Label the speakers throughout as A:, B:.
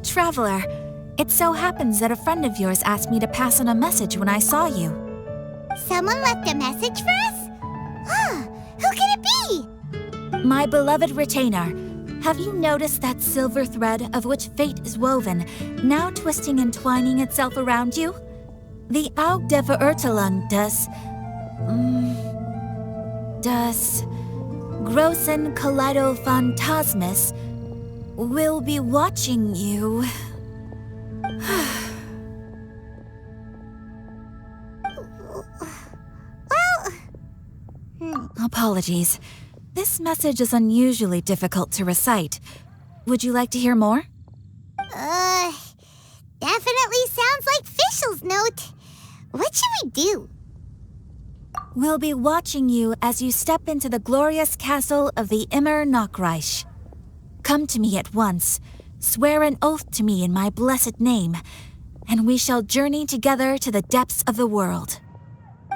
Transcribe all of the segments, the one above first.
A: Traveler, it so happens that a friend of yours asked me to pass on a message when I saw you.
B: Someone left a message for us? Who could it be?
A: My beloved retainer, have you noticed that silver thread of which fate is woven, now twisting and twining itself around you? The Aug der Verurteilung das großen Kaleido-Phantasmus will be watching you. Apologies. This message is unusually difficult to recite. Would you like to hear more?
B: Definitely sounds like Fischl's note. What should we do?
A: We'll be watching you as you step into the glorious castle of the Immer Nachreich. Come to me at once, swear an oath to me in my blessed name, and we shall journey together to the depths of the world.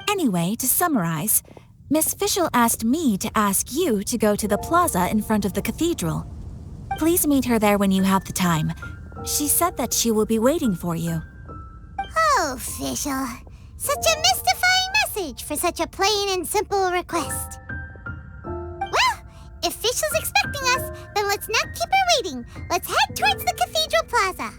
A: Anyway, to summarize, Miss Fischl asked me to ask you to go to the plaza in front of the cathedral. Please meet her there when you have the time. She said that she will be waiting for you.
B: Oh, Fischl. Such a mystifying message for such a plain and simple request. Well, if Fischl's expecting us, then let's not keep her waiting. Let's head towards the cathedral plaza.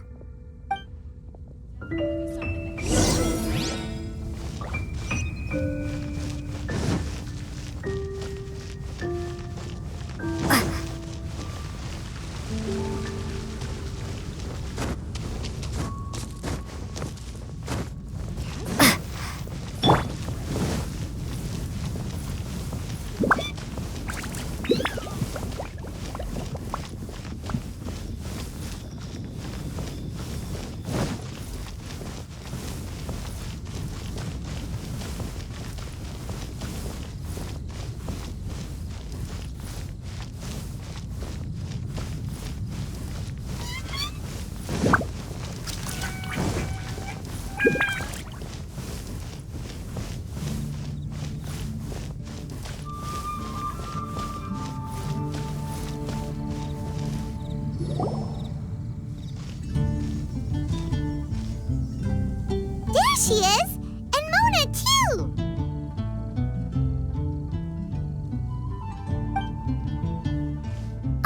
B: She is! And Mona, too!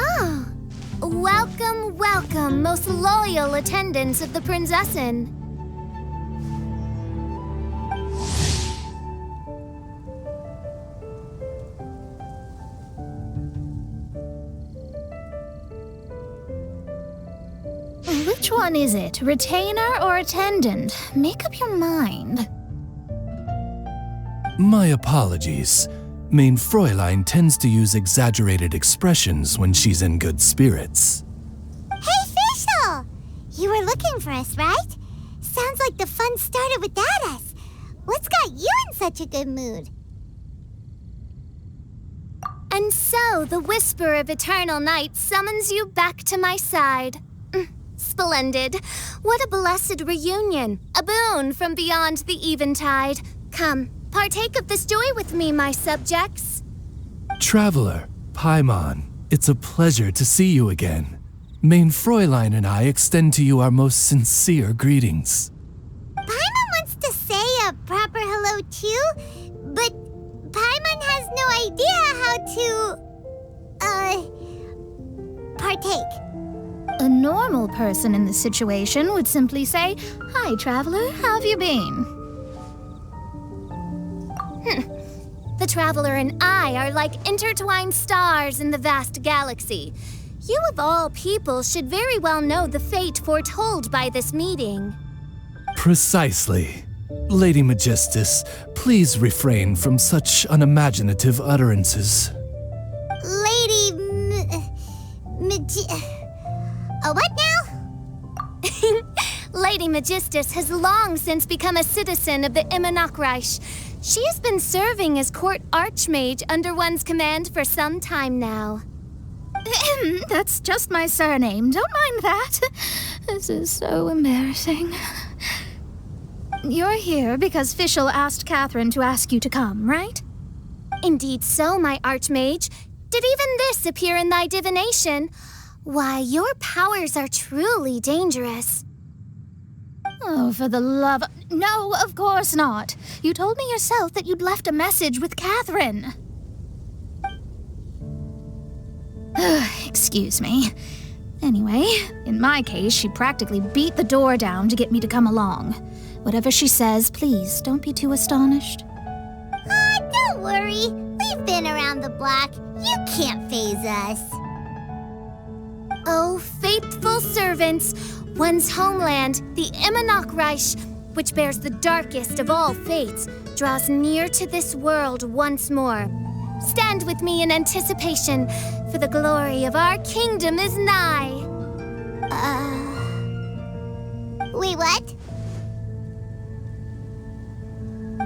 B: Ah! Welcome, welcome, most loyal attendants of the Prinzessin.
C: Which one is it, retainer or attendant? Make up your mind.
D: My apologies. Mein Fräulein tends to use exaggerated expressions when she's in good spirits.
B: Hey, Fischl! You were looking for us, right? Sounds like the fun started without us. What's got you in such a good mood?
C: And so the whisper of eternal night summons you back to my side. Splendid. What a blessed reunion. A boon from beyond the eventide. Come, partake of this joy with me, my subjects.
D: Traveler, Paimon, it's a pleasure to see you again. Mein Fräulein and I extend to you our most sincere greetings.
B: Paimon wants to say a proper hello too, but Paimon has no idea how to, partake.
C: A normal person in this situation would simply say, "Hi, traveler, how have you been?" The traveler and I are like intertwined stars in the vast galaxy. You of all people should very well know the fate foretold by this meeting.
D: Precisely. Lady Magistus, please refrain from such unimaginative utterances.
B: Lady what now?
C: Lady Lady Magistus has long since become a citizen of the Immernockreich. She has been serving as court archmage under one's command for some time now.
E: That's just my surname. Don't mind that. This is so embarrassing. You're here because Fischl asked Catherine to ask you to come, right?
C: Indeed so, my archmage. Did even this appear in thy divination? Why, your powers are truly dangerous.
E: Oh, for the love... No, of course not. You told me yourself that you'd left a message with Catherine. Excuse me. Anyway, in my case, she practically beat the door down to get me to come along. Whatever she says, please don't be too astonished.
B: Don't worry. We've been around the block. You can't faze us.
C: Oh, faithful servants, one's homeland, the Immernockreich, which bears the darkest of all fates, draws near to this world once more. Stand with me in anticipation, for the glory of our kingdom is nigh.
B: Wait, what?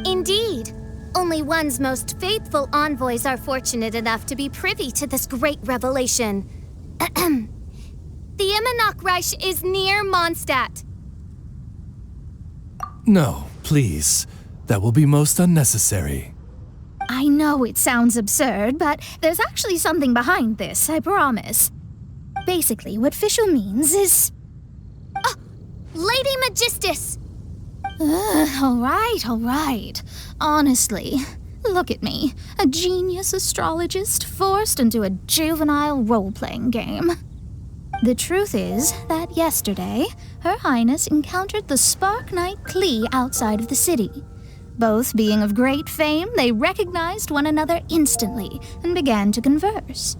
C: Indeed. Only one's most faithful envoys are fortunate enough to be privy to this great revelation. The Immernockreich is near Mondstadt.
D: No, please. That will be most unnecessary.
E: I know it sounds absurd, but there's actually something behind this, I promise. Basically, what Fischl means is...
C: Lady Magistus!
E: All right. Honestly, look at me, a genius astrologist forced into a juvenile role-playing game. The truth is that yesterday, Her Highness encountered the Spark Knight Klee outside of the city. Both being of great fame, they recognized one another instantly and began to converse.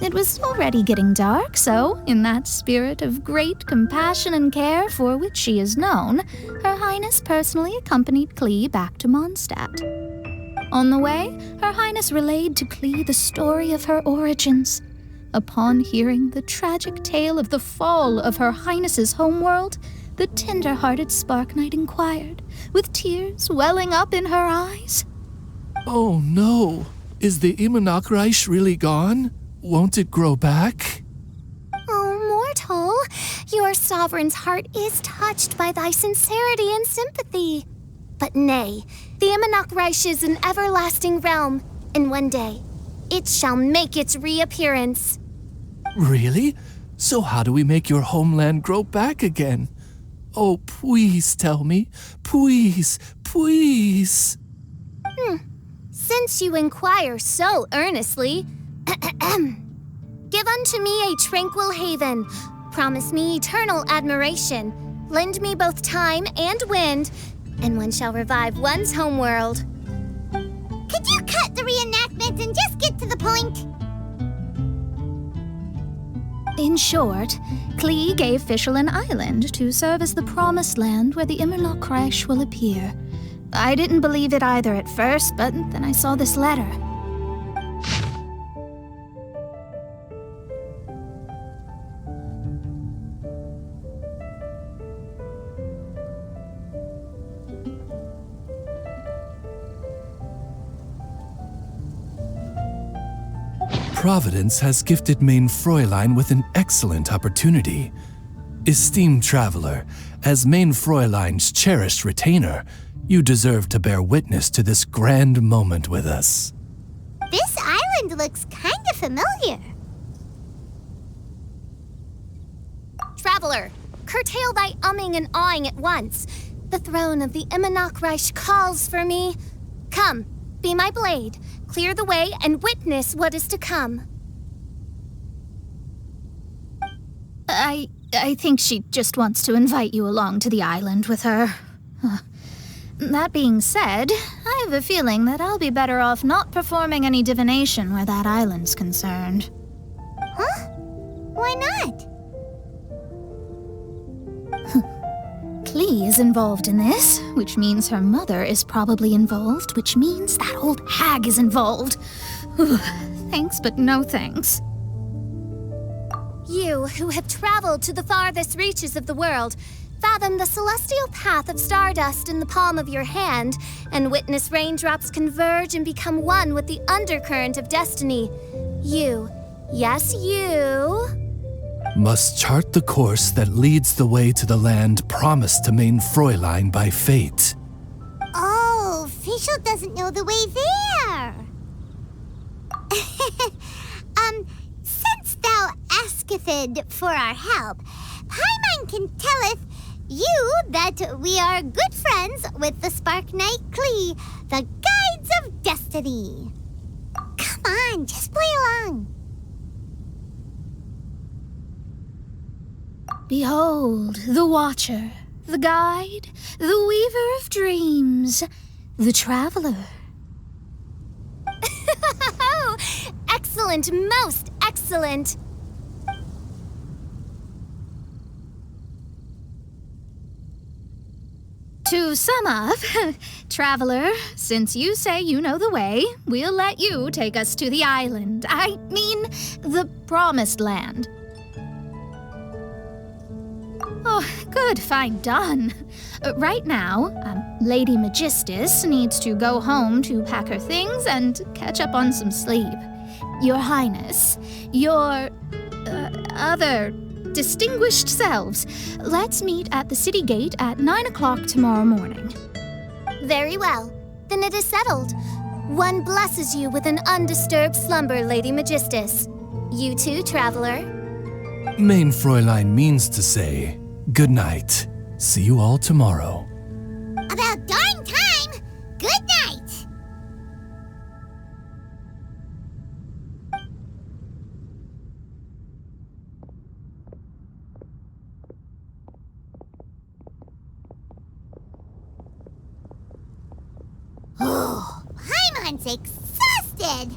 E: It was already getting dark, so, in that spirit of great compassion and care for which she is known, Her Highness personally accompanied Klee back to Mondstadt. On the way, Her Highness relayed to Klee the story of her origins. Upon hearing the tragic tale of the fall of Her Highness's homeworld, the tender-hearted Spark Knight inquired, with tears welling up in her eyes.
D: Oh no! Is the Immernockreich really gone? Won't it grow back?
C: Oh, mortal, your sovereign's heart is touched by thy sincerity and sympathy. But nay, the Immernockreich is an everlasting realm, and one day, it shall make its reappearance.
D: Really? So how do we make your homeland grow back again? Oh, please tell me. Please.
C: Since you inquire so earnestly, give unto me a tranquil haven, promise me eternal admiration, lend me both time and wind, and one shall revive one's homeworld.
B: Could you cut the reenactment and just get to the point?
E: In short, Klee gave Fischl an island to serve as the promised land where the Immernockreich will appear. I didn't believe it either at first, but then I saw this letter.
D: Providence has gifted Mein Fräulein with an excellent opportunity. Esteemed traveler, as Mein Fräulein's cherished retainer, you deserve to bear witness to this grand moment with us.
B: This island looks kind of familiar.
C: Traveler, curtail thy umming and awing at once. The throne of the Immernockreich calls for me. Come, be my blade, clear the way, and witness what is to come.
E: I think she just wants to invite you along to the island with her. That being said, I have a feeling that I'll be better off not performing any divination where that island's concerned.
B: Huh? Why not?
E: Klee is involved in this, which means her mother is probably involved, which means that old hag is involved. Thanks, but no thanks.
C: You, who have traveled to the farthest reaches of the world, Fathom the celestial path of stardust in the palm of your hand, and witness raindrops converge and become one with the undercurrent of destiny. You, yes, you,
D: must chart the course that leads the way to the land promised to main Fräulein by fate.
B: Oh, Fischl doesn't know the way there. Since thou asketh for our help, Paimon can telleth you that we are good friends with the Spark Knight Klee, the guides of destiny. Come on, just play along.
E: Behold, the Watcher, the Guide, the Weaver of Dreams, the Traveler.
C: Oh, excellent, most excellent.
E: To sum up, Traveler, since you say you know the way, we'll let you take us to the island. I mean, the Promised Land. Oh, good, fine, done. Right now, Lady Magistus needs to go home to pack her things and catch up on some sleep. Your Highness, your other distinguished selves, let's meet at the city gate at 9 o'clock tomorrow morning.
C: Very well. Then it is settled. One blesses you with an undisturbed slumber, Lady Magistus. You too, Traveler.
D: Main Fräulein means to say, good night. See you all tomorrow.
B: About darn time! Good night! Oh, Paimon's exhausted!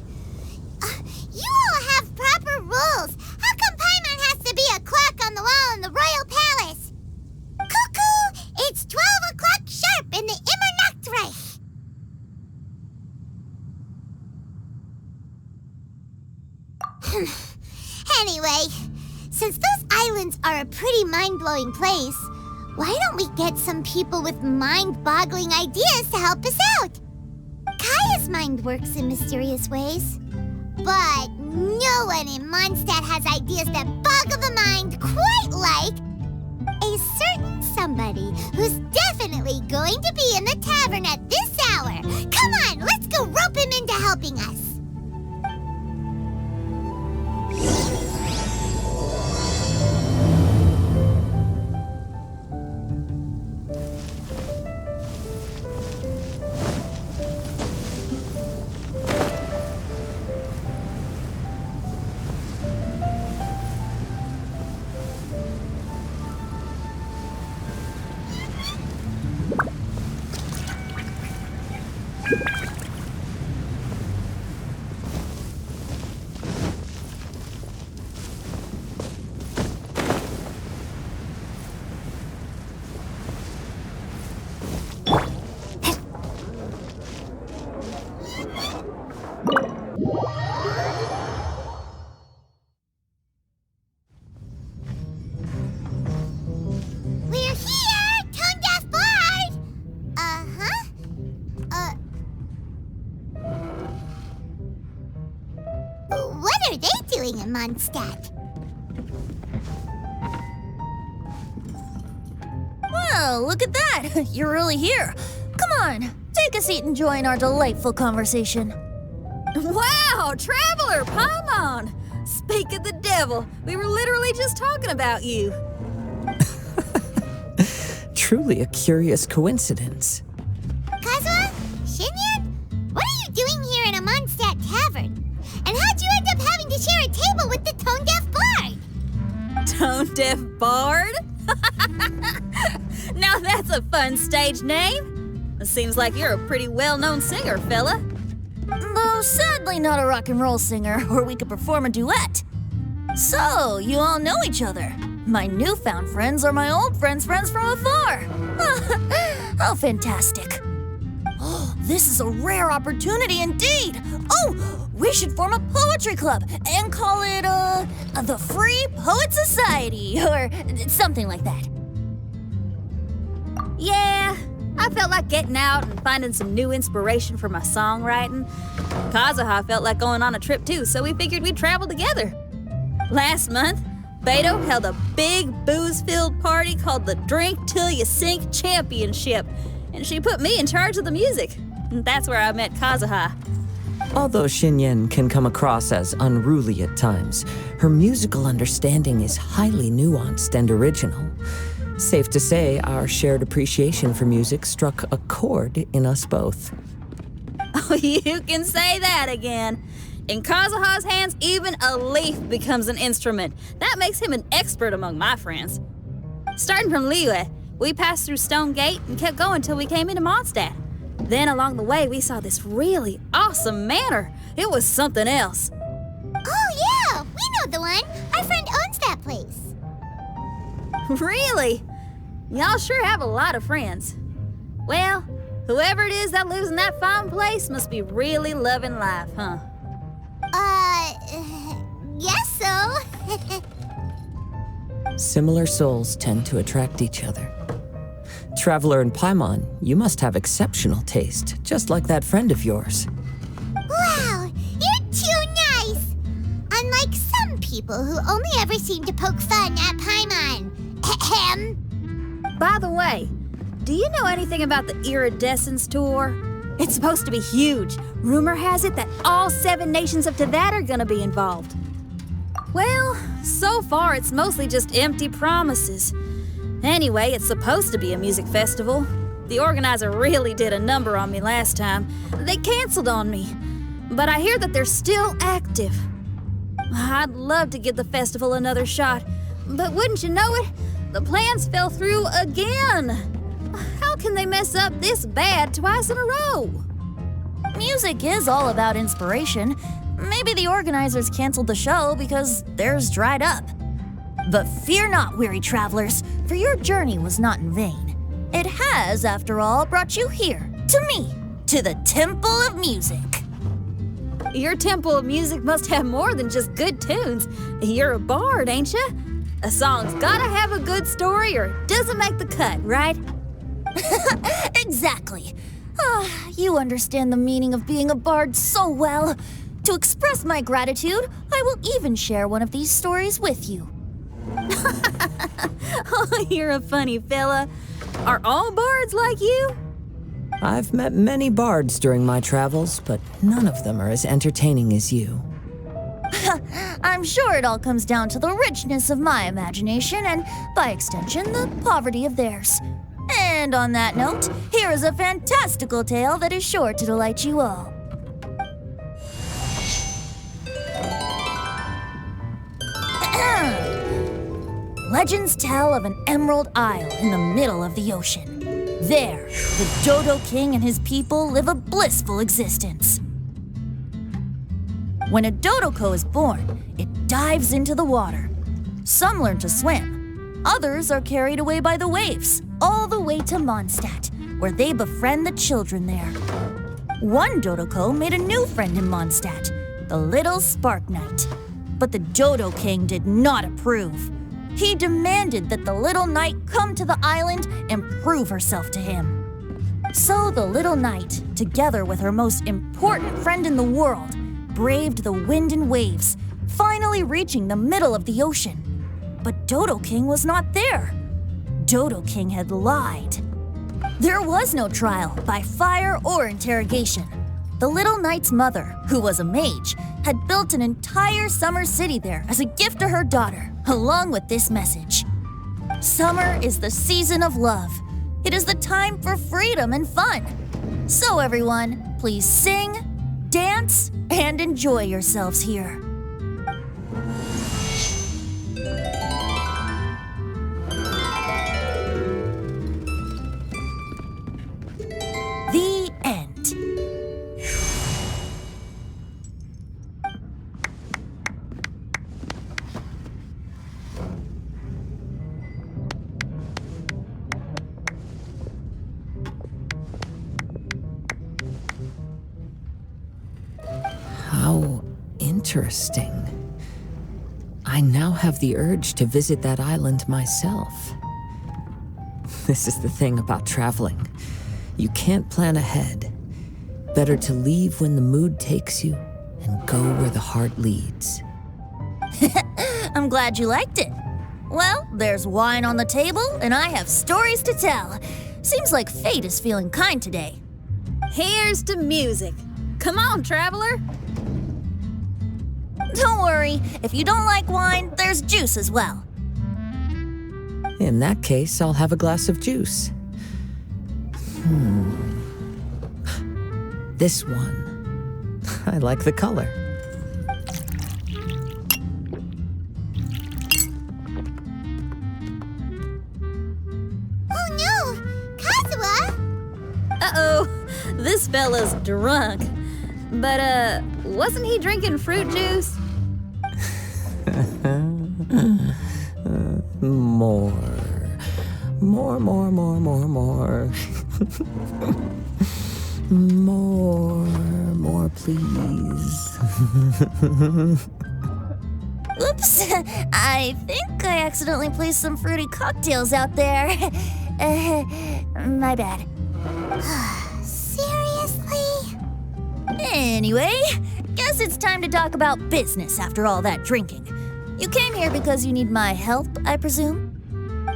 B: You all have proper rules. How come Paimon has to be a clock on the wall in the royal palace? Cuckoo! It's 12 o'clock sharp in the Immernachtreich! Anyway, since those islands are a pretty mind-blowing place, why don't we get some people with mind-boggling ideas to help us out? Kaya's mind works in mysterious ways. But no one in Mondstadt has ideas that boggle the mind quite like a certain somebody who's definitely going to be in the tavern at this hour. Come on, let's go rope him into helping us. In Mondstadt.
F: Well, look at that! You're really here. Come on, take a seat and join our delightful conversation.
G: Wow, Traveler, Paimon! Speak of the devil, we were literally just talking about you.
H: Truly a curious coincidence.
B: Kazuha? Shinyan? What are you doing here in a Mondstadt tavern? And how'd you end up having to share a table with the tone-deaf bard?
G: Tone-deaf bard? Now that's a fun stage name. It seems like you're a pretty well-known singer, fella.
F: Though sadly not a rock and roll singer, or we could perform a duet. So, you all know each other. My newfound friends are my old friends' friends from afar. How fantastic. Oh, this is a rare opportunity indeed. Oh, we should form a poetry club and call it, the Free Poet Society, or something like that.
G: I felt like getting out and finding some new inspiration for my songwriting. Kazuha felt like going on a trip too, so we figured we'd travel together. Last month, Beto held a big booze-filled party called the Drink Till You Sink Championship, and she put me in charge of the music. And that's where I met Kazuha.
H: Although Xinyan can come across as unruly at times, her musical understanding is highly nuanced and original. Safe to say, our shared appreciation for music struck a chord in us both.
G: Oh, you can say that again. In Kazuha's hands, even a leaf becomes an instrument. That makes him an expert among my friends. Starting from Liyue, we passed through Stone Gate and kept going till we came into Mondstadt. Then along the way, we saw this really awesome manor. It was something else.
B: Oh, yeah, we know the one. Our friend owns that place.
G: Really? Y'all sure have a lot of friends. Well, whoever it is that lives in that fine place must be really loving life, huh?
B: Guess so.
H: Similar souls tend to attract each other. Traveler in Paimon, you must have exceptional taste, just like that friend of yours.
B: Wow, you're too nice. Unlike some people who only ever seem to poke fun at Paimon. Ahem.
G: By the way, do you know anything about the Iridescence tour? It's supposed to be huge. Rumor has it that all 7 nations of Teyvat are gonna be involved. Well, so far it's mostly just empty promises. Anyway, it's supposed to be a music festival. The organizer really did a number on me last time. They canceled on me. But I hear that they're still active. I'd love to give the festival another shot. But wouldn't you know it, the plans fell through again. How can they mess up this bad twice in a row?
F: Music is all about inspiration. Maybe the organizers canceled the show because theirs dried up. But fear not, weary travelers, for your journey was not in vain. It has, after all, brought you here, to me, to the Temple of Music.
G: Your Temple of Music must have more than just good tunes. You're a bard, ain't ya? A song's gotta have a good story or it doesn't make the cut, right?
F: Exactly. You understand the meaning of being a bard so well. To express my gratitude, I will even share one of these stories with you.
G: Oh, you're a funny fella. Are all bards like you?
H: I've met many bards during my travels, but none of them are as entertaining as you.
F: I'm sure it all comes down to the richness of my imagination and, by extension, the poverty of theirs. And on that note, here is a fantastical tale that is sure to delight you all. Legends tell of an emerald isle in the middle of the ocean. There, the Dodo King and his people live a blissful existence. When a Dodoko is born, it dives into the water. Some learn to swim. Others are carried away by the waves, all the way to Mondstadt, where they befriend the children there. One Dodoko made a new friend in Mondstadt, the little Spark Knight. But the Dodo King did not approve. He demanded that the little knight come to the island and prove herself to him. So the little knight, together with her most important friend in the world, braved the wind and waves, finally reaching the middle of the ocean. But Dodo King was not there. Dodo King had lied. There was no trial by fire or interrogation. The little knight's mother, who was a mage, had built an entire summer city there as a gift to her daughter, along with this message. Summer is the season of love. It is the time for freedom and fun. So everyone, please sing, dance, and enjoy yourselves here. The end.
H: How interesting. I now have the urge to visit that island myself. This is the thing about traveling. You can't plan ahead. Better to leave when the mood takes you and go where the heart leads.
F: I'm glad you liked it. Well, there's wine on the table, and I have stories to tell. Seems like fate is feeling kind today.
G: Here's to music. Come on, traveler.
F: Don't worry, if you don't like wine, there's juice as well.
H: In that case, I'll have a glass of juice. This one. I like the color.
B: Oh no! Kazuha!
G: Uh-oh, this fella's drunk. But, wasn't he drinking fruit juice?
H: More, please.
F: Oops, I think I accidentally placed some fruity cocktails out there. My bad.
B: Seriously?
F: Anyway, guess it's time to talk about business after all that drinking. You came here because you need my help, I presume?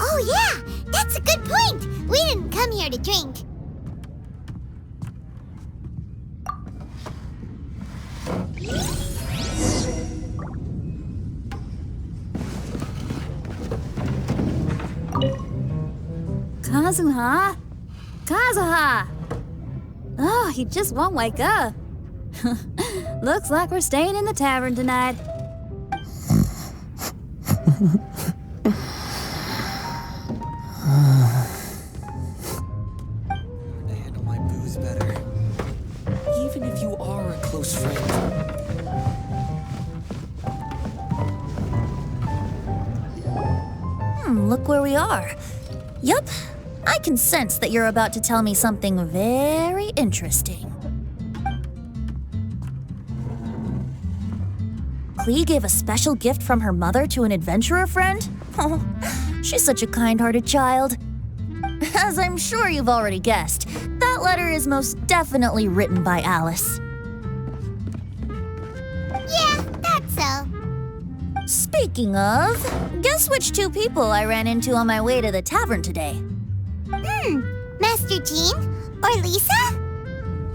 B: Oh yeah, that's a good point. We didn't come here to drink.
G: Kazuha? Kazuha! Oh, he just won't wake up. Looks like we're staying in the tavern tonight.
I: To handle my booze better. Even if you are a close friend.
F: Look where we are. Yup, I can sense that you're about to tell me something very interesting. Klee gave a special gift from her mother to an adventurer friend? Oh, she's such a kind-hearted child. As I'm sure you've already guessed, that letter is most definitely written by Alice.
B: Yeah, that's so.
F: Speaking of, guess which two people I ran into on my way to the tavern today?
B: Master Jean? Or Lisa?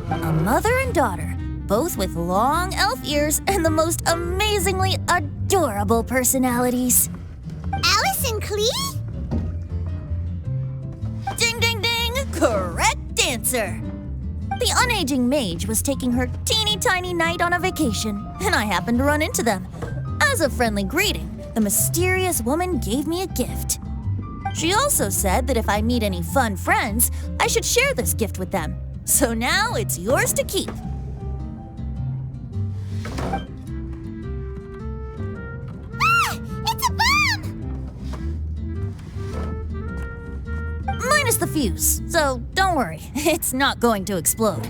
F: A mother and daughter, both with long elf ears and the most amazingly adorable personalities.
B: Alice and Klee?
F: Ding, ding, ding! Correct answer! The unaging mage was taking her teeny tiny knight on a vacation, and I happened to run into them. As a friendly greeting, the mysterious woman gave me a gift. She also said that if I meet any fun friends, I should share this gift with them. So now it's yours to keep.
B: Ah! It's a bomb!
F: Minus the fuse, so don't worry, it's not going to explode.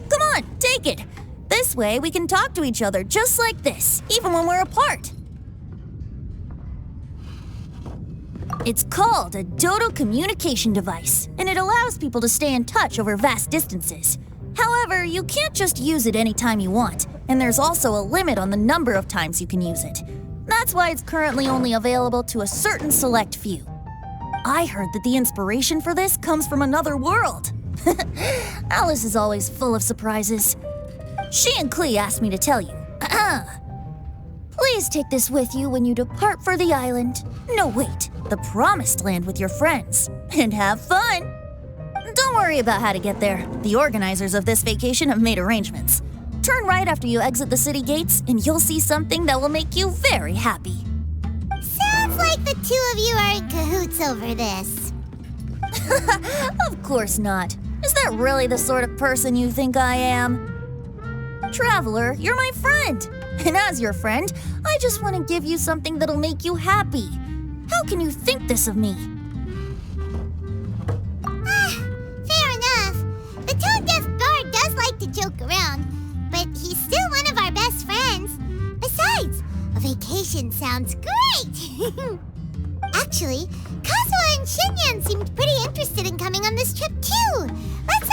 F: Come on, take it. This way we can talk to each other just like this, even when we're apart. It's called a Dodo communication device, and it allows people to stay in touch over vast distances. However, you can't just use it anytime you want, and there's also a limit on the number of times you can use it. That's why it's currently only available to a certain select few. I heard that the inspiration for this comes from another world. Alice is always full of surprises. She and Klee asked me to tell you. Please take this with you when you depart for the island. No, wait, the promised land with your friends. And have fun. Don't worry about how to get there. The organizers of this vacation have made arrangements. Turn right after you exit the city gates, and you'll see something that will make you very happy.
B: Sounds like the two of you are in cahoots over this.
F: Of course not. Is that really the sort of person you think I am? Traveler, you're my friend. And as your friend, I just want to give you something that'll make you happy. How can you think this of me?
B: Fair enough. The tone-deaf guard does like to joke around, but he's still one of our best friends. Besides, a vacation sounds great! Actually, Kazuha and Shinyan seemed pretty interested in coming on this trip too. Let's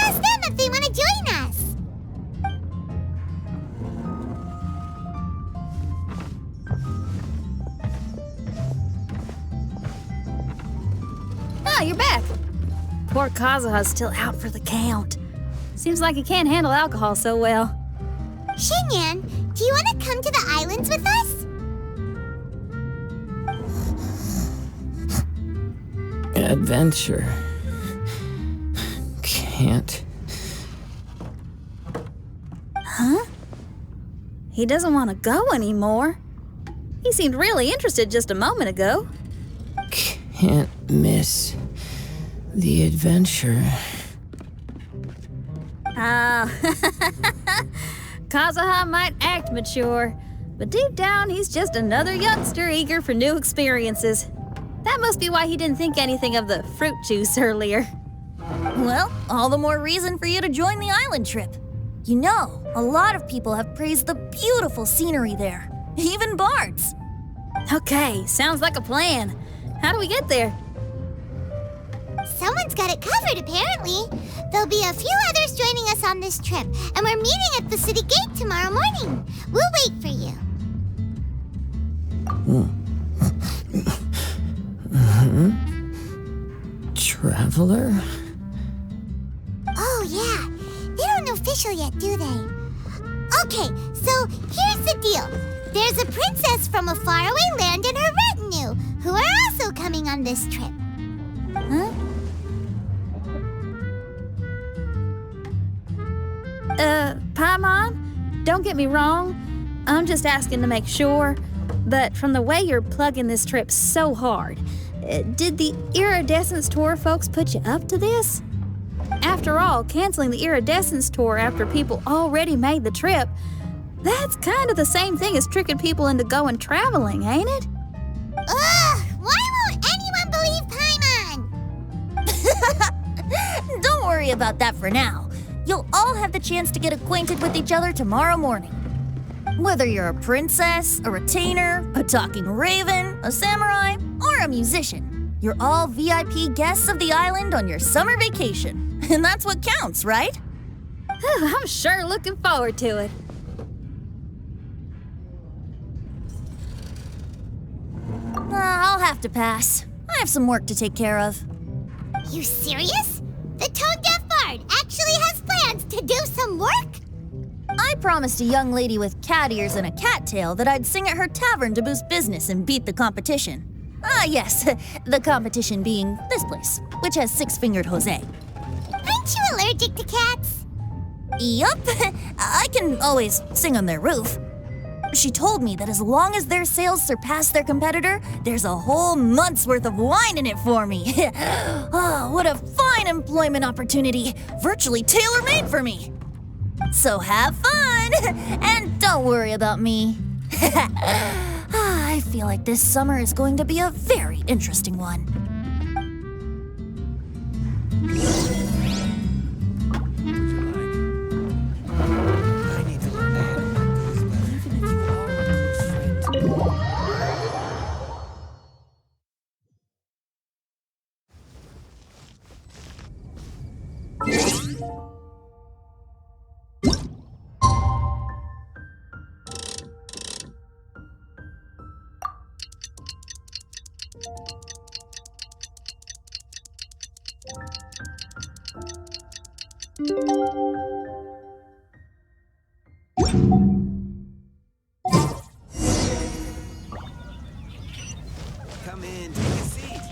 G: poor Kazuha's still out for the count. Seems like he can't handle alcohol so well.
B: Xinyan, do you want to come to the islands with us?
H: Adventure. Can't.
G: Huh? He doesn't want to go anymore. He seemed really interested just a moment ago.
H: Can't miss the adventure.
G: Kazuha might act mature, but deep down he's just another youngster eager for new experiences. That must be why he didn't think anything of the fruit juice earlier.
F: Well, all the more reason for you to join the island trip. You know, a lot of people have praised the beautiful scenery there, even bards.
G: Okay, sounds like a plan. How do we get there?
B: Someone's got it covered, apparently. There'll be a few others joining us on this trip, and we're meeting at the city gate tomorrow morning. We'll wait for you.
H: Traveler?
B: Oh, yeah. They don't know official yet, do they? Okay, so here's the deal. There's a princess from a faraway land and her retinue, who are also coming on this trip.
G: Huh? Paimon, don't get me wrong. I'm just asking to make sure. But from the way you're plugging this trip so hard, did the Iridescence Tour folks put you up to this? After all, canceling the Iridescence Tour after people already made the trip, that's kind of the same thing as tricking people into going traveling, ain't it?
B: Ugh! Why won't anyone believe Paimon?
F: Don't worry about that for now. You'll all have the chance to get acquainted with each other tomorrow morning. Whether you're a princess, a retainer, a talking raven, a samurai, or a musician, you're all VIP guests of the island on your summer vacation. And that's what counts, right?
G: I'm sure looking forward to it.
F: I'll have to pass. I have some work to take care of.
B: You serious? The tone-deaf bard actually has plans to do some work?
F: I promised a young lady with cat ears and a cat tail that I'd sing at her tavern to boost business and beat the competition. Ah, yes, the competition being this place, which has six-fingered Jose.
B: Aren't you allergic to cats?
F: Yup, I can always sing on their roof. She told me that as long as their sales surpass their competitor, there's a whole month's worth of wine in it for me. Oh, what a fine employment opportunity, virtually tailor-made for me. So have fun, and don't worry about me. I feel like this summer is going to be a very interesting one.
I: I need to learn that. Even if you are a close friend. Come in, take a seat.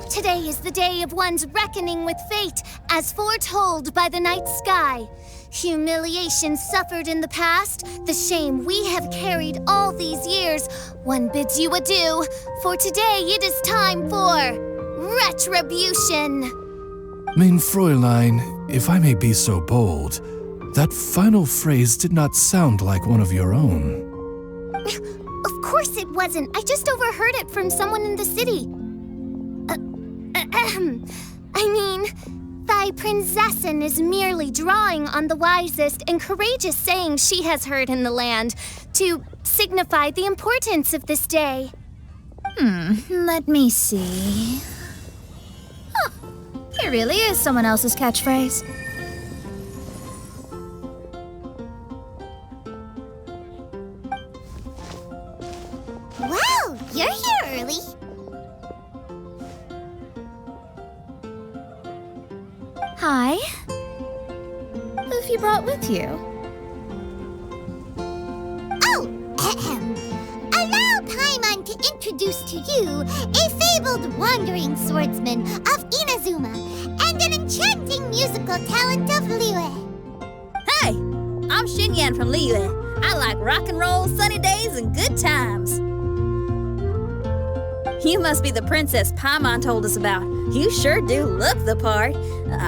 C: Today is the day of one's reckoning with fate, as foretold by the night sky. Humiliation suffered in the past, the shame we have carried all these years. One bids you adieu, for today it is time for retribution.
D: Mein Fräulein, if I may be so bold, that final phrase did not sound like one of your own.
C: Of course it wasn't. I just overheard it from someone in the city. I mean, thy prinzessin is merely drawing on the wisest and courageous sayings she has heard in the land to signify the importance of this day.
E: Let me see. Huh, it really is someone else's catchphrase.
B: You're here early.
E: Hi. Who have you brought with you?
B: Oh, allow Paimon to introduce to you a fabled wandering swordsman of Inazuma and an enchanting musical talent of Liyue.
G: Hey, I'm Xinyan from Liyue. I like rock and roll, sunny days, and good times. You must be the princess Paimon told us about. You sure do look the part.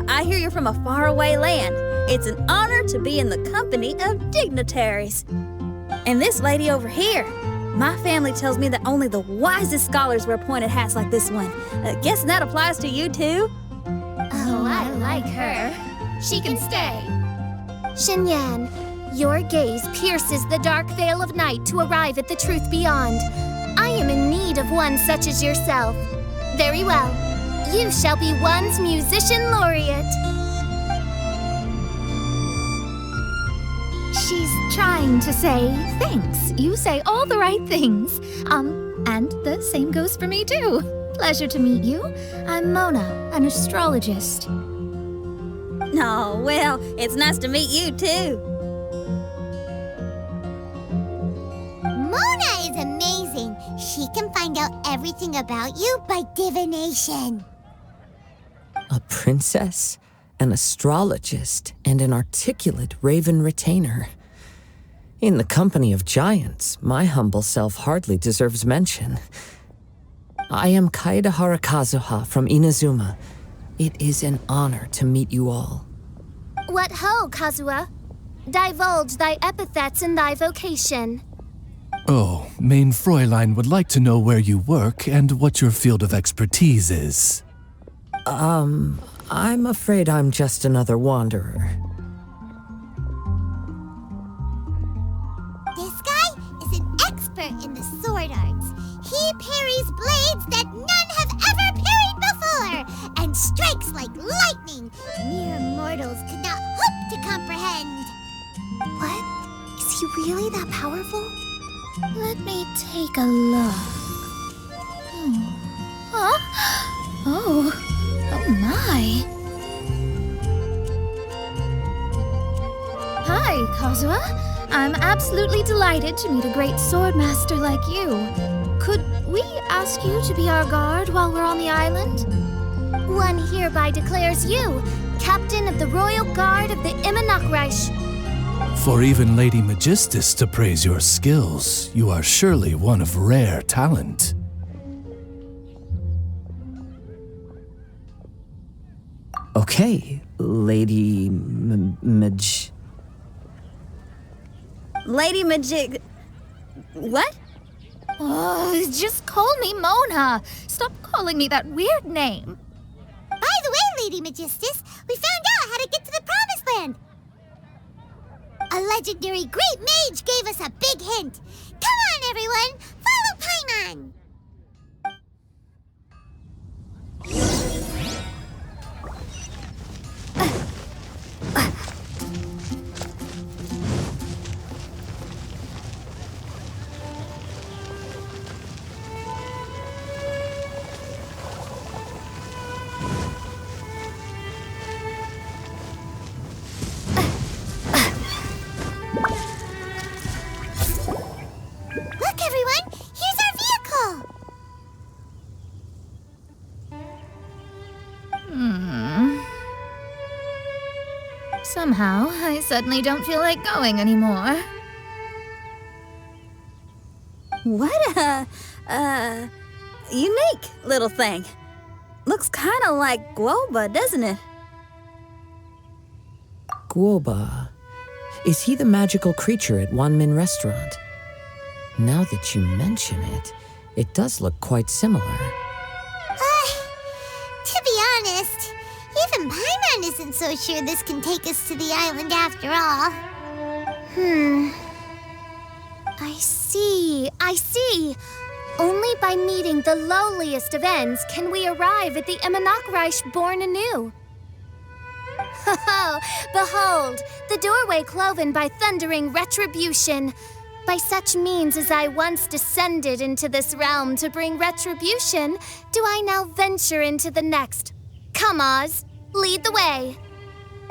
G: I hear you're from a faraway land. It's an honor to be in the company of dignitaries. And this lady over here, my family tells me that only the wisest scholars wear pointed hats like this one. Guessing that applies to you too?
C: Oh, I like her. She can stay. Xinyan, your gaze pierces the dark veil of night to arrive at the truth beyond. I am in need of one such as yourself. Very well. You shall be one's musician laureate.
E: She's trying to say thanks. You say all the right things. And the same goes for me too. Pleasure to meet you. I'm Mona, an astrologist.
G: Oh, well, it's nice to meet you too.
B: Mona is amazing. She can find out everything about you by divination.
H: A princess, an astrologist, and an articulate raven retainer. In the company of giants, my humble self hardly deserves mention. I am Kaeda Harakazuha from Inazuma. It is an honor to meet you all.
C: What ho, Kazuha? Divulge thy epithets and thy vocation.
D: Oh, Main Fräulein would like to know where you work and what your field of expertise is.
H: I'm afraid I'm just another wanderer.
B: This guy is an expert in the sword arts. He parries blades that none have ever parried before, and strikes like lightning. Mere mortals could not hope to comprehend.
C: What? Is he really that powerful?
E: Let me take a look. Huh? Oh my. Hi, Kazuha. I'm absolutely delighted to meet a great swordmaster like you. Could we ask you to be our guard while we're on the island?
C: One hereby declares you captain of the Royal Guard of the Immanakreich.
D: For even Lady Magistus to praise your skills, you are surely one of rare talent.
H: Okay, Lady
G: Lady Majig... What?
E: Oh, just call me Mona. Stop calling me that weird name.
B: By the way, Lady Magistus, we found out how to get to the Promised Land. A legendary great mage gave us a big hint. Come on, everyone! Follow Paimon! Look, everyone! Here's our vehicle!
E: Somehow, I suddenly don't feel like going anymore.
G: What a, unique little thing. Looks kind of like Guoba, doesn't it?
H: Guoba. Is he the magical creature at Wanmin Restaurant? Now that you mention it, it does look quite similar.
B: To be honest, even Paimon isn't so sure this can take us to the island after all.
C: I see. Only by meeting the lowliest of ends can we arrive at the Immanakreich born anew. Ho ho! Behold, the doorway cloven by thundering retribution. By such means as I once descended into this realm to bring retribution, do I now venture into the next. Come, Oz, lead the way.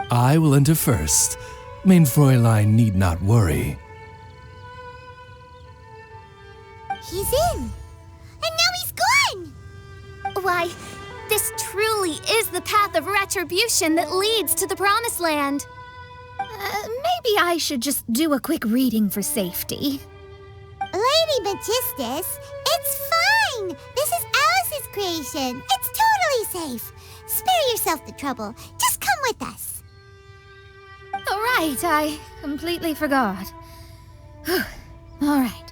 D: I will enter first. Mein Fräulein need not worry.
B: He's in. And now he's gone.
C: Why, this truly is the path of retribution that leads to the Promised Land.
E: Maybe I should just do a quick reading for safety.
B: Lady Magistus, it's fine. This is Alice's creation. It's totally safe. Spare yourself the trouble. Just come with us.
E: All right, I completely forgot. All right.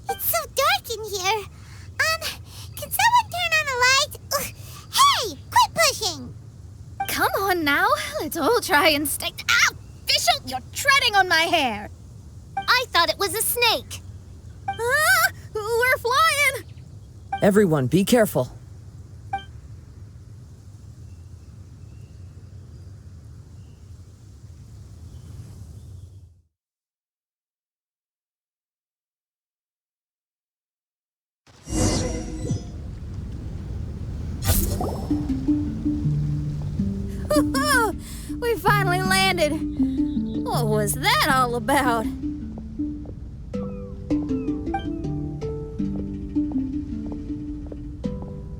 B: It's so dark in here. Can someone turn on a light? Ugh. Hey, quit pushing.
E: Come on now, let's all try and stay. Ow! Fischl, you're treading on my hair.
C: I thought it was a snake.
E: Ah, we're flying.
H: Everyone, be careful.
G: We finally landed. What was that all about?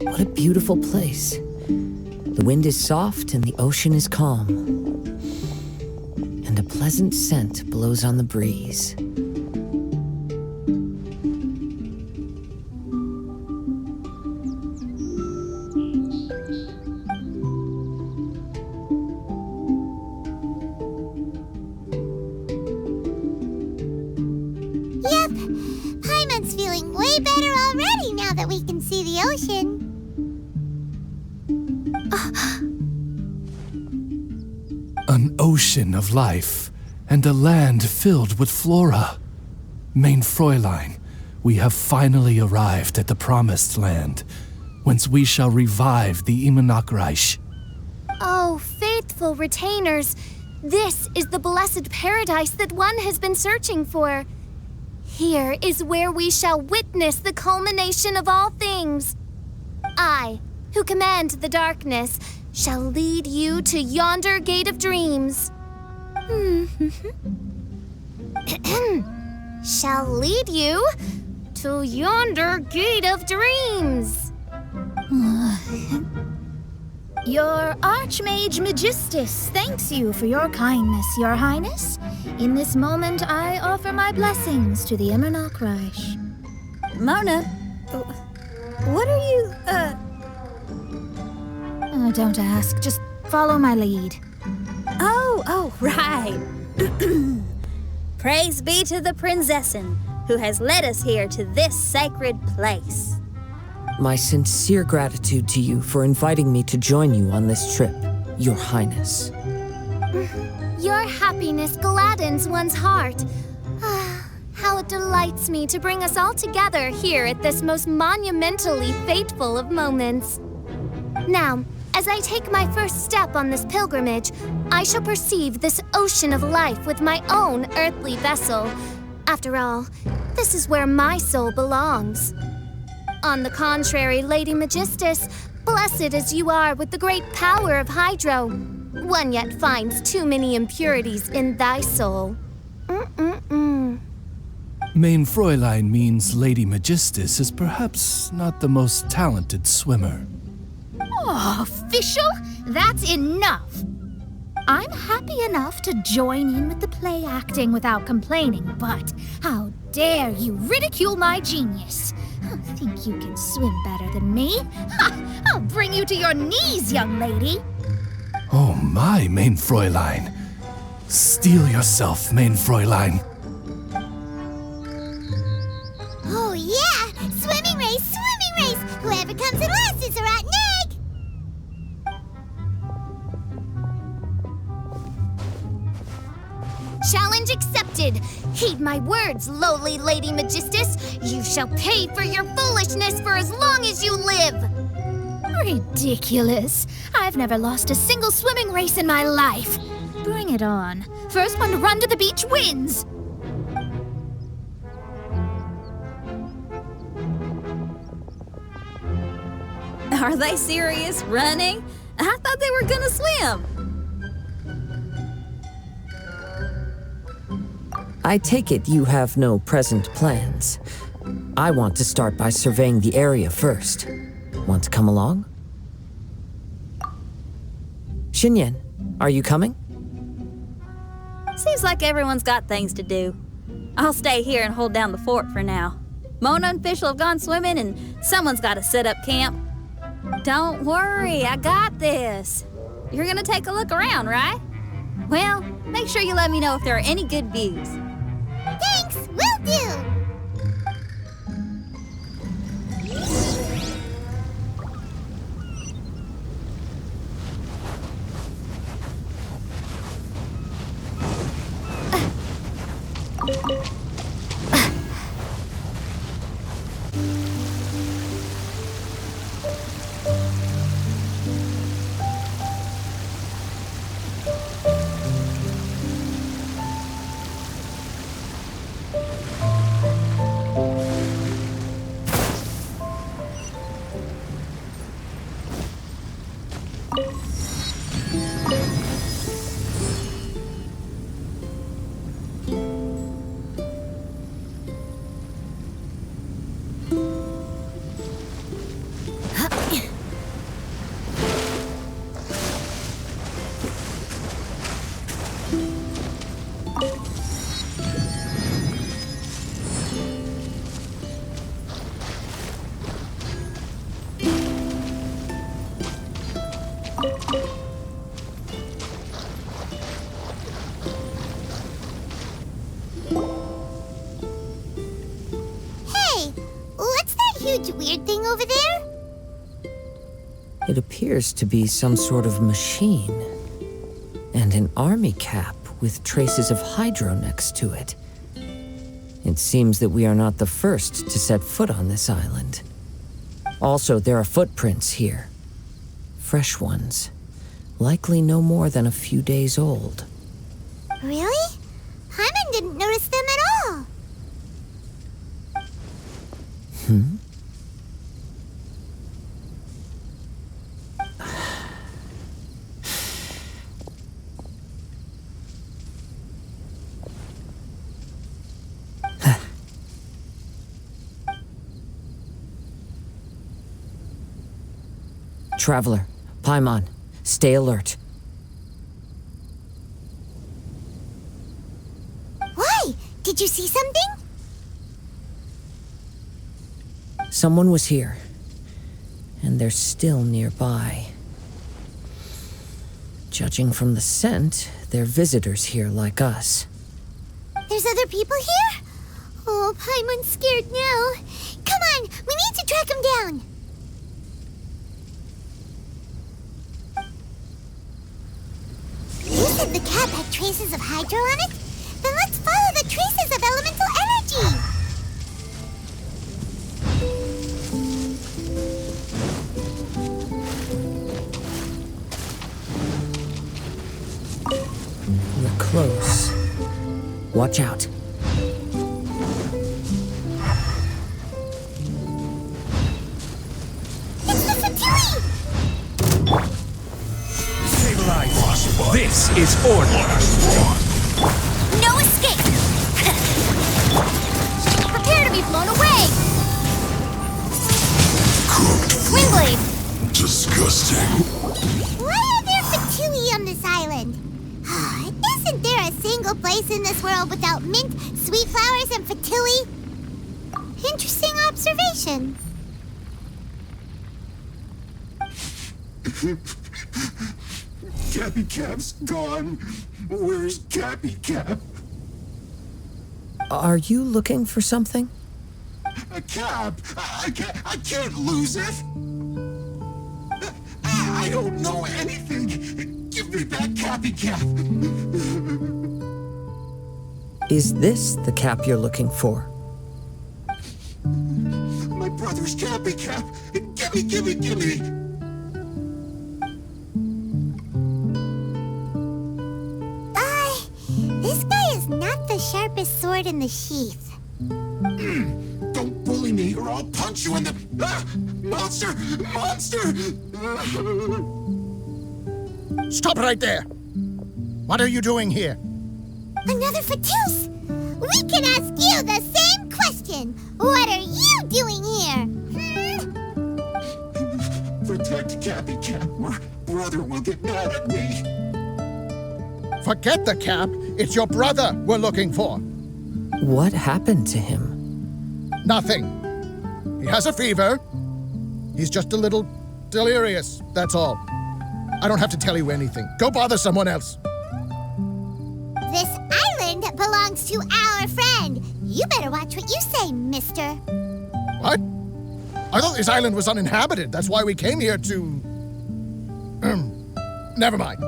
H: What a beautiful place. The wind is soft and the ocean is calm. And a pleasant scent blows on the breeze.
B: Yep. Paimon's feeling way better already now that we can see the ocean.
D: An ocean of life, and a land filled with flora. Mein Fräulein, we have finally arrived at the Promised Land, whence we shall revive the Immernachtreich.
C: Oh, faithful retainers, this is the blessed paradise that one has been searching for. Here is where we shall witness the culmination of all things. I, who command the darkness, shall lead you to yonder gate of dreams. Shall lead you to yonder gate of dreams.
E: Your Archmage Magistus thanks you for your kindness, Your Highness. In this moment, I offer my blessings to the Immernachtreich.
G: Mona, what are you,
E: Oh, don't ask. Just follow my lead.
G: Oh, right. Praise be to the Prinzessin, who has led us here to this sacred place.
H: My sincere gratitude to you for inviting me to join you on this trip, Your Highness.
C: Your happiness gladdens one's heart. How it delights me to bring us all together here at this most monumentally fateful of moments. Now, as I take my first step on this pilgrimage, I shall perceive this ocean of life with my own earthly vessel. After all, this is where my soul belongs. On the contrary, Lady Magistus, blessed as you are with the great power of Hydro, one yet finds too many impurities in thy soul.
D: Mein Fräulein means Lady Magistus is perhaps not the most talented swimmer.
E: Oh, Fischl, that's enough. I'm happy enough to join in with the play acting without complaining, but how dare you ridicule my genius? Think you can swim better than me? Ha! I'll bring you to your knees, young lady.
D: Oh my, Mein Fräulein. Steel yourself, Mein Fräulein.
B: Oh yeah! Swimming race! Whoever comes in last is a rotten egg!
C: Challenge accepted. Heed my words, lowly Lady Magistus. You shall pay for your foolishness for as long as you live.
E: Ridiculous. I've never lost a single swimming race in my life. Bring it on. First one to run to the beach wins.
G: Are they serious? Running? I thought they were gonna swim.
H: I take it you have no present plans. I want to start by surveying the area first. Want to come along? Xinyan, are you coming?
G: Seems like everyone's got things to do. I'll stay here and hold down the fort for now. Mona and Fischl have gone swimming and someone's got to set up camp. Don't worry, I got this. You're gonna take a look around, right? Well, make sure you let me know if there are any good views.
B: Thanks, will do. Weird thing over there?
H: It appears to be some sort of machine. And an army cap with traces of hydro next to it. It seems that we are not the first to set foot on this island. Also, there are footprints here. Fresh ones. Likely no more than a few days old.
B: Really? Hyman didn't notice them at all.
H: Hmm? Traveler, Paimon, stay alert.
B: Why? Did you see something?
H: Someone was here, and they're still nearby. Judging from the scent, they're visitors here like us.
B: There's other people here? Oh, Paimon's scared now. Come on, we need to track him down. You said the cap had traces of hydro on it? Then let's follow the traces of elemental energy!
H: We're close. Watch out.
B: It's the Fatui!
J: This is order.
C: No escape! Prepare to be blown away! Windblade!
J: Disgusting.
B: Why are there Fatui on this island? Isn't there a single place in this world without mint, sweet flowers, and Fatui? Interesting observation.
J: Cappy Cap's gone. Where's Cappy Cap?
H: Are you looking for something?
J: A cap? I can't lose it. I don't know anything. Give me that Cappy Cap.
H: Is this the cap you're looking for?
J: My brother's cappy cap. Gimme, gimme, gimme.
B: This guy is not the sharpest sword in the sheath.
J: Don't bully me or I'll punch you in the... Ah! Monster! Monster!
K: Stop right there! What are you doing here?
B: Another Fatous! We can ask you the same question! What are you doing here?
J: Protect Cappy Cap or brother will get mad at me.
K: Forget the cap. It's your brother we're looking for.
H: What happened to him?
K: Nothing. He has a fever. He's just a little delirious, that's all. I don't have to tell you anything. Go bother someone else.
B: This island belongs to our friend. You better watch what you say, mister.
K: What? I thought this island was uninhabited. That's why we came here to... Never mind.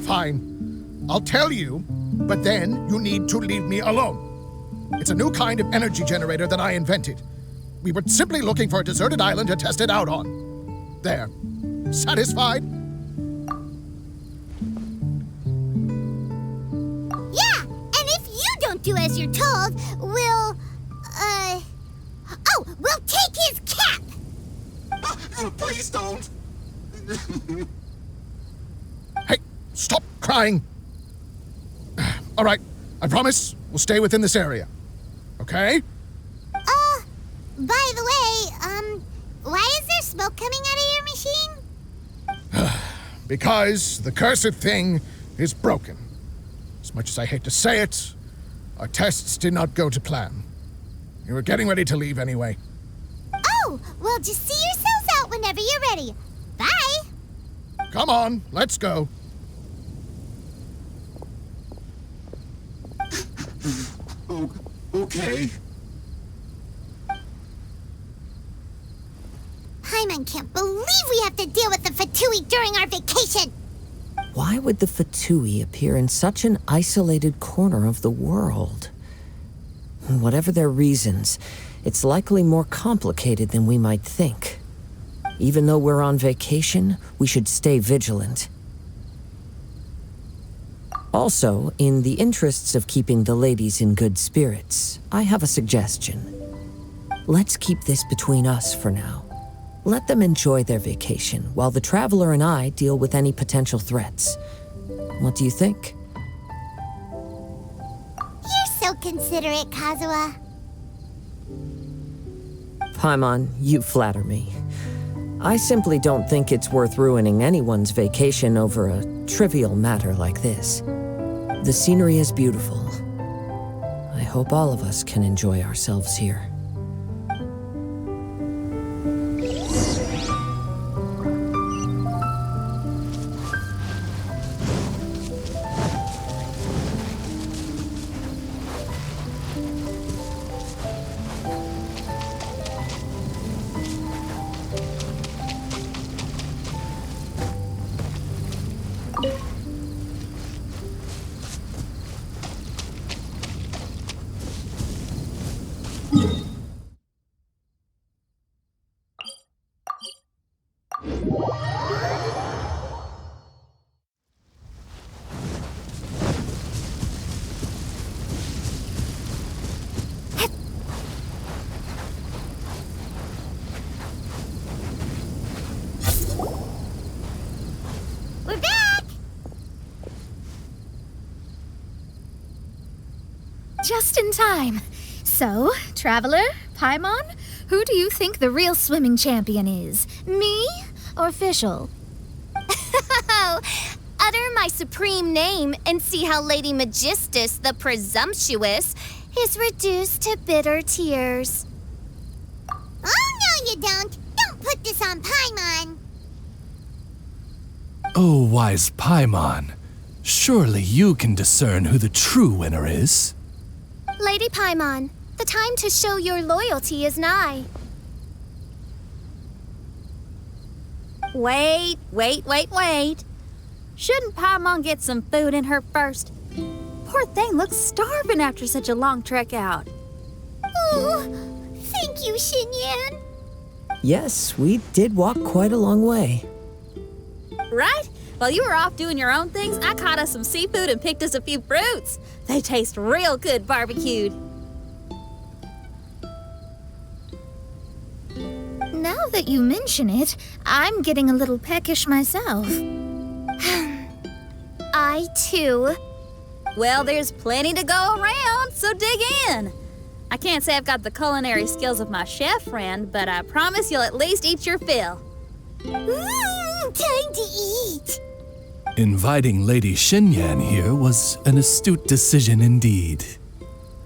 K: Fine. I'll tell you, but then you need to leave me alone. It's a new kind of energy generator that I invented. We were simply looking for a deserted island to test it out on. There. Satisfied?
B: Yeah, and if you don't do as you're told, we'll take his cap!
J: Please don't.
K: Hey, stop crying. All right, I promise we'll stay within this area. Okay?
B: By the way, why is there smoke coming out of your machine?
K: Because the cursed thing is broken. As much as I hate to say it, our tests did not go to plan. We were getting ready to leave anyway.
B: Oh, well, just see yourselves out whenever you're ready. Bye!
K: Come on, let's go.
J: Oh, okay.
B: Paimon can't believe we have to deal with the Fatui during our vacation!
H: Why would the Fatui appear in such an isolated corner of the world? Whatever their reasons, it's likely more complicated than we might think. Even though we're on vacation, we should stay vigilant. Also, in the interests of keeping the ladies in good spirits, I have a suggestion. Let's keep this between us for now. Let them enjoy their vacation while the traveler and I deal with any potential threats. What do you think?
B: You're so considerate, Kazuha.
H: Paimon, you flatter me. I simply don't think it's worth ruining anyone's vacation over a trivial matter like this. The scenery is beautiful. I hope all of us can enjoy ourselves here.
B: We're back!
E: Just in time. So, traveler, Paimon, who do you think the real swimming champion is? Me or Fischl?
C: Utter my supreme name and see how Lady Magistus, the presumptuous, is reduced to bitter tears.
B: Oh, no, you don't. Don't put this on Paimon.
D: Oh, wise Paimon, surely you can discern who the true winner is.
C: Lady Paimon, the time to show your loyalty is nigh.
G: Wait. Shouldn't Paimon get some food in her first? Poor thing looks starving after such a long trek out.
B: Oh, thank you, Xinyan.
H: Yes, we did walk quite a long way.
G: Right? While you were off doing your own things, I caught us some seafood and picked us a few fruits. They taste real good barbecued.
E: Now that you mention it, I'm getting a little peckish myself.
C: I too.
G: Well, there's plenty to go around, so dig in. I can't say I've got the culinary skills of my chef friend, but I promise you'll at least eat your fill.
B: Time to eat.
D: Inviting Lady Xinyan here was an astute decision indeed.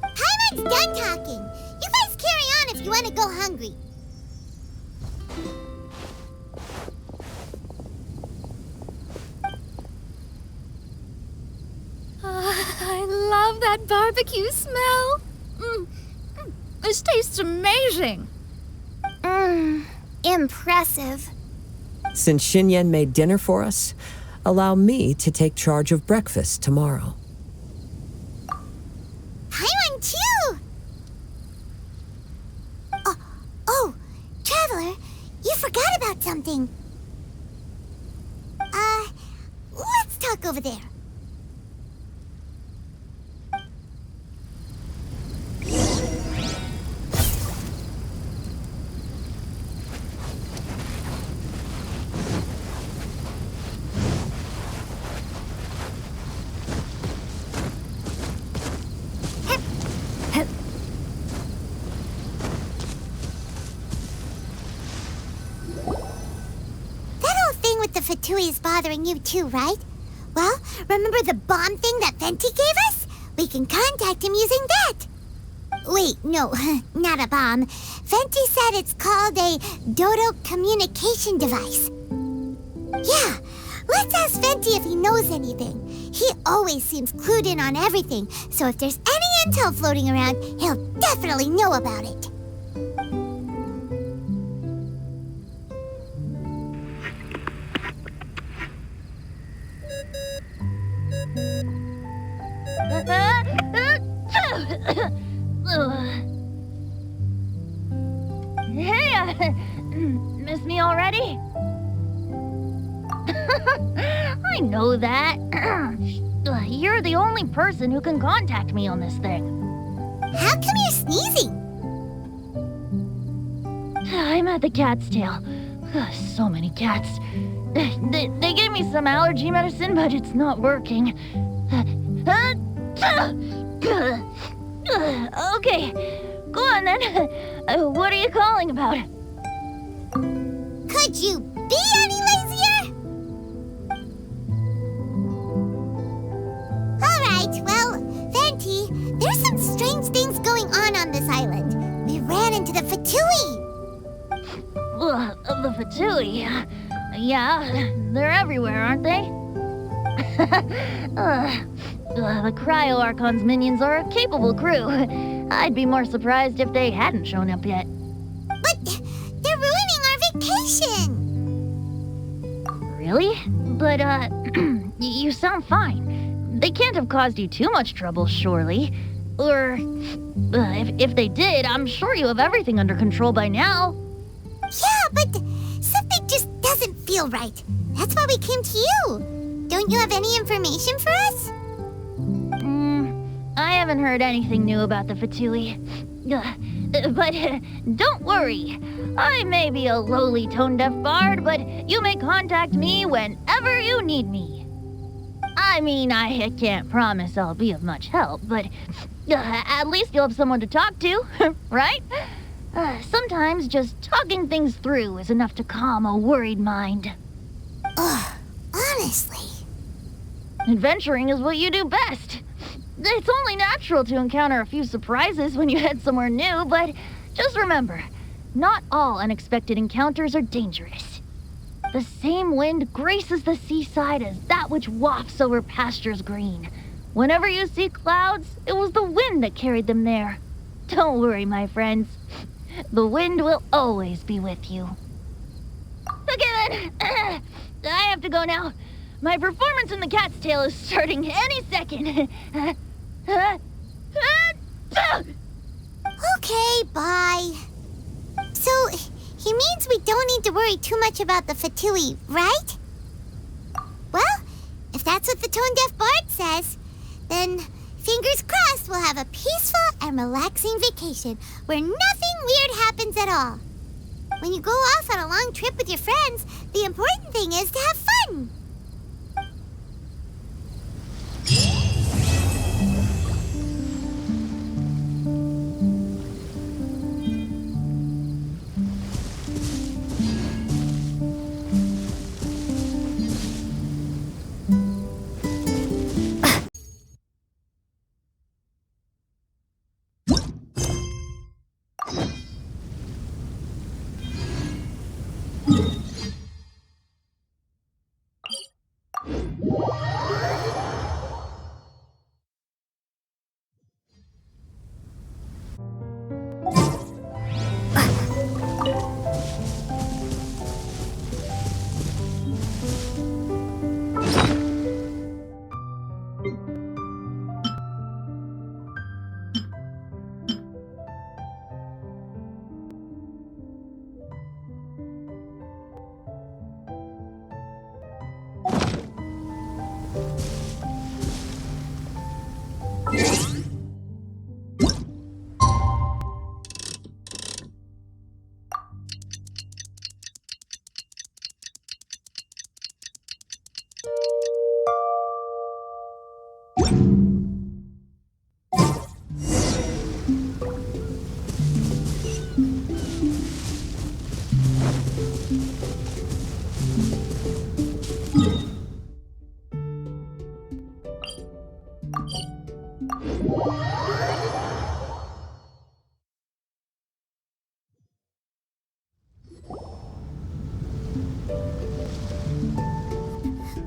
B: Paimon's done talking. You guys carry on if you want to go hungry.
E: I love that barbecue smell. This tastes amazing.
C: Impressive.
H: Since Xinyan made dinner for us, allow me to take charge of breakfast tomorrow.
B: Paimon too. Oh, Traveler, you forgot about something. Let's talk over there. Fatui is bothering you too, right? Well, remember the bomb thing that Venti gave us? We can contact him using that. Wait, no, not a bomb. Venti said it's called a Dodo communication device. Yeah, let's ask Venti if he knows anything. He always seems clued in on everything, so if there's any intel floating around, he'll definitely know about it.
L: Hey, miss me already? I know that. You're the only person who can contact me on this thing.
B: How come you're sneezing?
L: I'm at the cat's tail. So many cats. They gave me some allergy medicine, but it's not working. Okay, go on then. What are you calling about?
B: Could you be any lazier? Alright, well, Venti, there's some strange things going on this island. We ran into the Fatui.
L: The Fatui? Yeah, they're everywhere, aren't they? The Cryo Archon's minions are a capable crew. I'd be more surprised if they hadn't shown up yet.
B: But they're ruining our vacation!
L: Really? But, you sound fine. They can't have caused you too much trouble, surely. Or, if they did, I'm sure you have everything under control by now.
B: Yeah, but something just doesn't feel right. That's why we came to you. Don't you have any information for us?
L: I haven't heard anything new about the Fatui. But don't worry. I may be a lowly tone-deaf bard, but you may contact me whenever you need me. I mean, I can't promise I'll be of much help, but at least you'll have someone to talk to, right? Sometimes just talking things through is enough to calm a worried mind.
B: Honestly.
L: Adventuring is what you do best. It's only natural to encounter a few surprises when you head somewhere new, but just remember, not all unexpected encounters are dangerous. The same wind graces the seaside as that which wafts over pastures green. Whenever you see clouds, it was the wind that carried them there. Don't worry, my friends. The wind will always be with you. Okay then, I have to go now. My performance in the cat's tail is starting any second.
B: Okay, bye. So, he means we don't need to worry too much about the fatui, right? Well, if that's what the tone-deaf bard says, then fingers crossed we'll have a peaceful and relaxing vacation where nothing weird happens at all. When you go off on a long trip with your friends, the important thing is to have fun.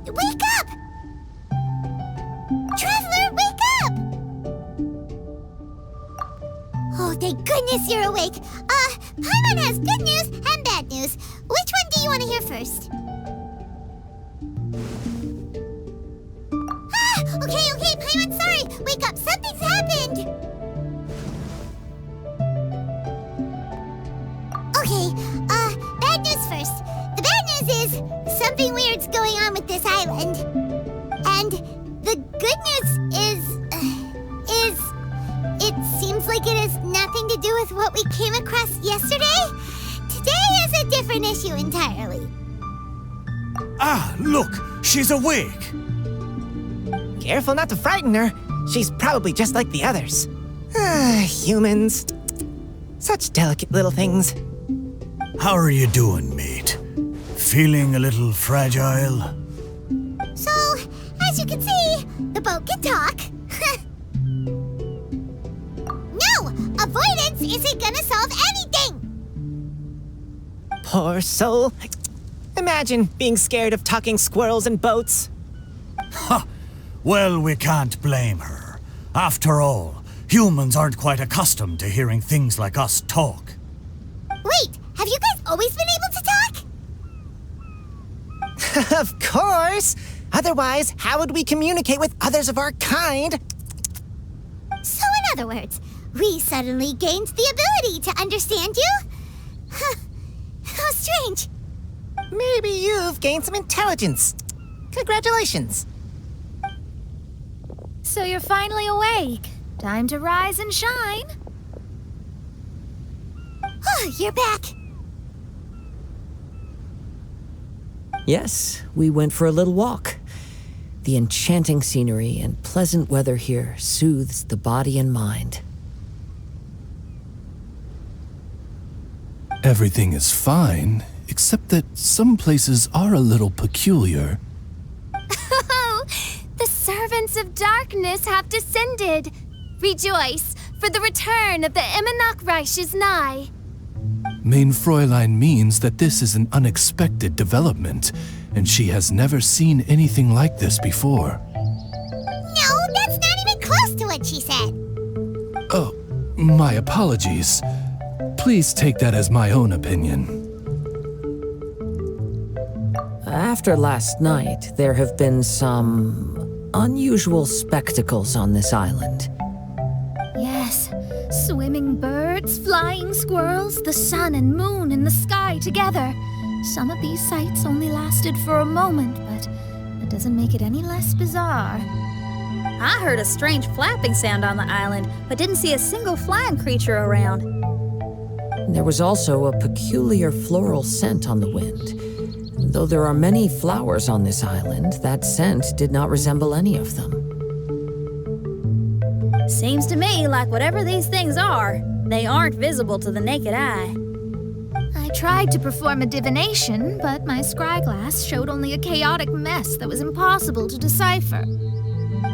B: Wake up! Traveler, wake up! Oh, thank goodness you're awake. Paimon has good news and bad news. Which one do you want to hear first? Okay, Paimon, sorry. Wake up, something's happened. Okay, bad news first. The bad news is something weird's going on with this island. And the good news is it seems like it has nothing to do with what we came across yesterday. Today is a different issue entirely.
I: Ah, look, she's awake.
M: Careful not to frighten her. She's probably just like the others. Humans. Such delicate little things.
I: How are you doing, mate? Feeling a little fragile?
B: So, as you can see, the boat can talk. No! Avoidance isn't gonna solve anything!
M: Poor soul. Imagine being scared of talking squirrels and boats.
I: Ha! Well, we can't blame her. After all, humans aren't quite accustomed to hearing things like us talk.
B: Wait, have you guys always been able to talk?
M: Of course! Otherwise, how would we communicate with others of our kind?
B: So in other words, we suddenly gained the ability to understand you? How strange.
M: Maybe you've gained some intelligence. Congratulations.
E: So you're finally awake. Time to rise and shine.
B: Oh, you're back.
H: Yes, we went for a little walk. The enchanting scenery and pleasant weather here soothes the body and mind.
D: Everything is fine, except that some places are a little peculiar.
C: Oh, the servants of darkness have descended. Rejoice, for the return of the Immernachtreich is nigh.
D: Mein Fräulein means that this is an unexpected development, and she has never seen anything like this before.
B: No, that's not even close to what she said.
D: Oh, my apologies. Please take that as my own opinion.
H: After last night, there have been some unusual spectacles on this island.
E: Yes, swimming birds, flying squirrels, the sun and moon in the sky together. Some of these sights only lasted for a moment, but it doesn't make it any less bizarre.
G: I heard a strange flapping sound on the island, but didn't see a single flying creature around.
H: There was also a peculiar floral scent on the wind. Though there are many flowers on this island, that scent did not resemble any of them.
G: Seems to me like whatever these things are, they aren't visible to the naked eye.
E: I tried to perform a divination, but my scryglass showed only a chaotic mess that was impossible to decipher.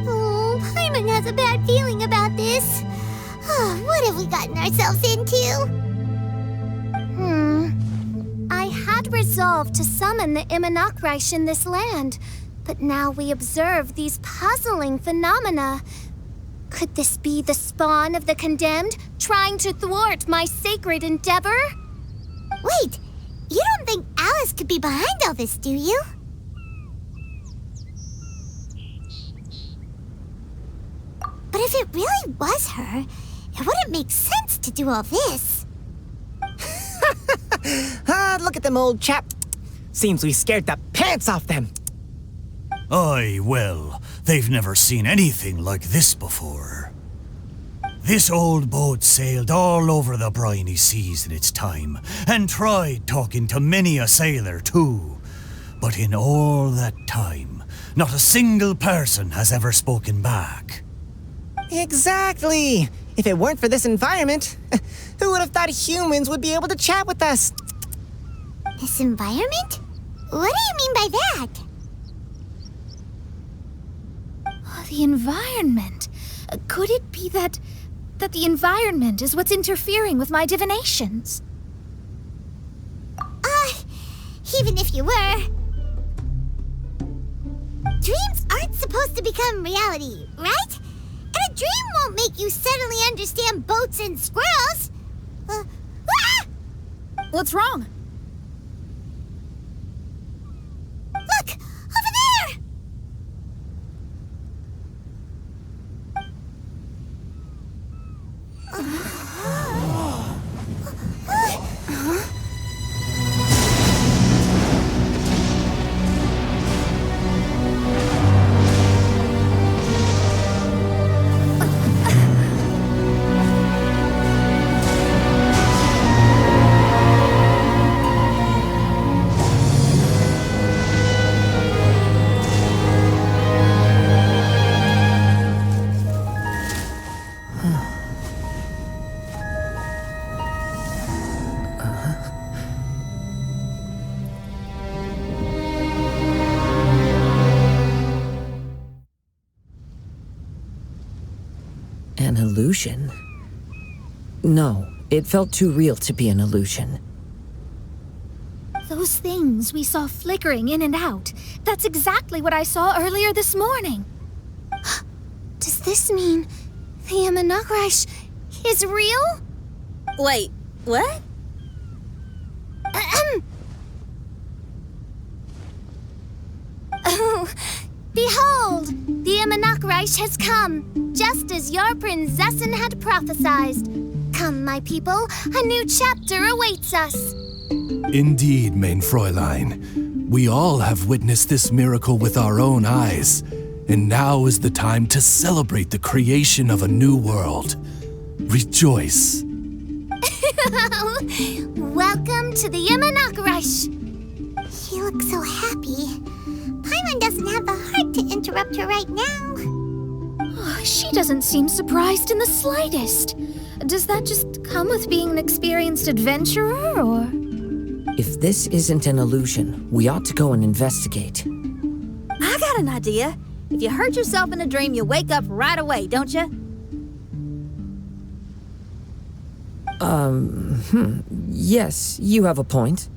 B: Oh, Paimon has a bad feeling about this. Oh, what have we gotten ourselves into?
C: I had resolved to summon the Imanakreish in this land, but now we observe these puzzling phenomena. Could this be the spawn of the condemned, trying to thwart my sacred endeavor?
B: Wait, you don't think Alice could be behind all this, do you? But if it really was her, it wouldn't make sense to do all this.
M: Look at them, old chap. Seems we scared the pants off them.
I: Aye, well, they've never seen anything like this before. This old boat sailed all over the briny seas in its time, and tried talking to many a sailor too. But in all that time, not a single person has ever spoken back.
M: Exactly. If it weren't for this environment, who would have thought humans would be able to chat with us?
B: This environment? What do you mean by that?
E: Oh, the environment. Could it be that the environment is what's interfering with my divinations?
B: Even if you were. Dreams aren't supposed to become reality, right? And a dream won't make you suddenly understand boats and squirrels.
G: What's wrong?
B: Look! Over there!
H: An illusion? No, it felt too real to be an illusion.
E: Those things we saw flickering in and out, that's exactly what I saw earlier this morning.
C: Does this mean the Imanakreish is real?
G: Wait, what?
C: Oh, behold, the Imanakreish has come, just as your Prinzessin had prophesied. Come, my people, a new chapter awaits us.
D: Indeed, mein Fräulein. We all have witnessed this miracle with our own eyes, and now is the time to celebrate the creation of a new world. Rejoice.
C: Welcome to the Imanakreish.
B: She looks so happy. Paimon doesn't have the heart to interrupt her right now.
E: Oh, she doesn't seem surprised in the slightest. Does that just come with being an experienced adventurer, or...?
H: If this isn't an illusion, we ought to go and investigate.
G: I got an idea. If you hurt yourself in a dream, you wake up right away, don't you?
H: Yes, you have a point.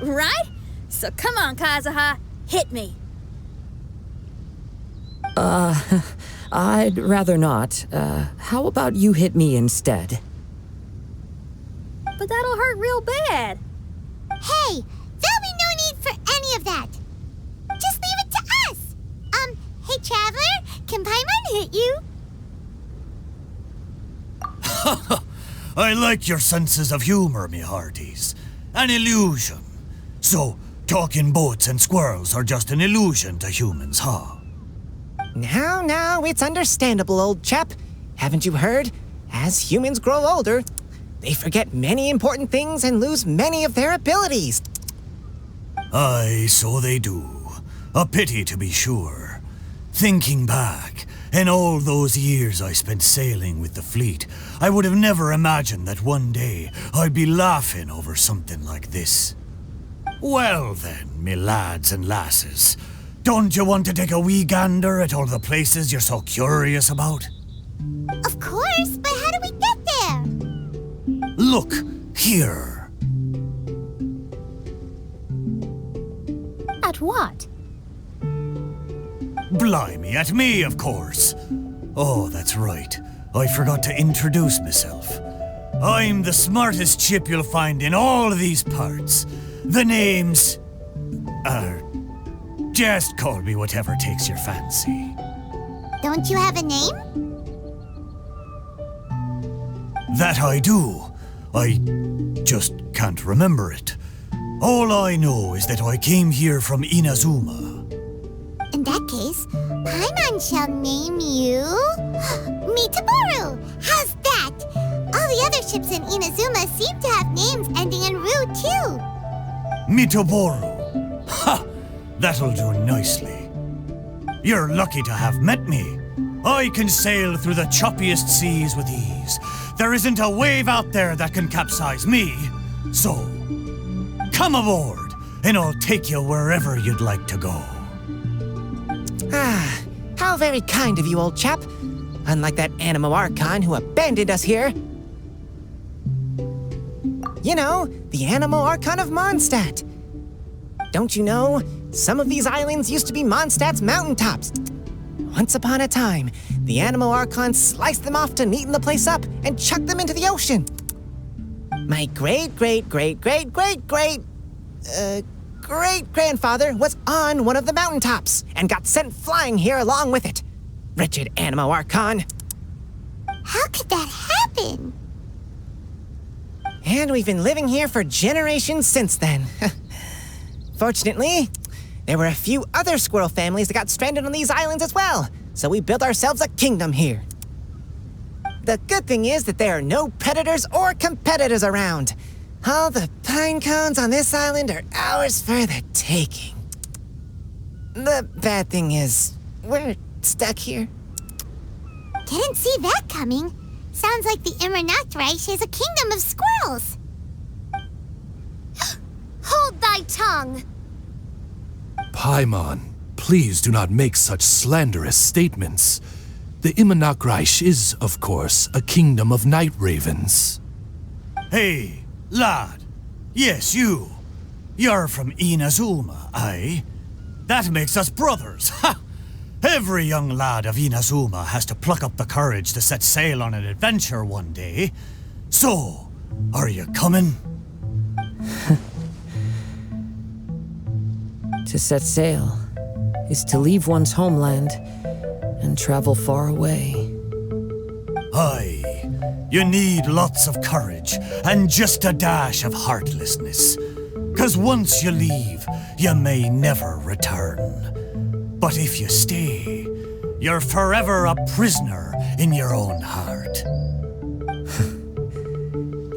G: Right? So come on, Kazuha, hit me.
H: I'd rather not. How about you hit me instead?
G: But that'll hurt real bad.
B: Hey, there'll be no need for any of that. traveler. Can Paimon hit you?
I: I like your senses of humor, me hearties. An illusion. So, talking boats and squirrels are just an illusion to humans, huh?
M: Now, it's understandable, old chap. Haven't you heard? As humans grow older, they forget many important things and lose many of their abilities.
I: Aye, so they do. A pity, to be sure. Thinking back, in all those years I spent sailing with the fleet, I would have never imagined that one day I'd be laughing over something like this. Well then, me lads and lasses, don't you want to take a wee gander at all the places you're so curious about?
B: Of course, but how do we get there?
I: Look, here.
E: At what?
I: Blimey, at me, of course. Oh, that's right. I forgot to introduce myself. I'm the smartest chip you'll find in all of these parts. The name's... just call me whatever takes your fancy.
B: Don't you have a name?
I: That I do. I just can't remember it. All I know is that I came here from Inazuma.
B: In that case, Paimon shall name you... Mitaboru! How's that? All the other ships in Inazuma seem to have names ending in Ru, too.
I: Mitaboru. Ha! That'll do nicely. You're lucky to have met me. I can sail through the choppiest seas with ease. There isn't a wave out there that can capsize me. So, come aboard, and I'll take you wherever you'd like to go.
M: Ah, how very kind of you, old chap. Unlike that Animo Archon who abandoned us here. You know, the Animo Archon of Mondstadt. Don't you know, some of these islands used to be Mondstadt's mountaintops. Once upon a time, the Animo Archon sliced them off to neaten the place up and chucked them into the ocean. My great-grandfather was on one of the mountaintops and got sent flying here along with it. Wretched Animo Archon.
B: How could that happen?
M: And we've been living here for generations since then. Fortunately, there were a few other squirrel families that got stranded on these islands as well, so we built ourselves a kingdom here. The good thing is that there are no predators or competitors around. All the pine cones on this island are ours for the taking. The bad thing is, we're stuck here.
B: Didn't see that coming. Sounds like the Immernachtreich is a kingdom of squirrels.
C: Hold thy tongue!
D: Paimon, please do not make such slanderous statements. The Immernachtreich is, of course, a kingdom of night ravens.
I: Hey, lad. Yes, you. You're from Inazuma, aye? That makes us brothers, ha! Every young lad of Inazuma has to pluck up the courage to set sail on an adventure one day. So, are you coming?
H: To set sail is to leave one's homeland and travel far away.
I: Aye, you need lots of courage and just a dash of heartlessness. 'Cause once you leave, you may never return. But if you stay, you're forever a prisoner in your own heart.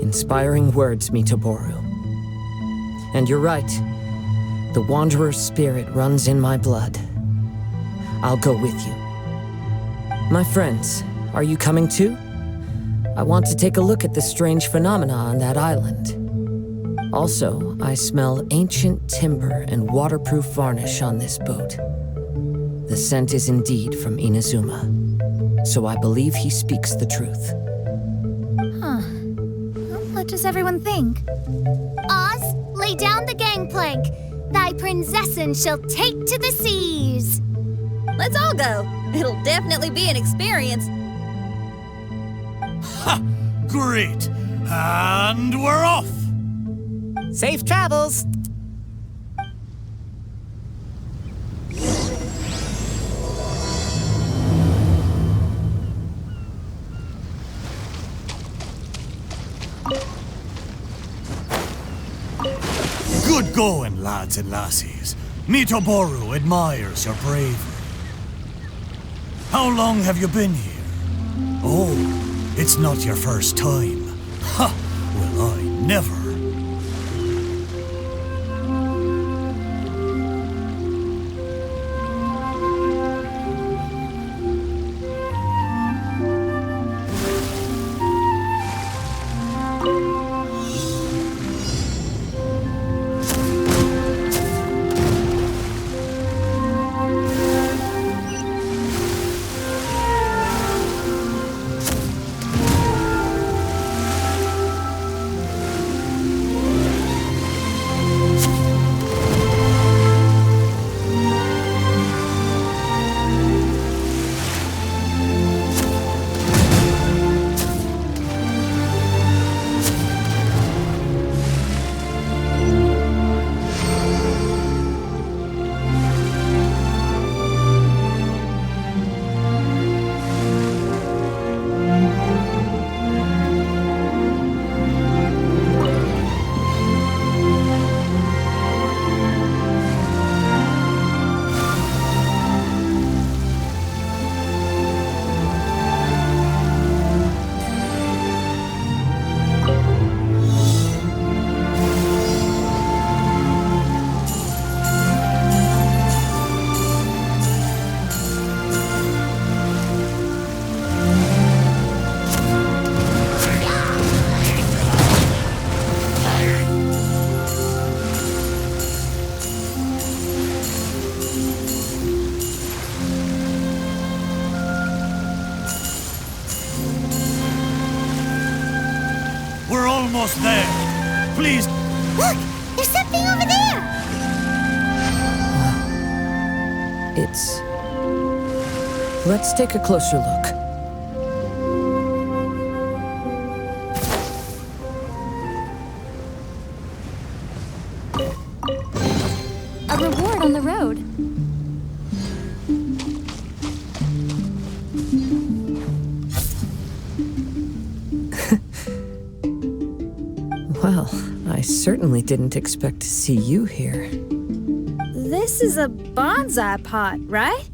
H: Inspiring words, Mitaboru. And you're right. The Wanderer's spirit runs in my blood. I'll go with you. My friends, are you coming too? I want to take a look at the strange phenomena on that island. Also, I smell ancient timber and waterproof varnish on this boat. The scent is indeed from Inazuma, so I believe he speaks the truth.
E: Huh. What does everyone think?
C: Oz, lay down the gangplank. Thy princessin shall take to the seas.
G: Let's all go. It'll definitely be an experience.
I: Ha! Great! And we're off!
M: Safe travels!
I: going, lads and lassies. Mitoboru admires your bravery. How long have you been here? Oh, it's not your first time. Ha! Well, I never. Almost there. Please.
B: Look! There's something over there!
H: It's... Let's take a closer look.
E: A reward on the road.
H: Well, I certainly didn't expect to see you here.
G: This is a bonsai pot, right?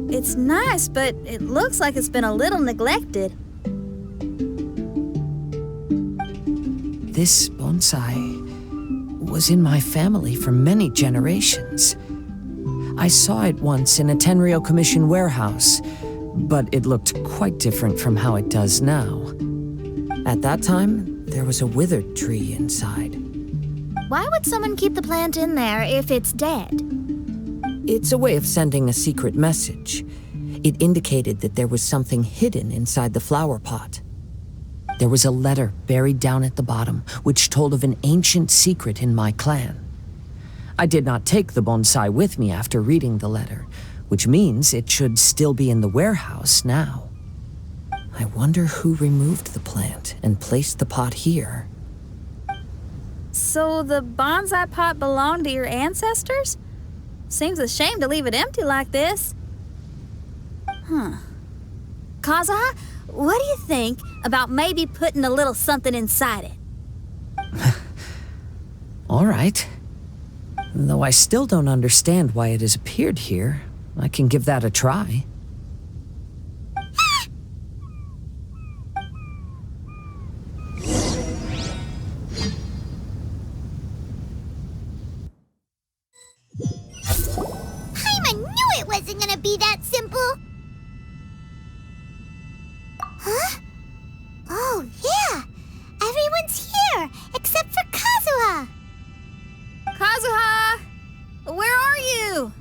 G: It's nice, but it looks like it's been a little neglected.
H: This bonsai was in my family for many generations. I saw it once in a Tenryou Commission warehouse, but it looked quite different from how it does now. At that time, there was a withered tree inside.
C: Why would someone keep the plant in there if it's dead?
H: It's a way of sending a secret message. It indicated that there was something hidden inside the flower pot. There was a letter buried down at the bottom, which told of an ancient secret in my clan. I did not take the bonsai with me after reading the letter, which means it should still be in the warehouse now. I wonder who removed the plant and placed the pot here.
G: So the bonsai pot belonged to your ancestors? Seems a shame to leave it empty like this. Kazuha, what do you think about maybe putting a little something inside it?
H: All right. Though I still don't understand why it has appeared here, I can give that a try.
B: Wasn't gonna be that simple. Huh? Oh, yeah. Everyone's here, except for Kazuha.
G: Kazuha! Where are you?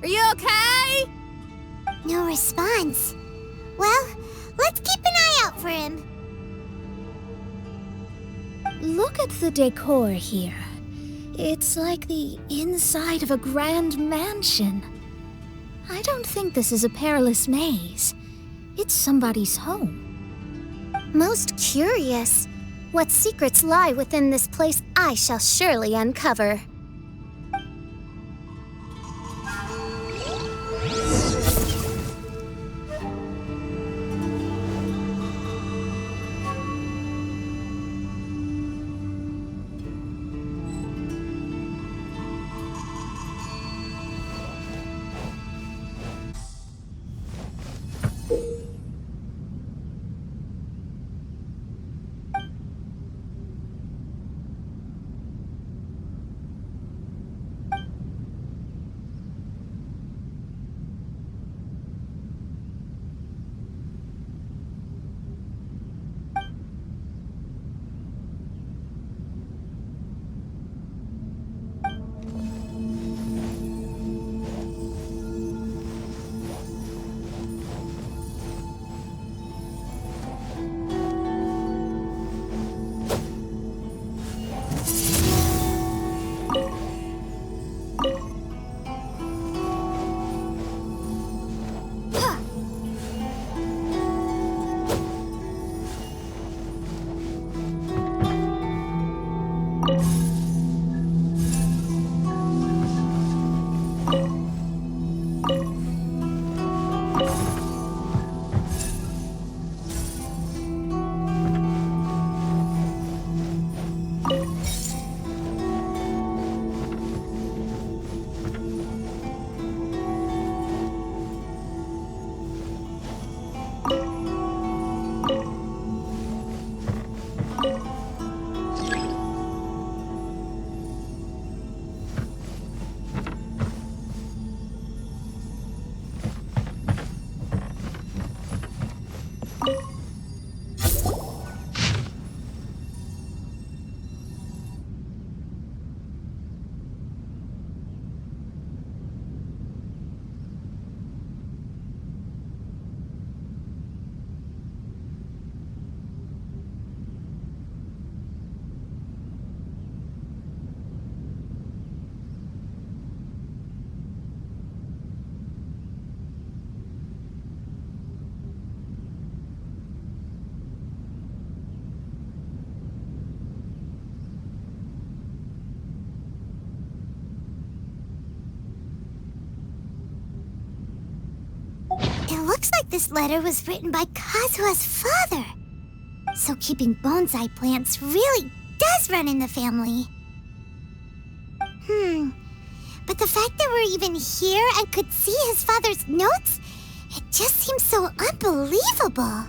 G: Are you okay?
B: No response. Well, let's keep an eye out for him.
E: Look at the decor here. It's like the inside of a grand mansion. I don't think this is a perilous maze. It's somebody's home.
C: Most curious. What secrets lie within this place I shall surely uncover.
B: looks like this letter was written by Kazuha's father. So keeping bonsai plants really does run in the family. But the fact that we're even here and could see his father's notes, it just seems so unbelievable.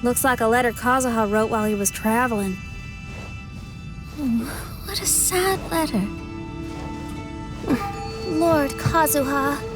G: Looks like a letter Kazuha wrote while he was traveling.
E: What a sad letter. Lord Kazuha.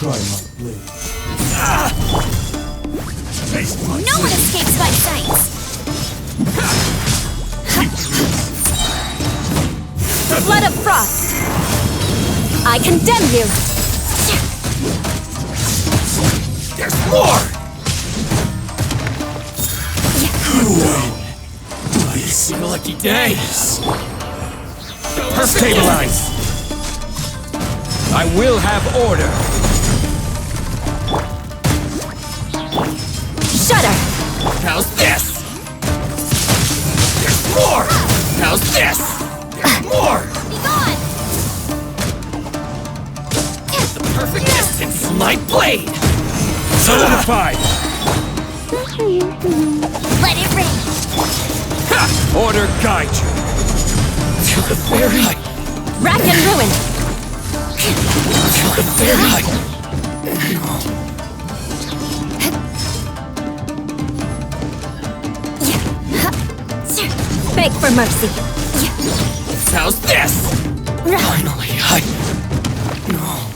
D: try my blade.
A: No one escapes my sight! Blood of frost! I condemn you!
J: There's more!
D: These lucky days!
J: Stabilize! I will have order!
A: Shudder!
J: How's this? There's more! How's this? There's more!
A: Be gone!
J: The perfect distance! My blade! Solidified!
A: Let it rain!
J: Ha! Order guide you! To the very...
A: Rack and ruin!
J: To the very...
A: Beg for mercy!
J: How's this? Finally, No.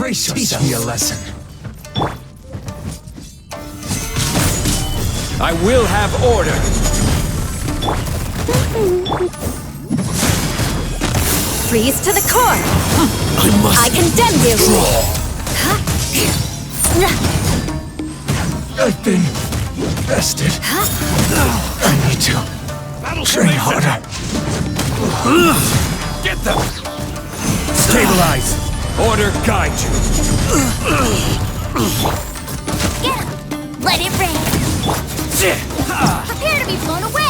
D: Brace yourself. Teach me a lesson. I will have order.
F: Freeze to the core.
D: I
F: condemn you.
D: I've been bested. I need to train harder. Get them! Stabilize! Order guide you.
C: Get him! Let it rain! Prepare to be blown away!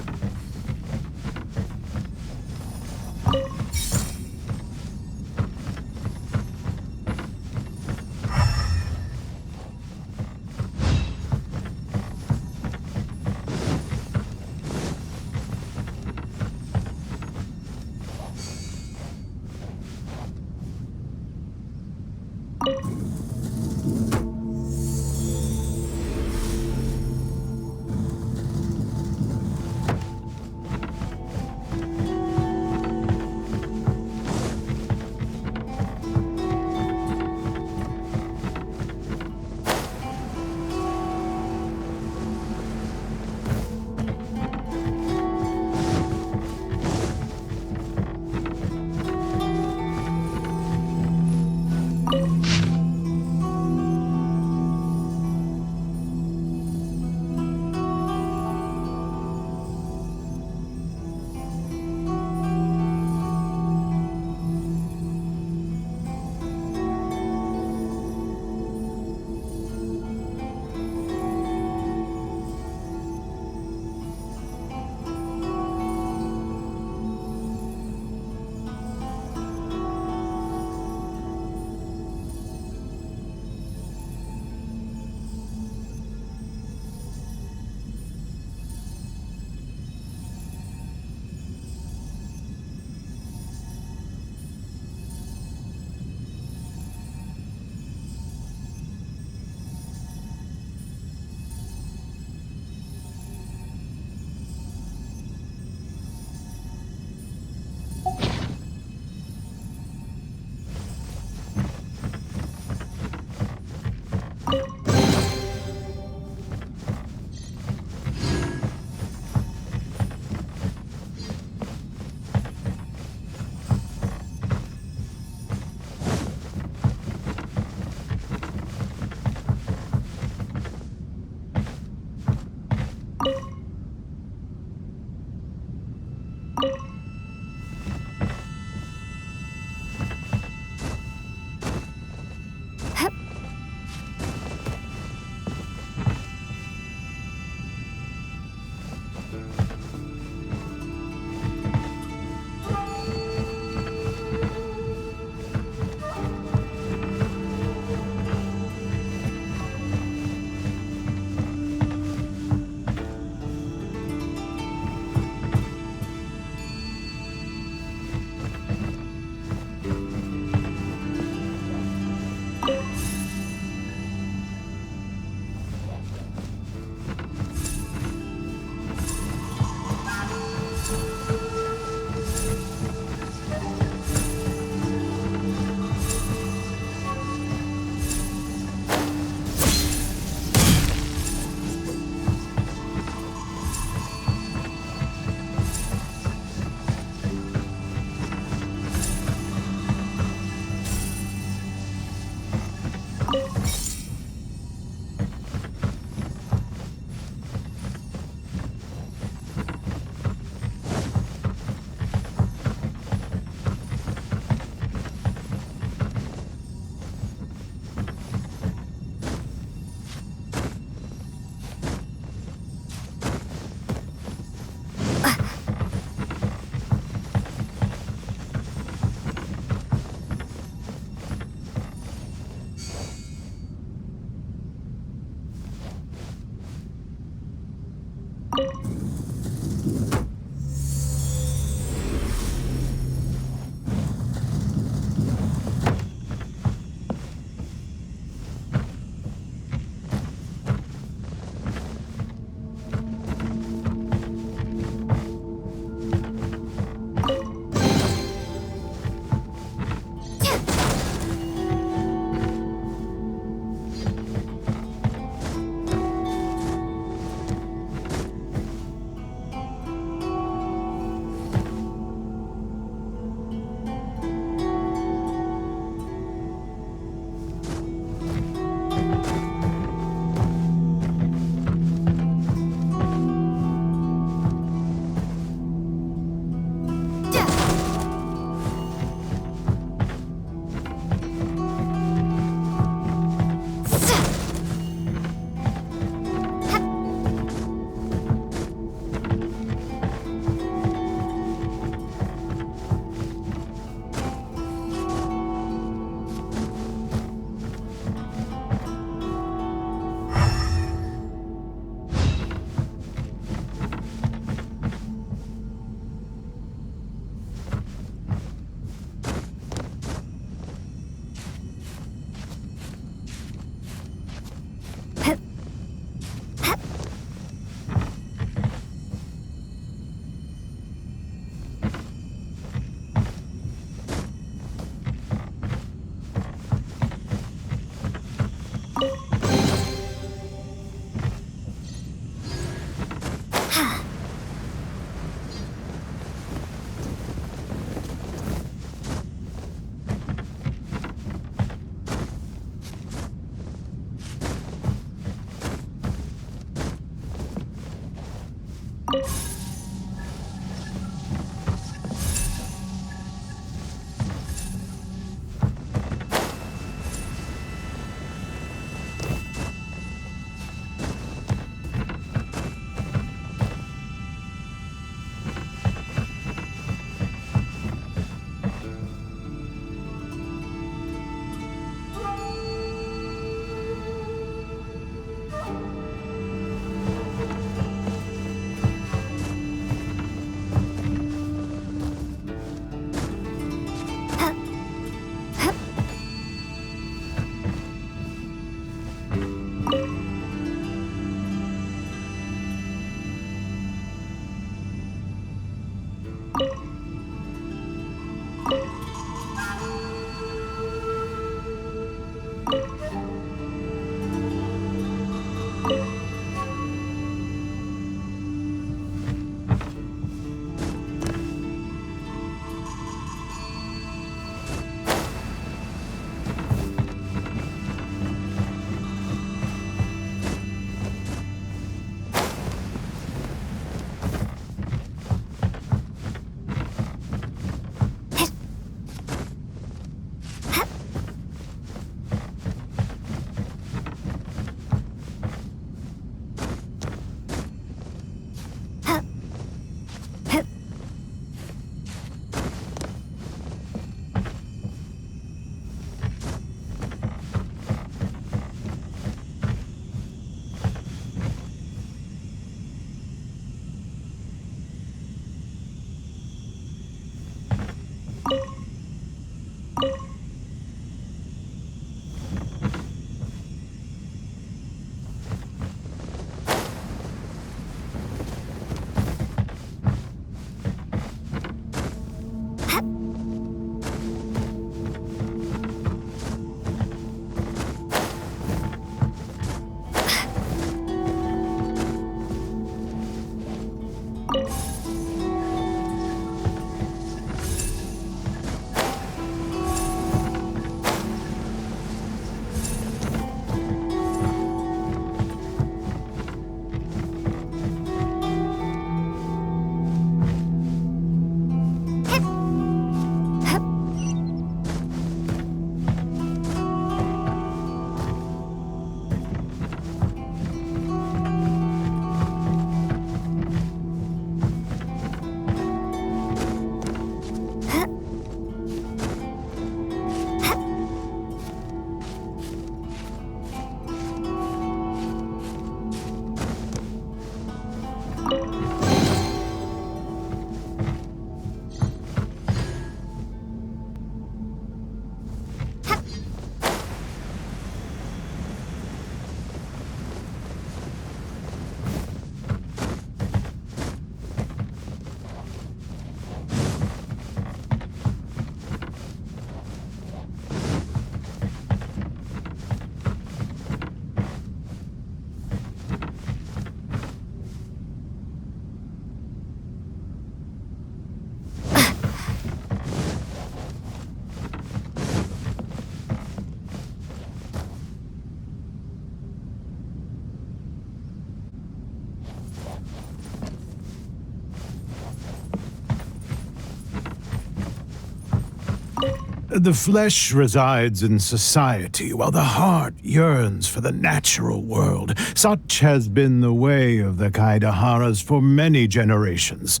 N: The flesh resides in society, while the heart yearns for the natural world. Such has been the way of the Kaidaharas for many generations.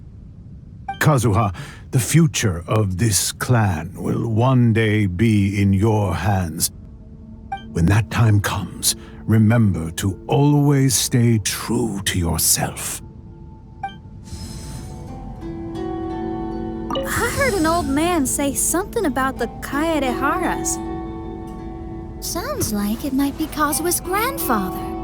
N: Kazuha, the future of this clan will one day be in your hands. When that time comes, remember to always stay true to yourself.
G: I heard an old man say something about the Kaidaharas.
E: Sounds like it might be Kazuha's grandfather.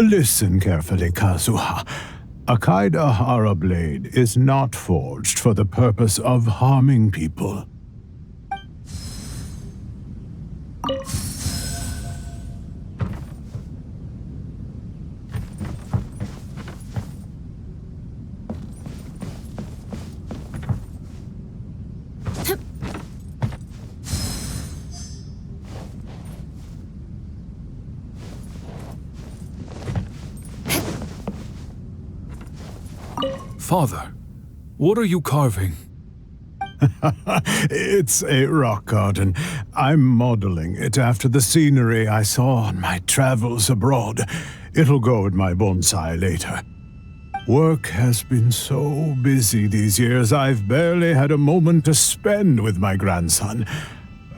N: Listen carefully, Kazuha. A Kaidahara blade is not forged for the purpose of harming people.
D: Father, what are you carving?
N: It's a rock garden. I'm modeling it after the scenery I saw on my travels abroad. It'll go in my bonsai later. Work has been so busy these years, I've barely had a moment to spend with my grandson.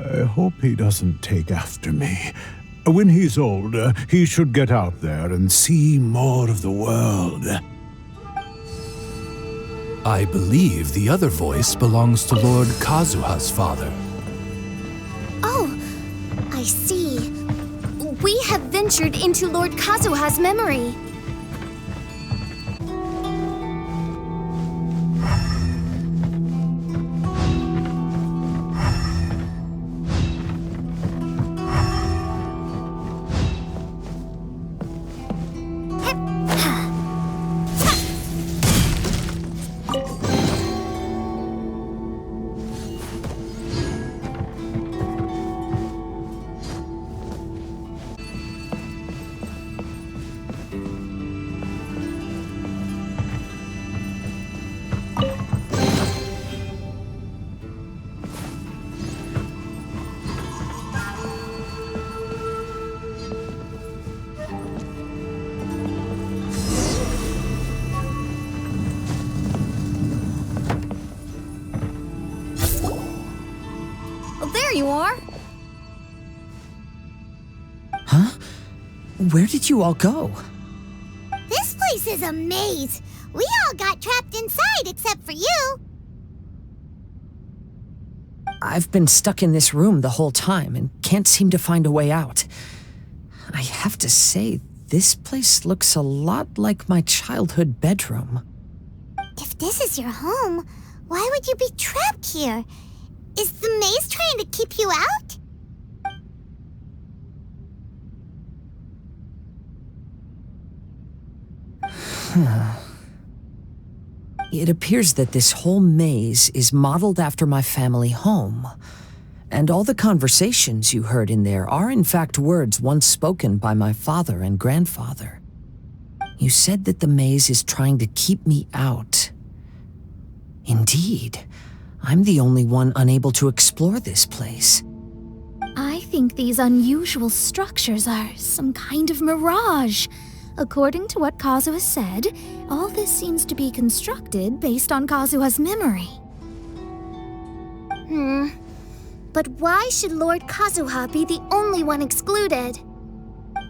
N: I hope he doesn't take after me. When he's older, he should get out there and see more of the world.
D: I believe the other voice belongs to Lord Kazuha's father.
C: Oh, I see. We have ventured into Lord Kazuha's memory.
G: You are?
H: Huh? Where did you all go?
B: This place is a maze. We all got trapped inside except for you.
H: I've been stuck in this room the whole time and can't seem to find a way out. I have to say, this place looks a lot like my childhood bedroom.
B: If this is your home, why would you be trapped here? Is the maze trying to keep you out?
H: It appears that this whole maze is modeled after my family home. And all the conversations you heard in there are in fact words once spoken by my father and grandfather. You said that the maze is trying to keep me out. Indeed. I'm the only one unable to explore this place.
E: I think these unusual structures are some kind of mirage. According to what Kazuha said, all this seems to be constructed based on Kazuha's memory.
C: But why should Lord Kazuha be the only one excluded?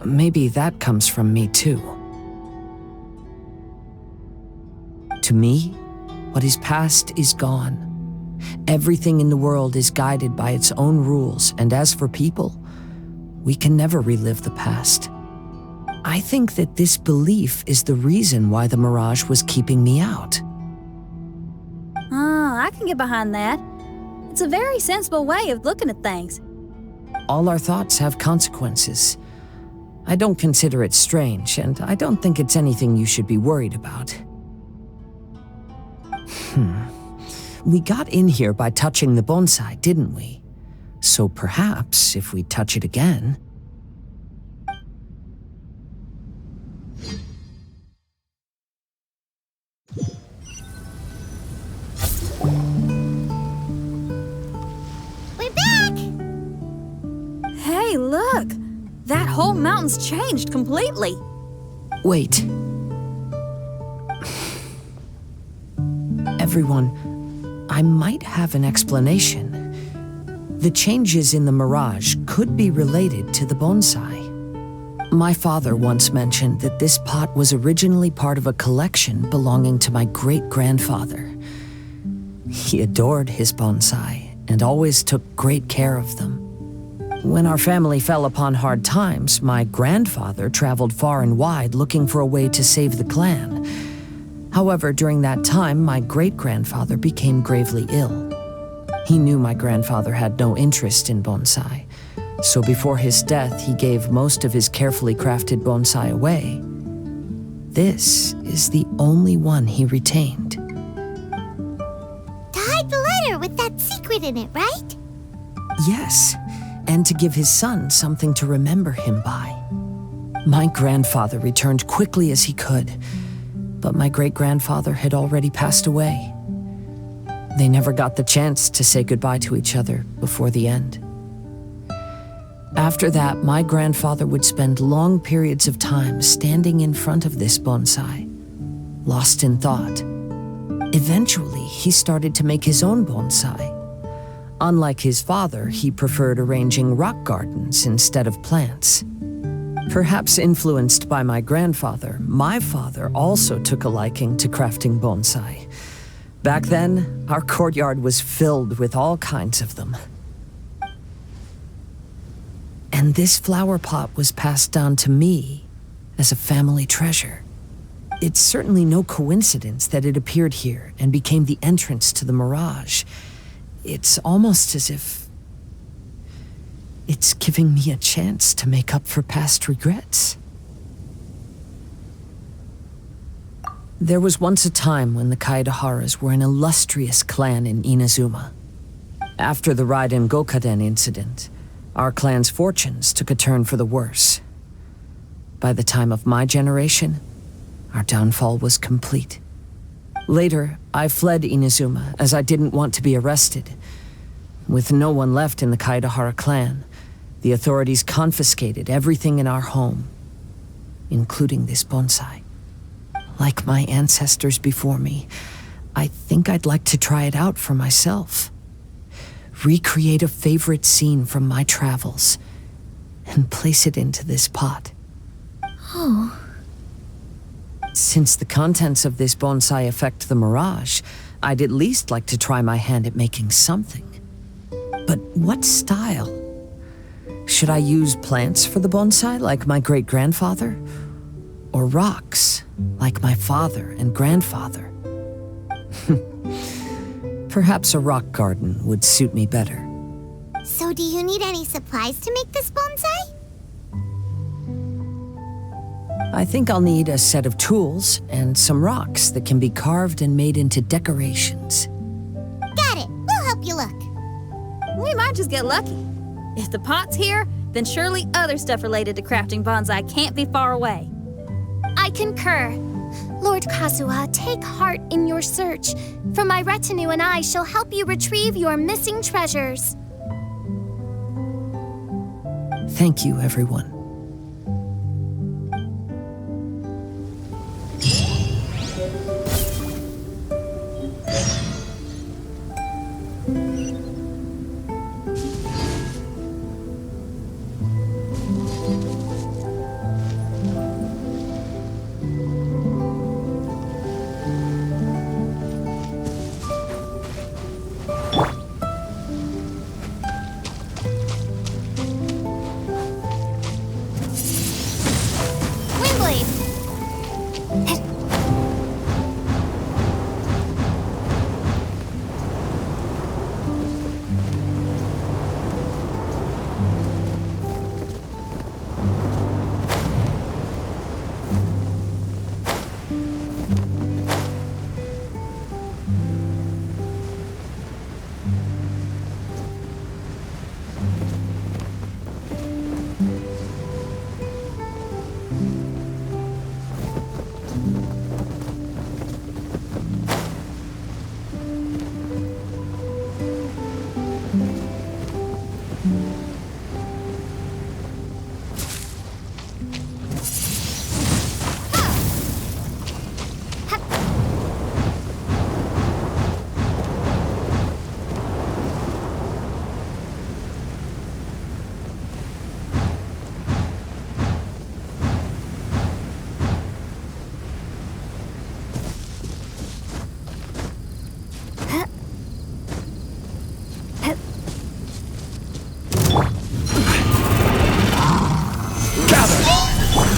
H: Maybe that comes from me too. To me, what is past is gone. Everything in the world is guided by its own rules, and as for people, we can never relive the past. I think that this belief is the reason why the mirage was keeping me out.
G: Oh, I can get behind that. It's a very sensible way of looking at things.
H: All our thoughts have consequences. I don't consider it strange, and I don't think it's anything you should be worried about. We got in here by touching the bonsai, didn't we? So perhaps, if we touch it again...
B: We're back!
G: Hey, look! That whole mountain's changed completely.
H: Wait. Everyone, I might have an explanation. The changes in the mirage could be related to the bonsai. My father once mentioned that this pot was originally part of a collection belonging to my great-grandfather. He adored his bonsai and always took great care of them. When our family fell upon hard times, my grandfather traveled far and wide looking for a way to save the clan. However, during that time, my great-grandfather became gravely ill. He knew my grandfather had no interest in bonsai, so before his death, he gave most of his carefully crafted bonsai away. This is the only one he retained.
B: To hide the letter with that secret in it, right?
H: Yes, and to give his son something to remember him by. My grandfather returned quickly as he could, but my great-grandfather had already passed away. They never got the chance to say goodbye to each other before the end. After that, my grandfather would spend long periods of time standing in front of this bonsai, lost in thought. Eventually, he started to make his own bonsai. Unlike his father, he preferred arranging rock gardens instead of plants. Perhaps influenced by my grandfather, my father also took a liking to crafting bonsai. Back then, our courtyard was filled with all kinds of them. And this flower pot was passed down to me as a family treasure. It's certainly no coincidence that it appeared here and became the entrance to the mirage. It's almost as if it's giving me a chance to make up for past regrets. There was once a time when the Kaidaharas were an illustrious clan in Inazuma. After the Raiden Gokaden incident, our clan's fortunes took a turn for the worse. By the time of my generation, our downfall was complete. Later, I fled Inazuma as I didn't want to be arrested. With no one left in the Kaidahara clan, the authorities confiscated everything in our home, including this bonsai. Like my ancestors before me, I think I'd like to try it out for myself. Recreate a favorite scene from my travels and place it into this pot.
E: Oh.
H: Since the contents of this bonsai affect the mirage, I'd at least like to try my hand at making something. But what style? Should I use plants for the bonsai like my great-grandfather? Or rocks like my father and grandfather? Perhaps a rock garden would suit me better.
B: So do you need any supplies to make this bonsai?
H: I think I'll need a set of tools and some rocks that can be carved and made into decorations.
B: Got it. We'll help you look.
G: We might just get lucky. If the pot's here, then surely other stuff related to crafting bonsai can't be far away.
C: I concur. Lord Kazuha, take heart in your search, for my retinue and I shall help you retrieve your missing treasures.
H: Thank you, everyone.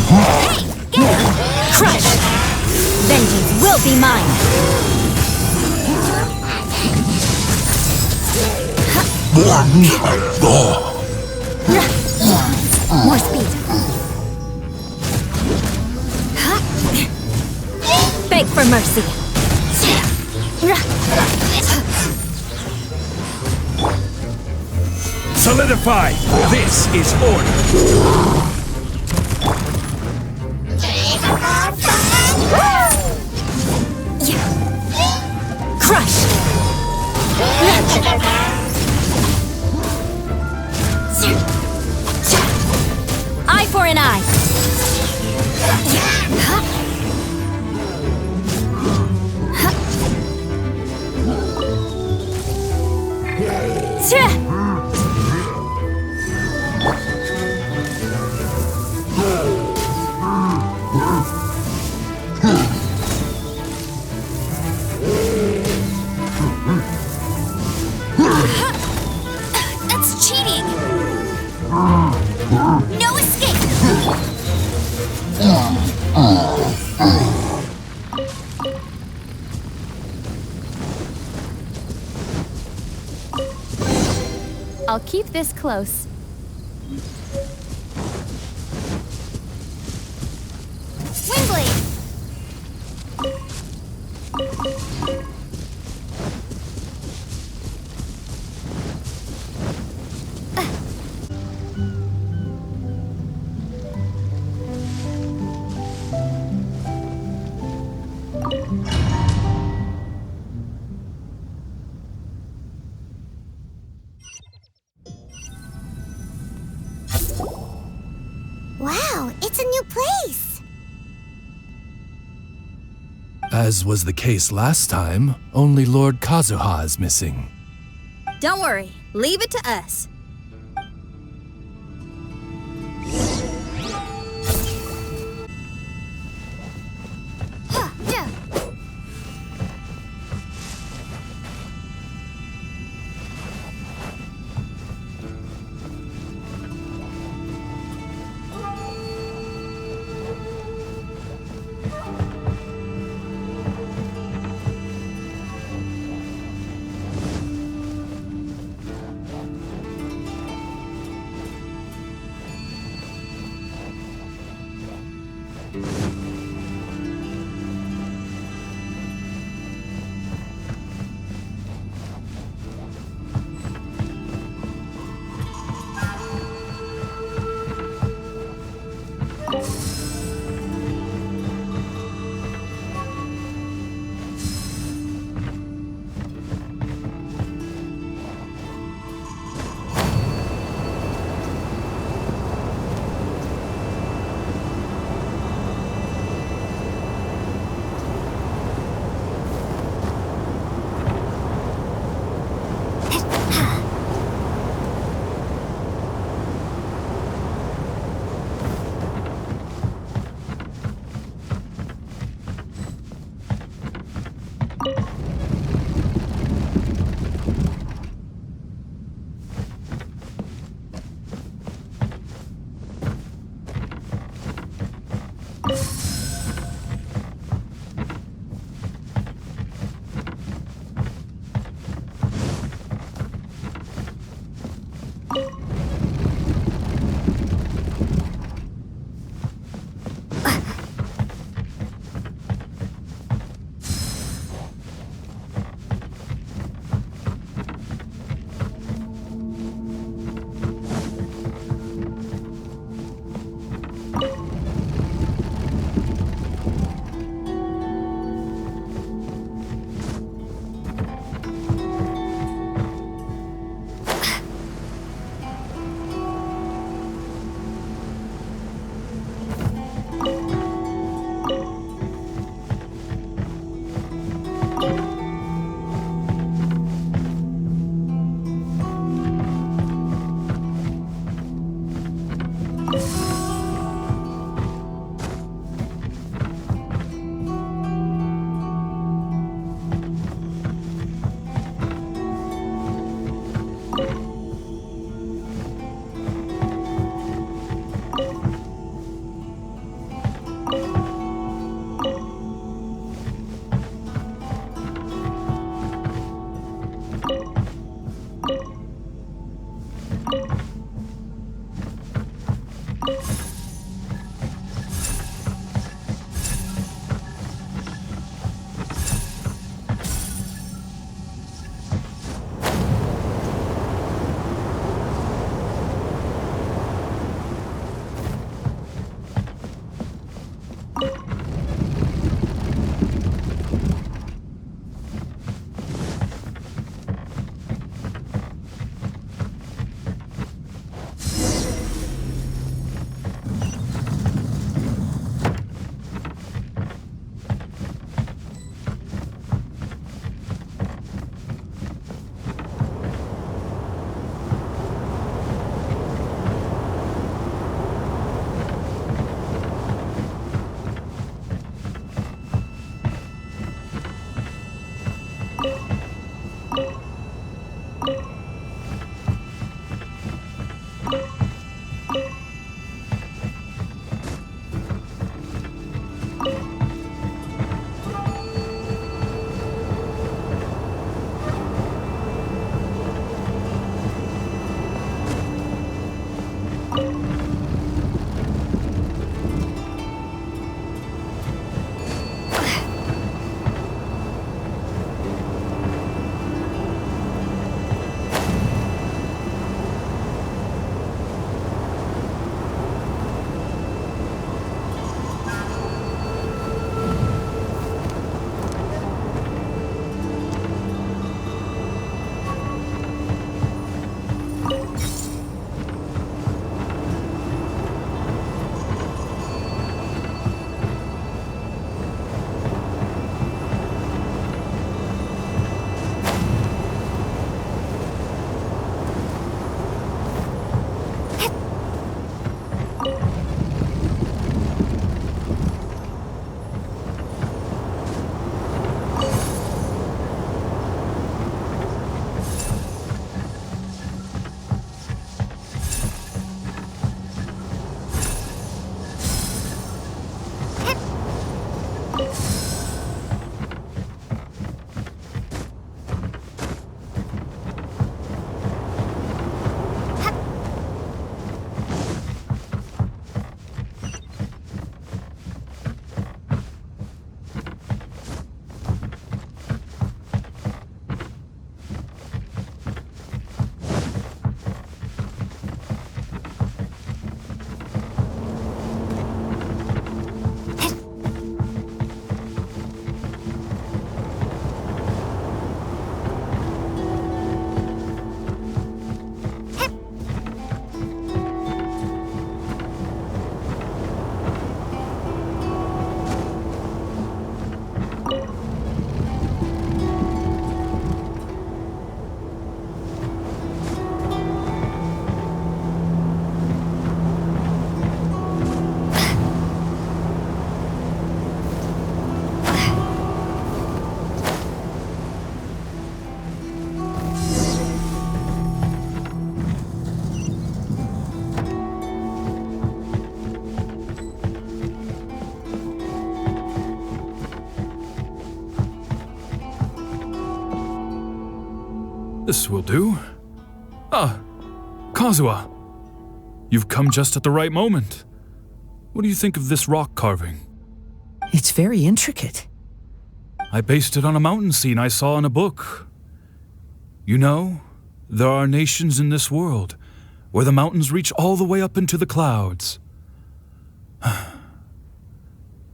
F: Hey! Get it! Crush! Vengeance will be mine! More speed! Beg for mercy!
O: Solidify! This is order!
F: Crush! Eye for an eye! That's cheating! No escape!
E: I'll keep this close.
C: Windblade!
B: Wow, it's a new place.
D: As was the case last time, only Lord Kazuha is missing.
G: Don't worry, leave it to us.
D: This will do. Ah, Kazuha. You've come just at the right moment. What do you think of this rock carving?
H: It's very intricate.
D: I based it on a mountain scene I saw in a book. You know, there are nations in this world where the mountains reach all the way up into the clouds.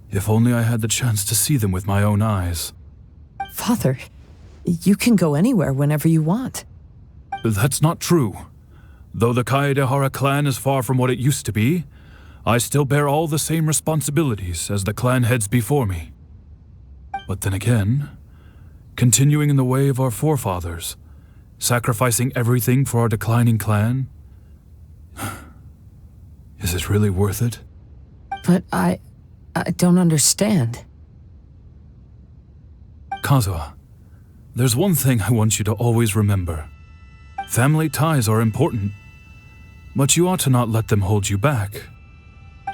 D: If only I had the chance to see them with my own eyes.
H: Father, you can go anywhere whenever you want.
D: That's not true. Though the Kaedehara clan is far from what it used to be, I still bear all the same responsibilities as the clan heads before me. But then again, continuing in the way of our forefathers, sacrificing everything for our declining clan, is it really worth it?
H: But I don't understand.
D: Kazuha, there's one thing I want you to always remember. Family ties are important, but you ought to not let them hold you back.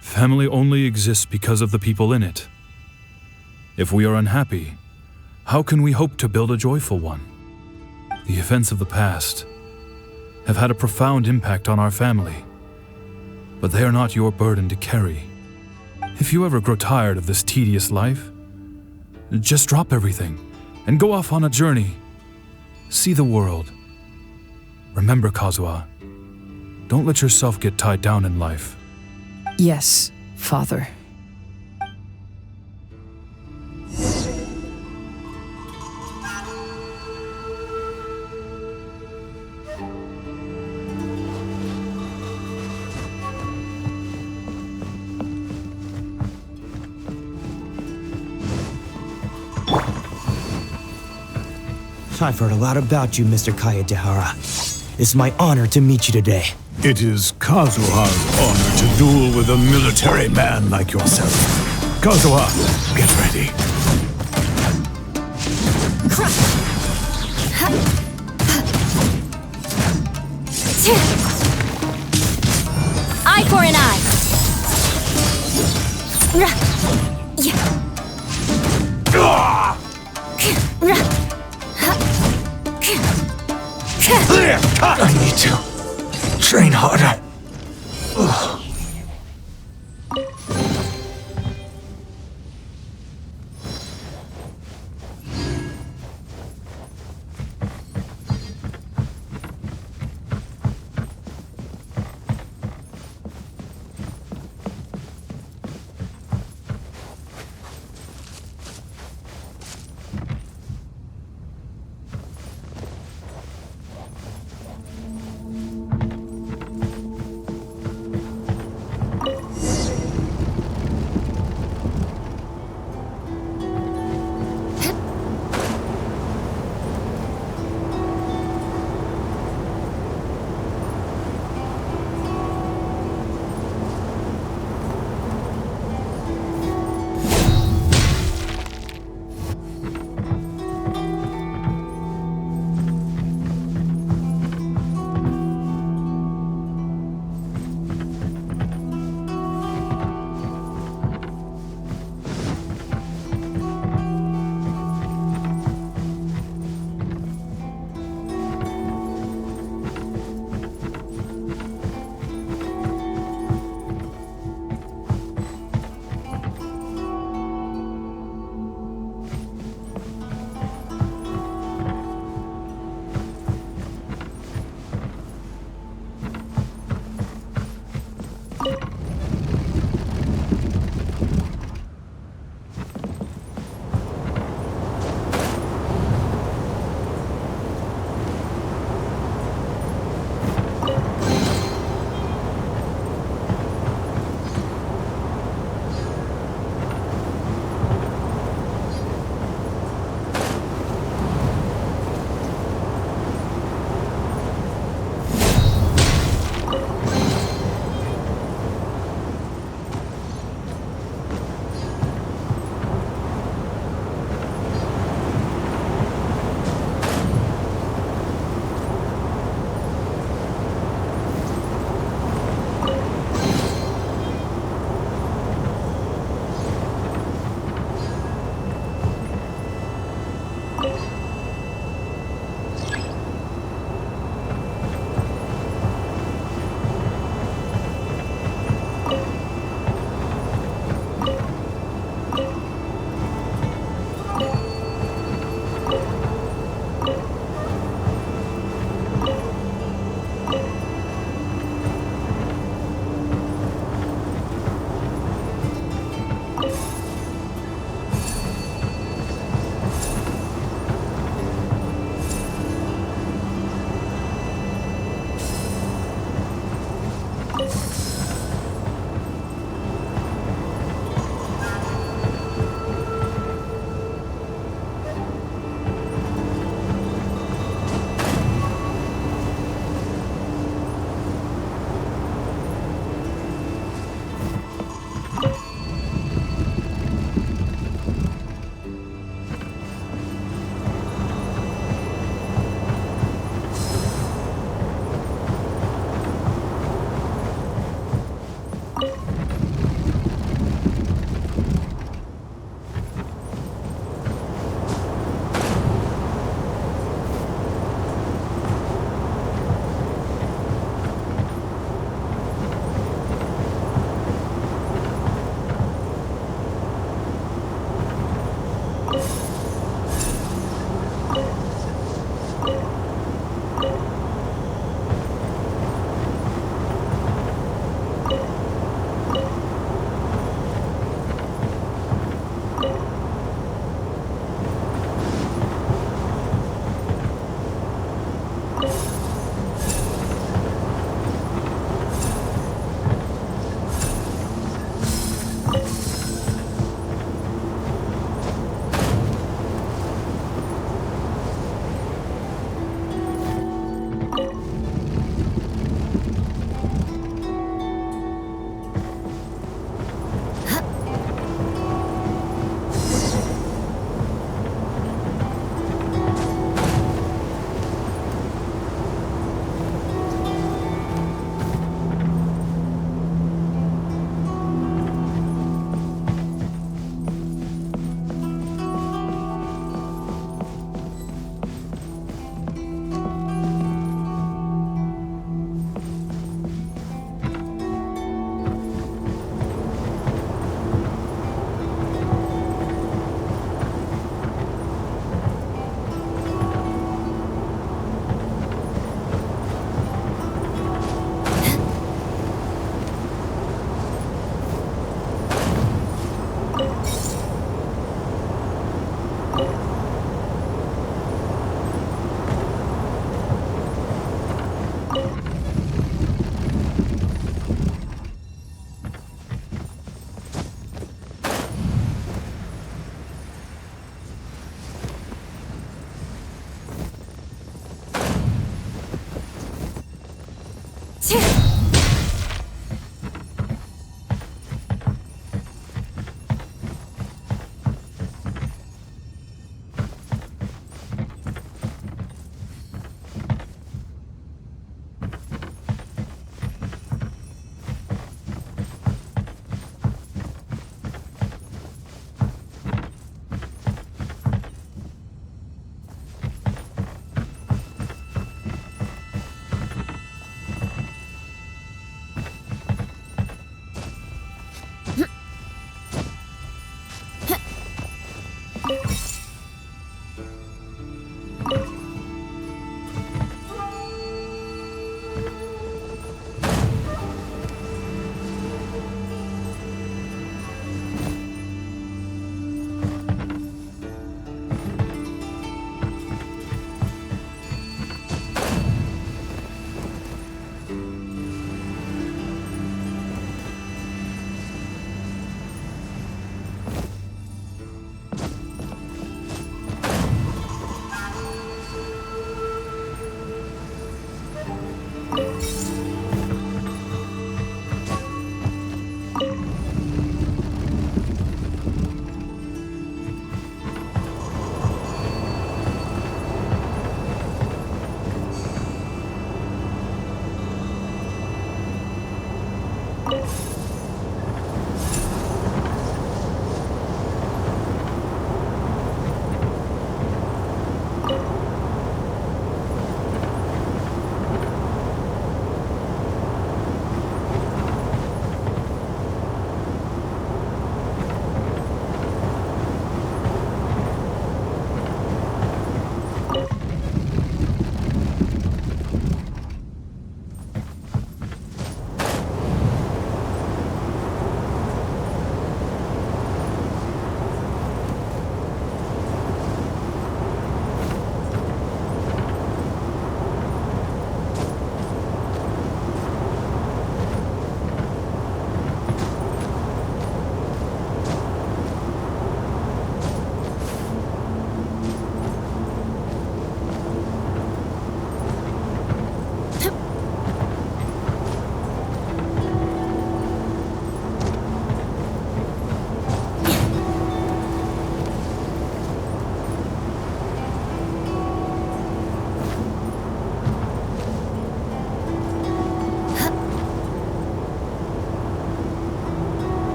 D: Family only exists because of the people in it. If we are unhappy, how can we hope to build a joyful one? The events of the past have had a profound impact on our family, but they are not your burden to carry. If you ever grow tired of this tedious life, just drop everything and go off on a journey. See the world. Remember, Kazuha, don't let yourself get tied down in life.
H: Yes, Father.
P: I've heard a lot about you, Mr. Kaedehara. It's my honor to meet you today.
N: It is Kazuha's honor to duel with a military man like yourself. Kazuha, get ready.
F: Eye for an eye.
P: I need to train harder.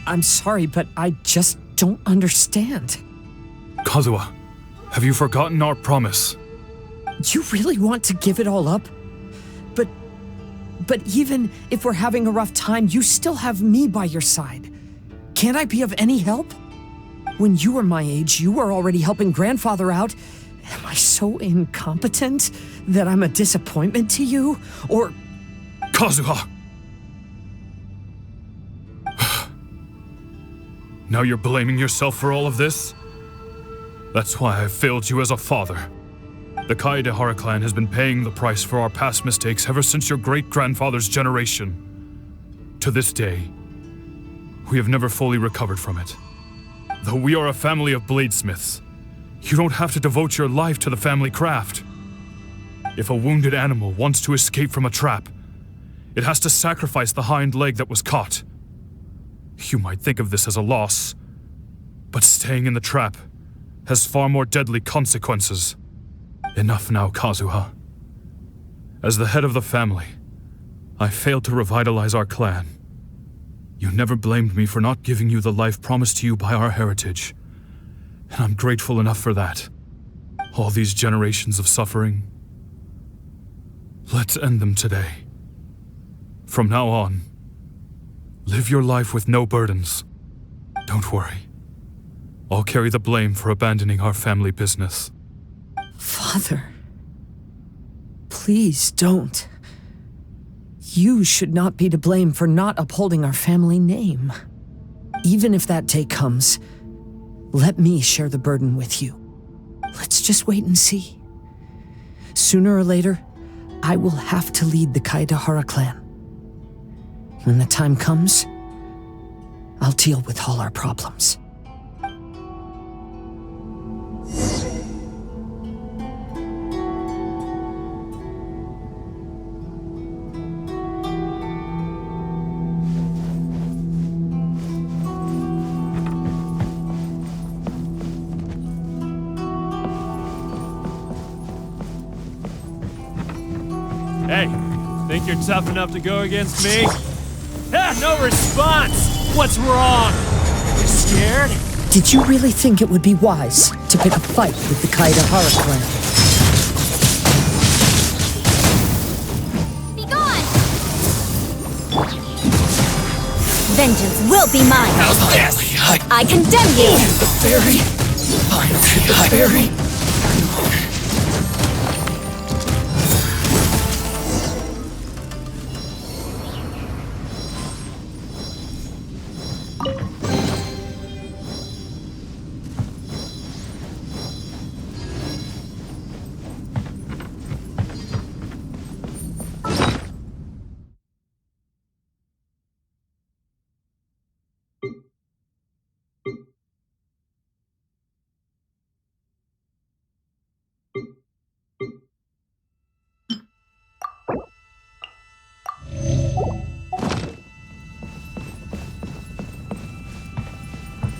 H: I'm sorry, but I just don't understand.
D: Kazuha, have you forgotten our promise?
H: You really want to give it all up? But even if we're having a rough time, you still have me by your side. Can't I be of any help? When you were my age, you were already helping grandfather out. Am I so incompetent that I'm a disappointment to you? Or...
D: Kazuha! Now you're blaming yourself for all of this? That's why I failed you as a father. The Kaedehara clan has been paying the price for our past mistakes ever since your great-grandfather's generation. To this day, we have never fully recovered from it. Though we are a family of bladesmiths, you don't have to devote your life to the family craft. If a wounded animal wants to escape from a trap, it has to sacrifice the hind leg that was caught. You might think of this as a loss, but staying in the trap has far more deadly consequences. Enough now, Kazuha. As the head of the family, I failed to revitalize our clan. You never blamed me for not giving you the life promised to you by our heritage, and I'm grateful enough for that. All these generations of suffering, let's end them today. From now on, live your life with no burdens. Don't worry. I'll carry the blame for abandoning our family business.
H: Father, please don't. You should not be to blame for not upholding our family name. Even if that day comes, let me share the burden with you. Let's just wait and see. Sooner or later, I will have to lead the Kaedehara clan. When the time comes, I'll deal with all our problems.
Q: Hey, think you're tough enough to go against me? Ah, no response! What's wrong? You scared?
H: Did you really think it would be wise to pick a fight with the Kaedehara clan?
F: vengeance will be mine. I condemn you.
D: The fairy. I'm the fairy.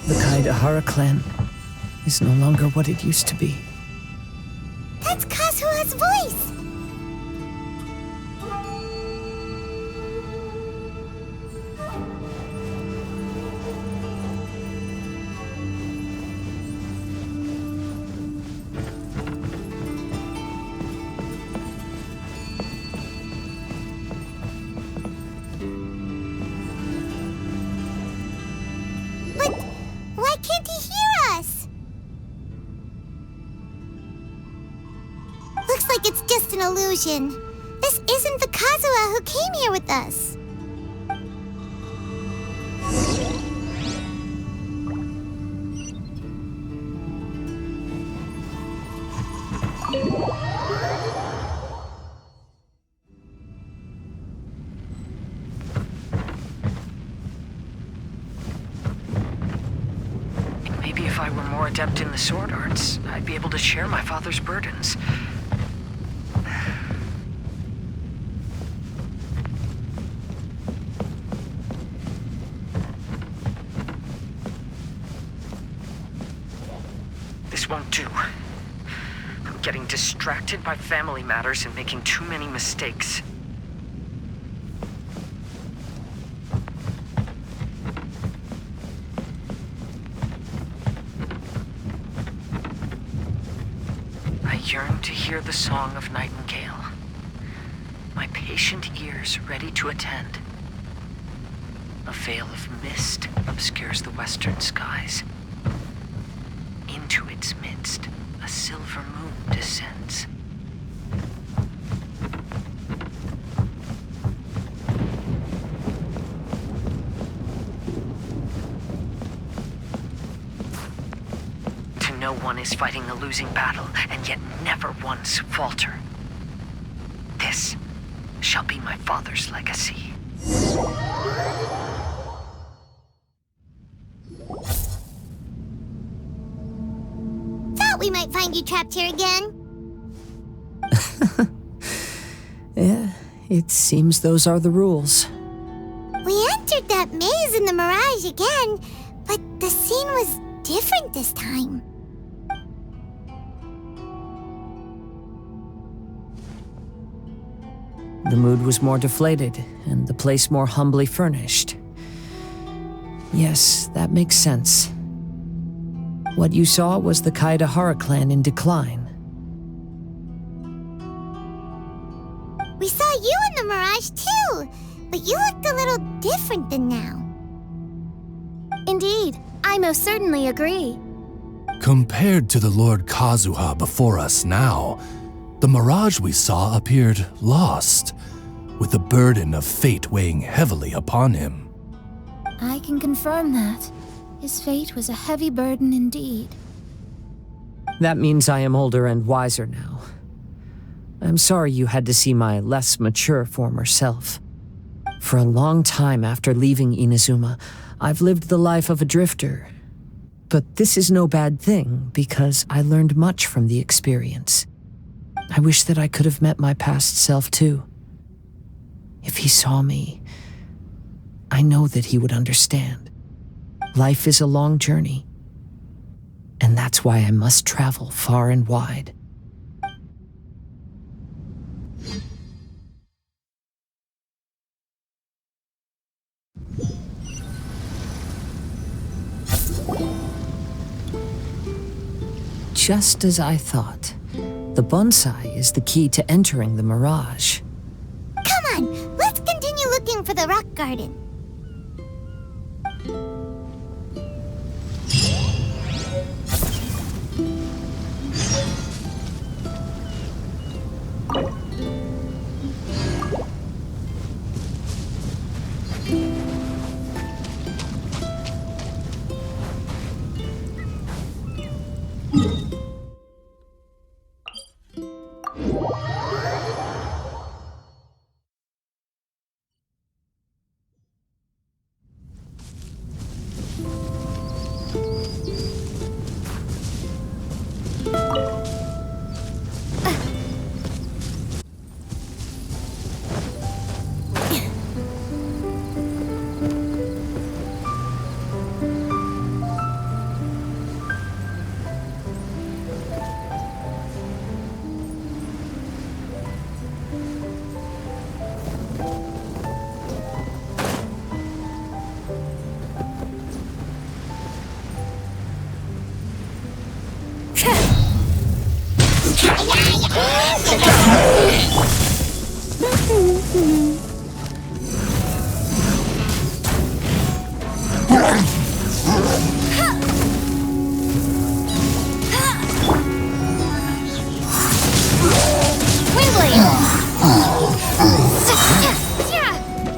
H: The Kaidahara clan is no longer what it used to be.
B: That's Kazuha's voice! But why can't he hear us? Looks like it's just an illusion. This isn't the Kazuha who came here with us.
H: Maybe if I were more adept in the sword arts, I'd be able to share my father's burdens. This won't do. I'm getting distracted by family matters and making too many mistakes. I yearn to hear the song of nightingale. My patient ears ready to attend. A veil of mist obscures the western skies. Into its midst, a silver moon descends. To know one is fighting a losing battle, and yet never once falter. This shall be my father's legacy.
B: We might find you trapped here again.
H: Yeah, it seems those are the rules.
B: We entered that maze in the mirage again, but the scene was different this time.
H: The mood was more deflated, and the place more humbly furnished. Yes, that makes sense. What you saw was the Kaidahara clan in decline.
B: We saw you in the mirage too, but you looked a little different than now.
C: Indeed, I most certainly agree.
D: Compared to the Lord Kazuha before us now, the mirage we saw appeared lost, with the burden of fate weighing heavily upon him.
E: I can confirm that. His fate was a heavy burden indeed.
H: That means I am older and wiser now. I'm sorry you had to see my less mature former self. For a long time after leaving Inazuma, I've lived the life of a drifter. But this is no bad thing, because I learned much from the experience. I wish that I could have met my past self too. If he saw me, I know that he would understand. Life is a long journey, and that's why I must travel far and wide. Just as I thought, the bonsai is the key to entering the mirage.
B: Come on, let's continue looking for the rock garden.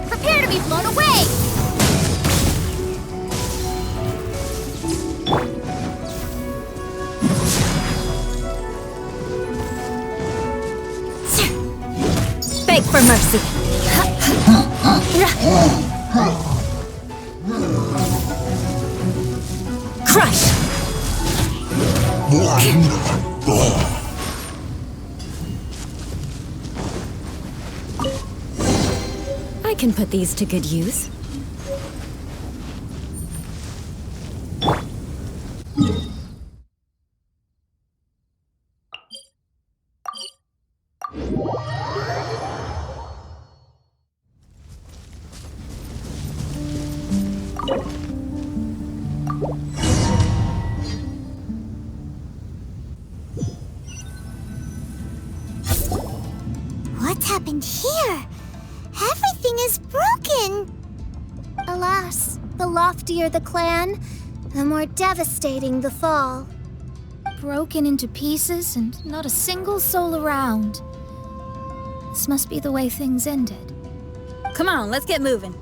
C: Prepare to be blown away!
F: Beg for mercy. Crush! I can put these to good use.
B: What's happened here? Everything is broken!
C: Alas, the loftier the clan, the more devastating the fall.
E: Broken into pieces and not a single soul around. This must be the way things ended.
G: Come on, let's get moving.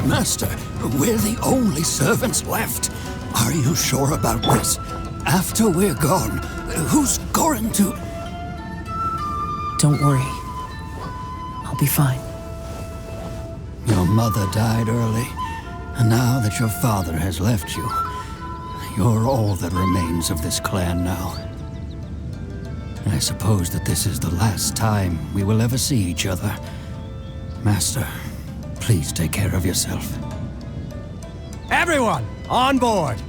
I: Master, we're the only servants left. Are you sure about this? After we're gone, who's going to...
H: Don't worry. I'll be fine.
I: Your mother died early, and now that your father has left you, you're all that remains of this clan now. I suppose that this is the last time we will ever see each other. Master, please take care of yourself.
O: Everyone, on board!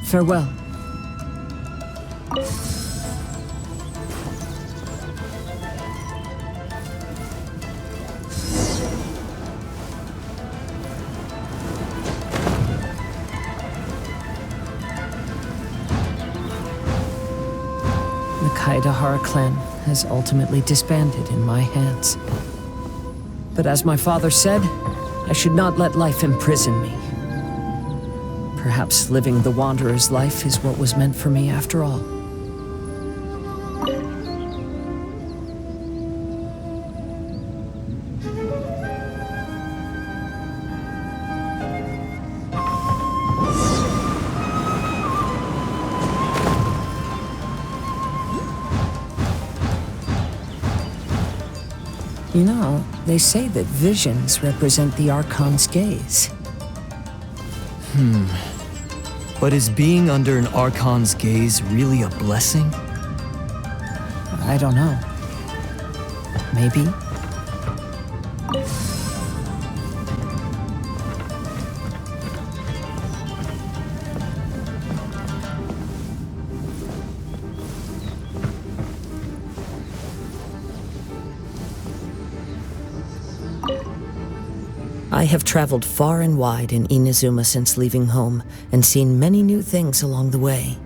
H: Farewell. The Kaidahara clan has ultimately disbanded in my hands. But as my father said, I should not let life imprison me. Perhaps living the wanderer's life is what was meant for me after all. You know, they say that visions represent the Archon's gaze.
P: But is being under an Archon's gaze really a blessing?
H: I don't know. Maybe. I have traveled far and wide in Inazuma since leaving home and seen many new things along the way.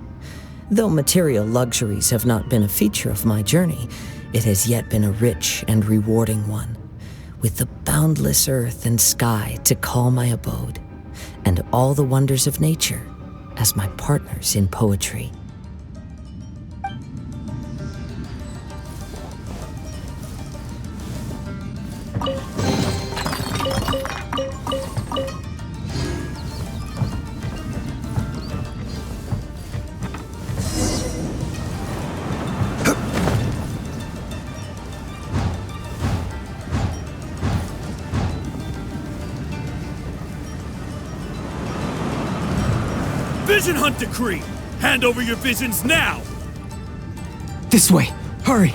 H: Though material luxuries have not been a feature of my journey, it has yet been a rich and rewarding one, with the boundless earth and sky to call my abode, and all the wonders of nature as my partners in poetry.
O: Vision Hunt Decree! Hand over your visions now!
P: This way! Hurry!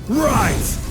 O: Rise!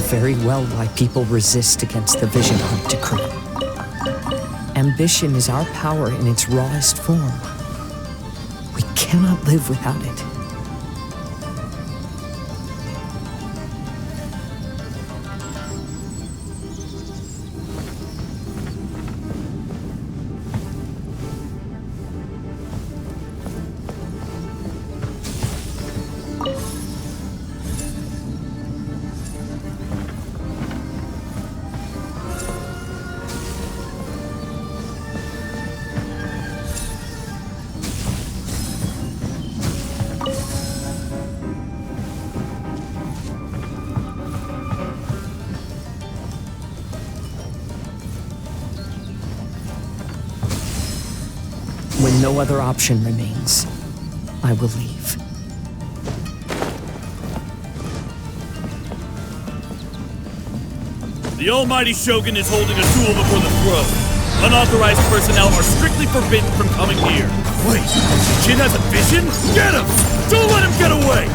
H: Very well why people resist against the Vision Hunt Decree. Ambition is our power in its rawest form. We cannot live without it. When no other option remains, I will leave.
O: The almighty Shogun is holding a duel before the throne. Unauthorized personnel are strictly forbidden from coming here. Wait, Jin has a vision? Get him! Don't let him get away!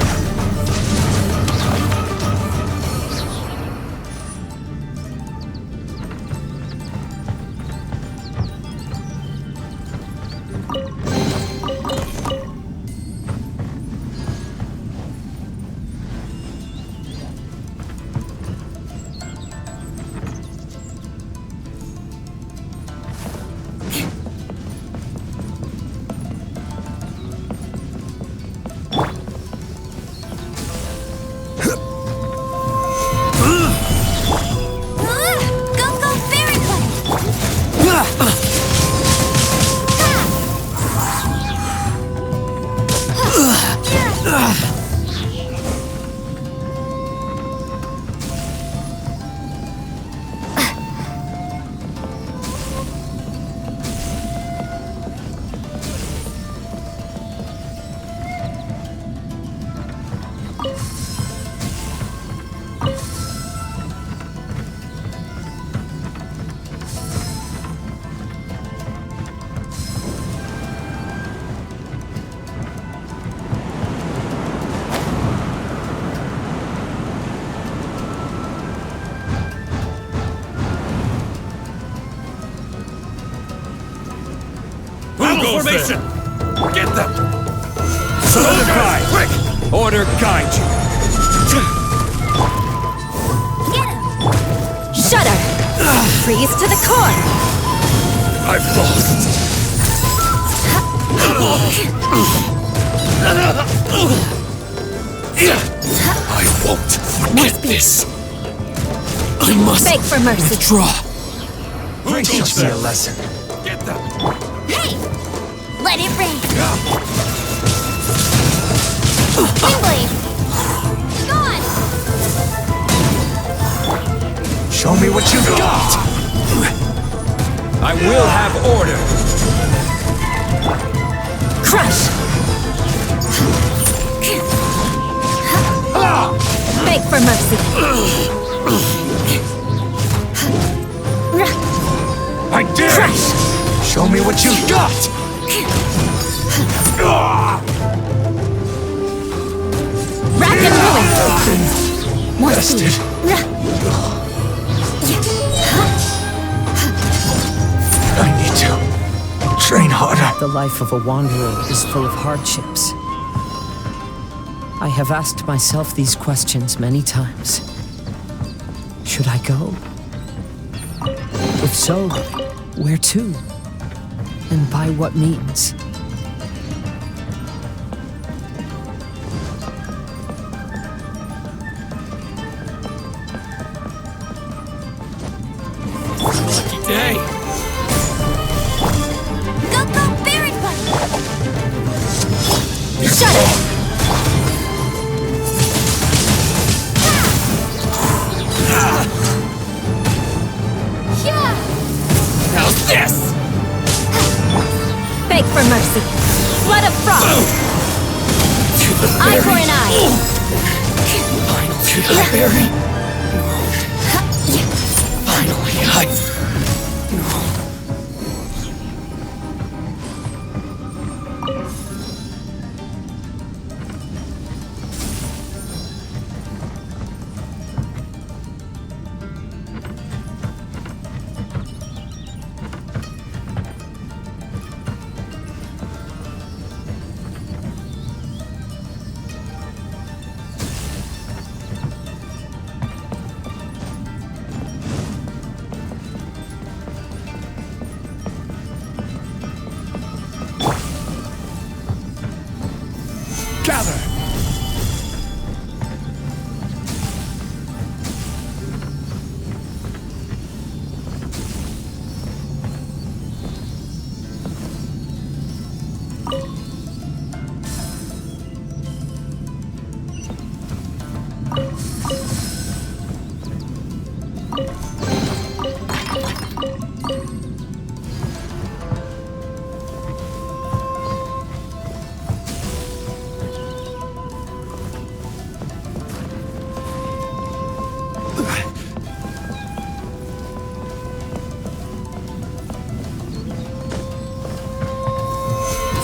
O: Formation! Get them! Solidify! Quick! Order guide you!
A: Get him! Shudder! Freeze to the core!
O: I've lost! I won't forget this! I must
A: beg for mercy.
O: withdraw!
P: Teach me a lesson.
O: Get them!
A: Hey! Let it rain! Wingblade! Gone!
P: Show me what you've got!
O: I will have order!
A: Crush! Beg for mercy!
P: I dare!
A: Crush!
P: Show me what you've got!
A: Rack and ruin! More speed!
P: I need to train harder.
H: The life of a wanderer is full of hardships. I have asked myself these questions many times. Should I go? If so, where to? And by what means?
O: Lucky day!
A: Go, go, Barret Bite! Shut it!
O: How's this?
A: Beg for mercy! Flood of frost! Eye for an eye!
O: Finally, Finally, gather!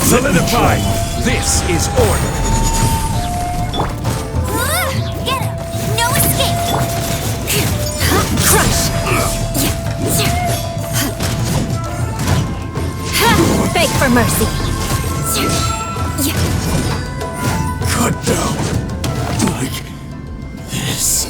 O: Solidify! This is order!
A: Get him! No escape! Crush! Beg for mercy!
O: Cut down! Like this.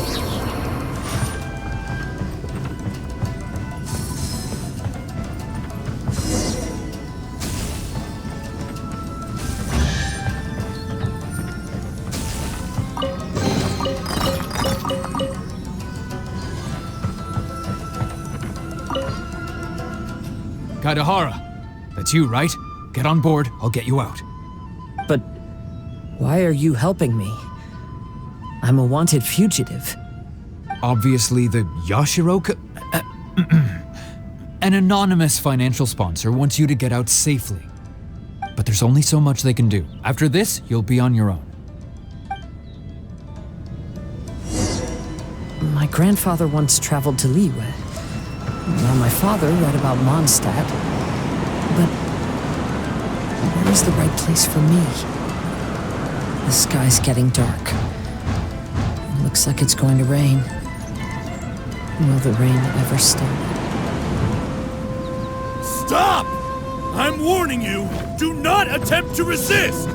R: Kaidahara, that's you, right? Get on board, I'll get you out.
H: But Why are you helping me? I'm a wanted fugitive.
R: Obviously, the Yashiroka. An anonymous financial sponsor wants you to get out safely. But there's only so much they can do. After this, you'll be on your own.
H: My grandfather once traveled to Liyue, while my father read about Mondstadt. But where is the right place for me? The sky's getting dark. It looks like it's going to rain. Will the rain ever stop?
O: Stop! I'm warning you, do not attempt to resist!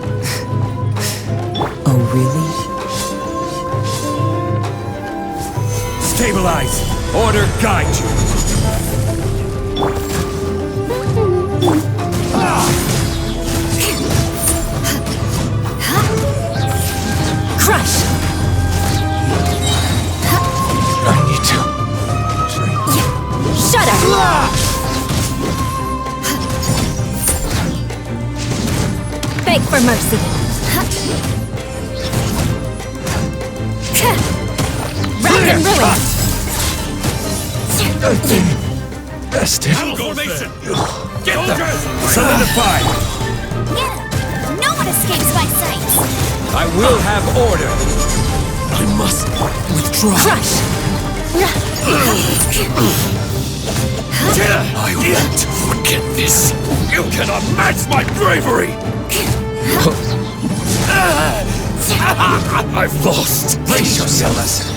H: Oh, really?
O: Stabilize! Order guide you!
F: Crush!
J: I need to.
F: Shudder! Beg for mercy. Rack and ruin.
J: Bested.
O: Formation! Get them! Solidify!
C: No one escapes my sight.
O: I will have order!
J: I must withdraw.
F: Crush!
J: I won't forget this.
O: You cannot match my bravery!
J: I've lost. Brace yourselves.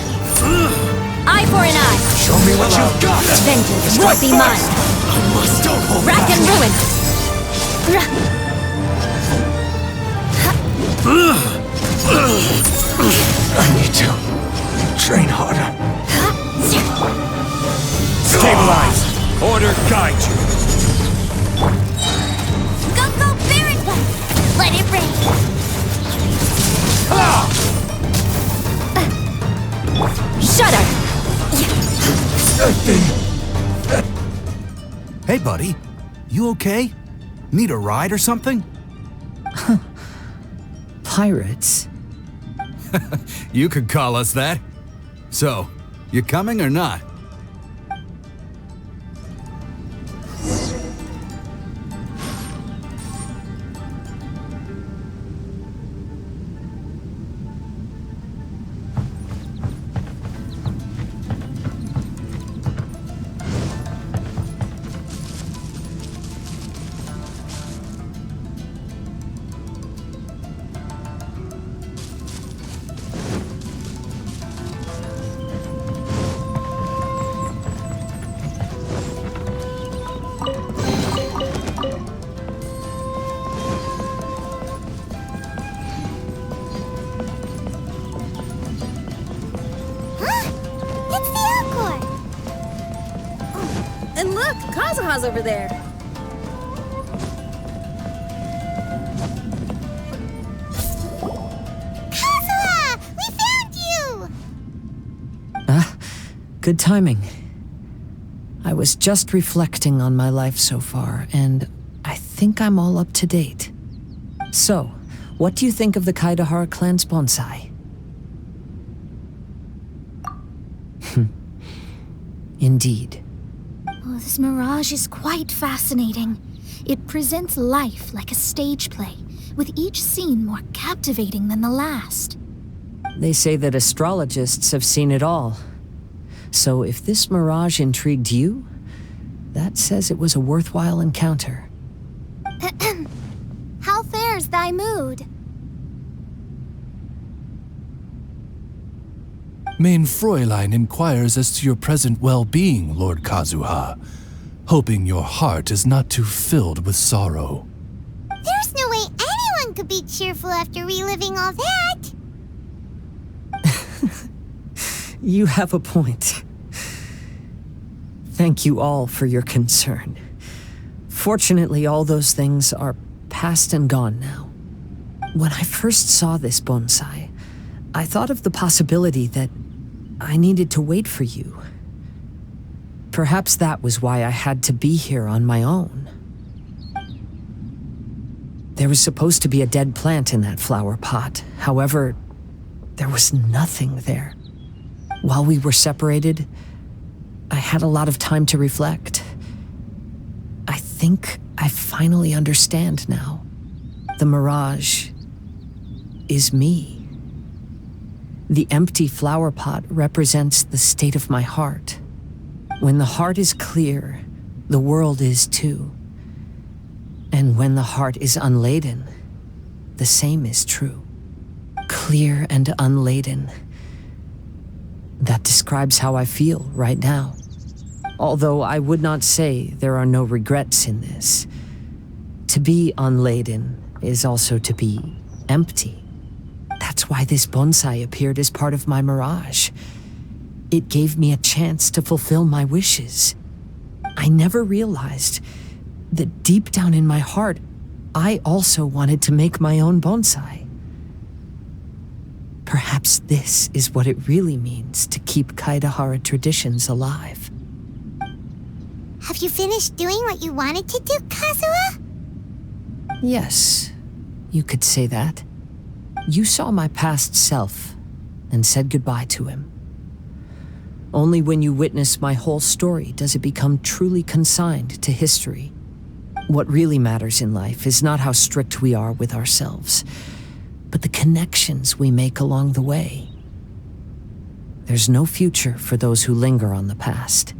F: Eye for an eye.
J: Show me what you've got.
F: Vengeance will be mine.
J: I must don't hold
F: Rack
J: back.
F: and ruin.
J: I need to train harder.
O: Stabilize! Order guide you!
C: Go, Baron! Let it rain.
F: Shudder!
I: Hey, buddy. You okay? Need a ride or something?
H: Pirates?
I: You could call us that. So, you coming or not?
G: And look, Kazuha's over there.
B: Kazuha! We found you!
H: Good timing. I was just reflecting on my life so far, and I think I'm all up to date. So, what do you think of the Kaidahara clan's bonsai? Indeed.
E: Oh, this mirage is quite fascinating. It presents life like a stage play, with each scene more captivating than the last.
H: They say that astrologists have seen it all. So if this mirage intrigued you, that says it was a worthwhile encounter.
C: How fares thy mood?
D: Main Fräulein inquires as to your present well-being, Lord Kazuha, hoping your heart is not too filled with sorrow.
B: There's no way anyone could be cheerful after reliving all that.
H: You have a point. Thank you all for your concern. Fortunately, all those things are past and gone now. When I first saw this bonsai, I thought of the possibility that I needed to wait for you. Perhaps that was why I had to be here on my own. There was supposed to be a dead plant in that flower pot. However, there was nothing there. While we were separated, I had a lot of time to reflect. I think I finally understand now. The mirage is me. The empty flower pot represents the state of my heart. When the heart is clear, the world is too. And when the heart is unladen, the same is true. Clear and unladen. That describes how I feel right now. Although I would not say there are no regrets in this. To be unladen is also to be empty. That's why this bonsai appeared as part of my mirage. It gave me a chance to fulfill my wishes. I never realized that deep down in my heart, I also wanted to make my own bonsai. Perhaps this is what it really means to keep Kaedahara traditions alive.
B: Have you finished doing what you wanted to do, Kazuha?
H: Yes, you could say that. You saw my past self and said goodbye to him. Only when you witness my whole story does it become truly consigned to history. What really matters in life is not how strict we are with ourselves, but the connections we make along the way. There's no future for those who linger on the past.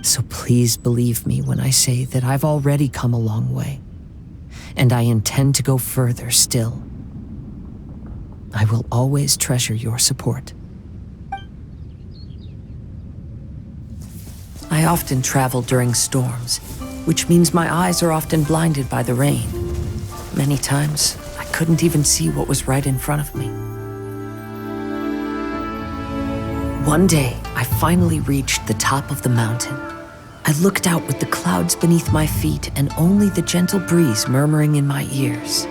H: So please believe me when I say that I've already come a long way, and I intend to go further still. I will always treasure your support. I often travel during storms, which means my eyes are often blinded by the rain. Many times, I couldn't even see what was right in front of me. One day, I finally reached the top of the mountain. I looked out with the clouds beneath my feet and only the gentle breeze murmuring in my ears.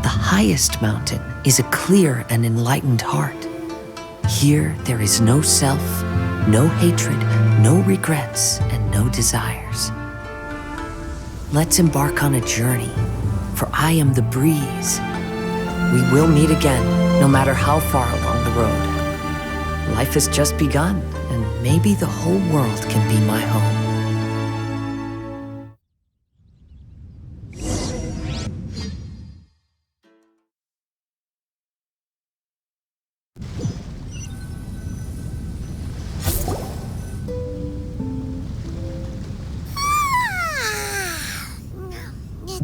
H: The highest mountain is a clear and enlightened heart. Here, there is no self, no hatred, no regrets, and no desires. Let's embark on a journey, for I am the breeze. We will meet again, no matter how far along the road. Life has just begun, and maybe the whole world can be my home.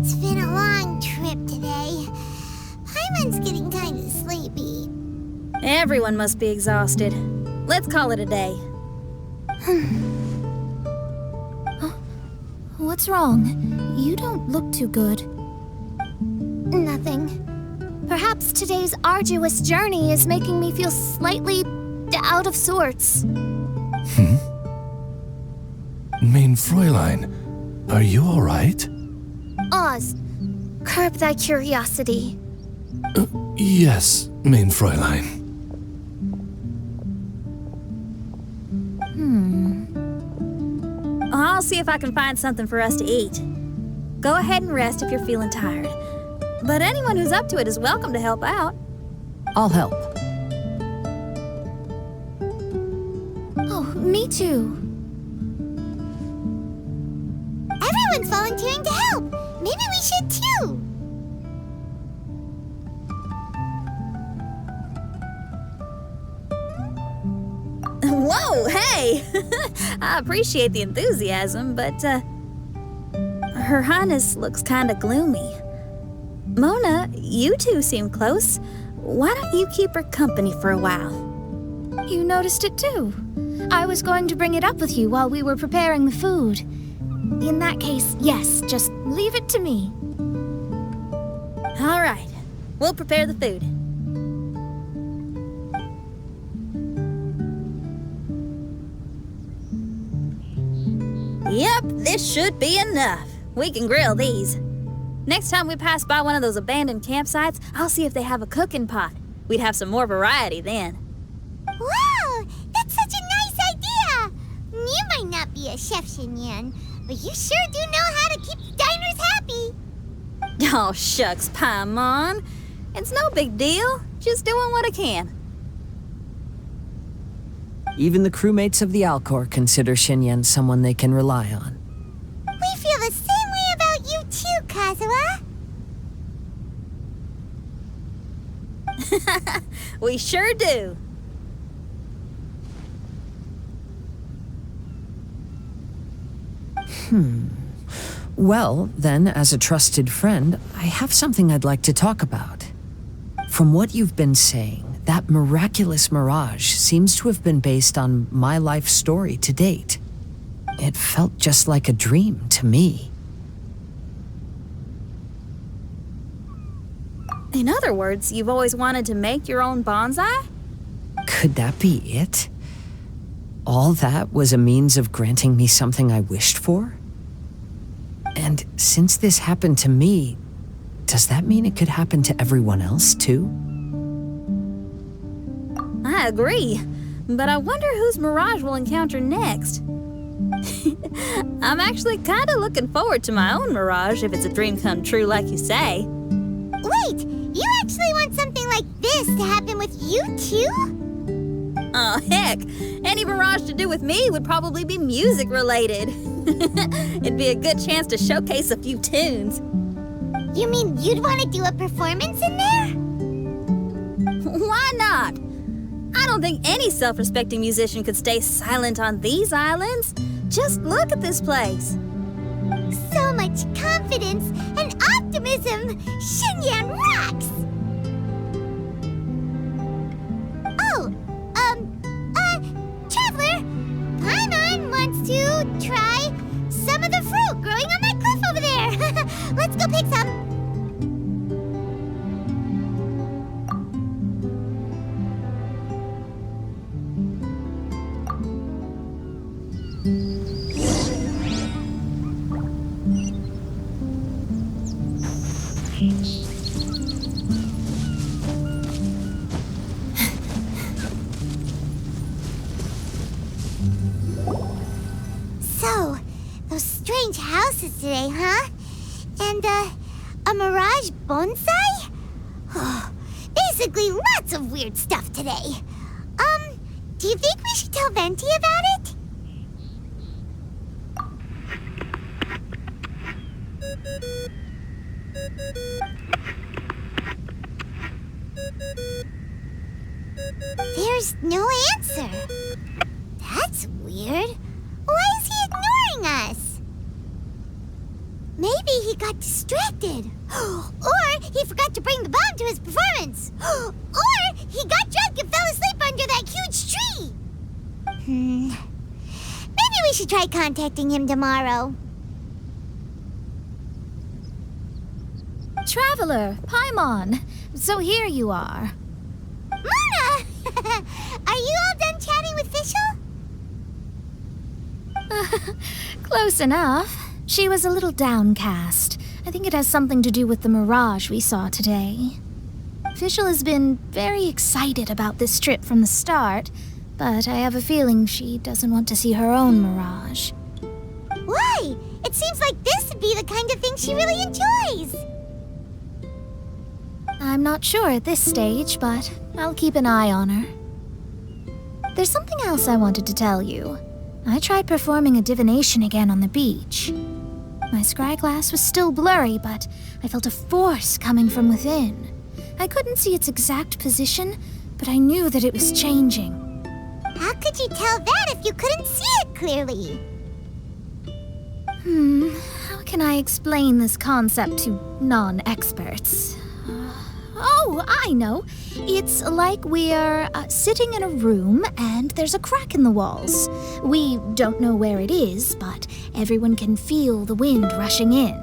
B: It's been a long trip today. Paimon's getting kind of sleepy.
G: Everyone must be exhausted. Let's call it a day.
E: What's wrong? You don't look too good.
C: Nothing. Perhaps today's arduous journey is making me feel slightly out of sorts.
D: Main Fräulein, are you all right?
C: Oz, curb thy curiosity.
D: Yes, Main Fräulein.
G: I'll see if I can find something for us to eat. Go ahead and rest if you're feeling tired. But anyone who's up to it is welcome to help out.
H: I'll help.
E: Oh, me too.
B: Everyone's volunteering to help. Maybe we should too.
G: Whoa, hey! I appreciate the enthusiasm, but, Her Highness looks kinda gloomy. Mona, you two seem close. Why don't you keep her company for a while?
E: You noticed it too. I was going to bring it up with you while we were preparing the food. In that case, yes, just leave it to me.
G: All right, we'll prepare the food. Yep, this should be enough. We can grill these. Next time we pass by one of those abandoned campsites, I'll see if they have a cooking pot. We'd have some more variety then.
B: Wow, that's such a nice idea. You might not be a chef, Xinyan, but you sure do know how to keep diners happy.
G: Oh, shucks, Paimon. It's no big deal. Just doing what I can.
H: Even the crewmates of the Alcor consider Xinyan someone they can rely on.
B: We feel the same way about you too, Kazuha.
G: We sure do.
H: Well, then, as a trusted friend, I have something I'd like to talk about. From what you've been saying, that miraculous mirage seems to have been based on my life story to date. It felt just like a dream to me.
G: In other words, you've always wanted to make your own bonsai?
H: Could that be it? All that was a means of granting me something I wished for? And since this happened to me, does that mean it could happen to everyone else too?
G: I agree, but I wonder whose mirage we'll encounter next. I'm actually kind of looking forward to my own mirage if it's a dream come true like you say.
B: Wait, you actually want something like this to happen with you too?
G: Oh, heck, any mirage to do with me would probably be music related. It'd be a good chance to showcase a few tunes.
B: You mean you'd want to do a performance in there?
G: Why not? I don't think any self-respecting musician could stay silent on these islands. Just look at this place.
B: So much confidence and optimism! Xinyan rocks! Oh, Traveler, Paimon wants to try some of the fruit growing on that cliff over there. Let's go pick some. So, those strange houses today, huh? And, a mirage bonsai? Oh, basically lots of weird stuff today. Do you think we should tell Venti about it? There's no answer. That's weird. Why is he ignoring us? Maybe he got distracted. Or he forgot to bring the bomb to his performance. Or he got drunk and fell asleep under that huge tree. Maybe we should try contacting him tomorrow.
E: Traveler, Paimon. So here you are.
B: Mona! Are you all done chatting with Fischl?
E: Close enough. She was a little downcast. I think it has something to do with the mirage we saw today. Fischl has been very excited about this trip from the start, but I have a feeling she doesn't want to see her own mirage.
B: Why? It seems like this would be the kind of thing she really enjoys.
E: I'm not sure at this stage, but I'll keep an eye on her. There's something else I wanted to tell you. I tried performing a divination again on the beach. My scryglass was still blurry, but I felt a force coming from within. I couldn't see its exact position, but I knew that it was changing.
B: How could you tell that if you couldn't see it clearly?
E: How can I explain this concept to non-experts? Oh, I know. It's like we're sitting in a room and there's a crack in the walls. We don't know where it is, but everyone can feel the wind rushing in.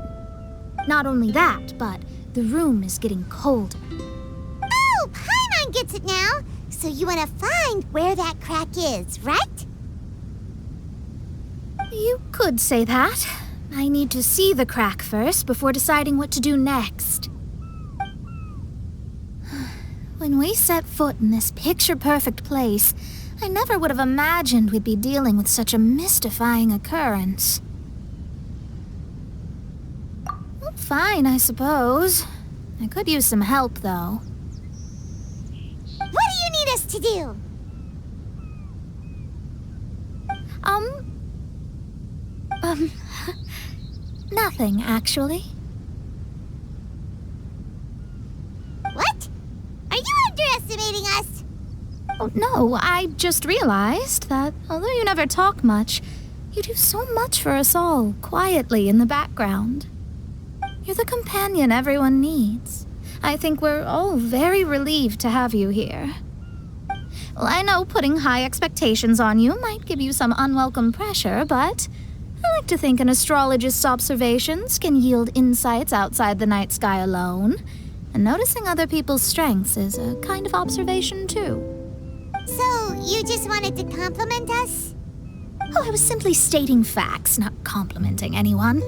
E: Not only that, but the room is getting colder.
B: Oh, Paimon gets it now. So you want to find where that crack is, right?
E: You could say that. I need to see the crack first before deciding what to do next. When we set foot in this picture-perfect place, I never would have imagined we'd be dealing with such a mystifying occurrence. fine, I suppose. I could use some help, though.
B: What do you need us to do?
E: Nothing, actually.
B: What? Are you underestimating us?
E: Oh, no, I just realized that although you never talk much, you do so much for us all, quietly in the background. You're the companion everyone needs. I think we're all very relieved to have you here. Well, I know putting high expectations on you might give you some unwelcome pressure, but I like to think an astrologist's observations can yield insights outside the night sky alone. And noticing other people's strengths is a kind of observation, too.
B: So, you just wanted to compliment us?
E: Oh, I was simply stating facts, not complimenting anyone.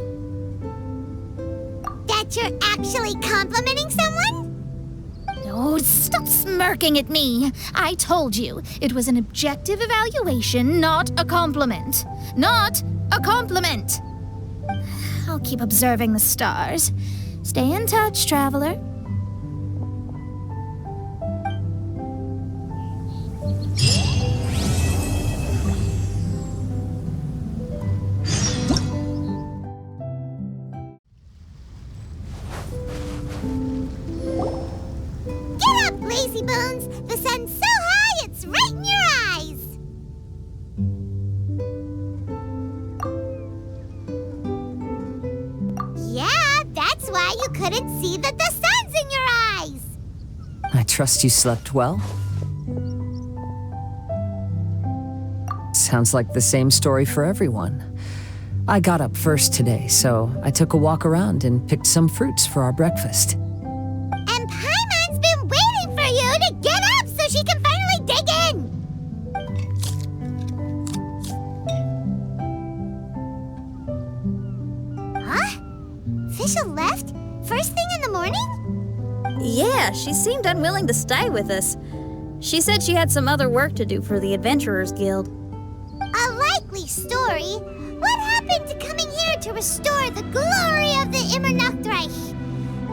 B: That you're actually complimenting someone?
E: Oh, stop smirking at me. I told you, it was an objective evaluation, not a compliment. Not a compliment! I'll keep observing the stars. Stay in touch, traveler.
B: Get up, lazy bones! The sun's so high, it's right in your eyes! Yeah, that's why you couldn't see that the sun's in your eyes!
H: I trust you slept well. Sounds like the same story for everyone. I got up first today, so I took a walk around and picked some fruits for our breakfast.
B: And Paimon's been waiting for you to get up so she can finally dig in! Huh? Fischl left? First thing in the morning?
G: Yeah, she seemed unwilling to stay with us. She said she had some other work to do for the Adventurers Guild.
B: A likely story. What happened to coming here to restore the glory of the Immernachtreich?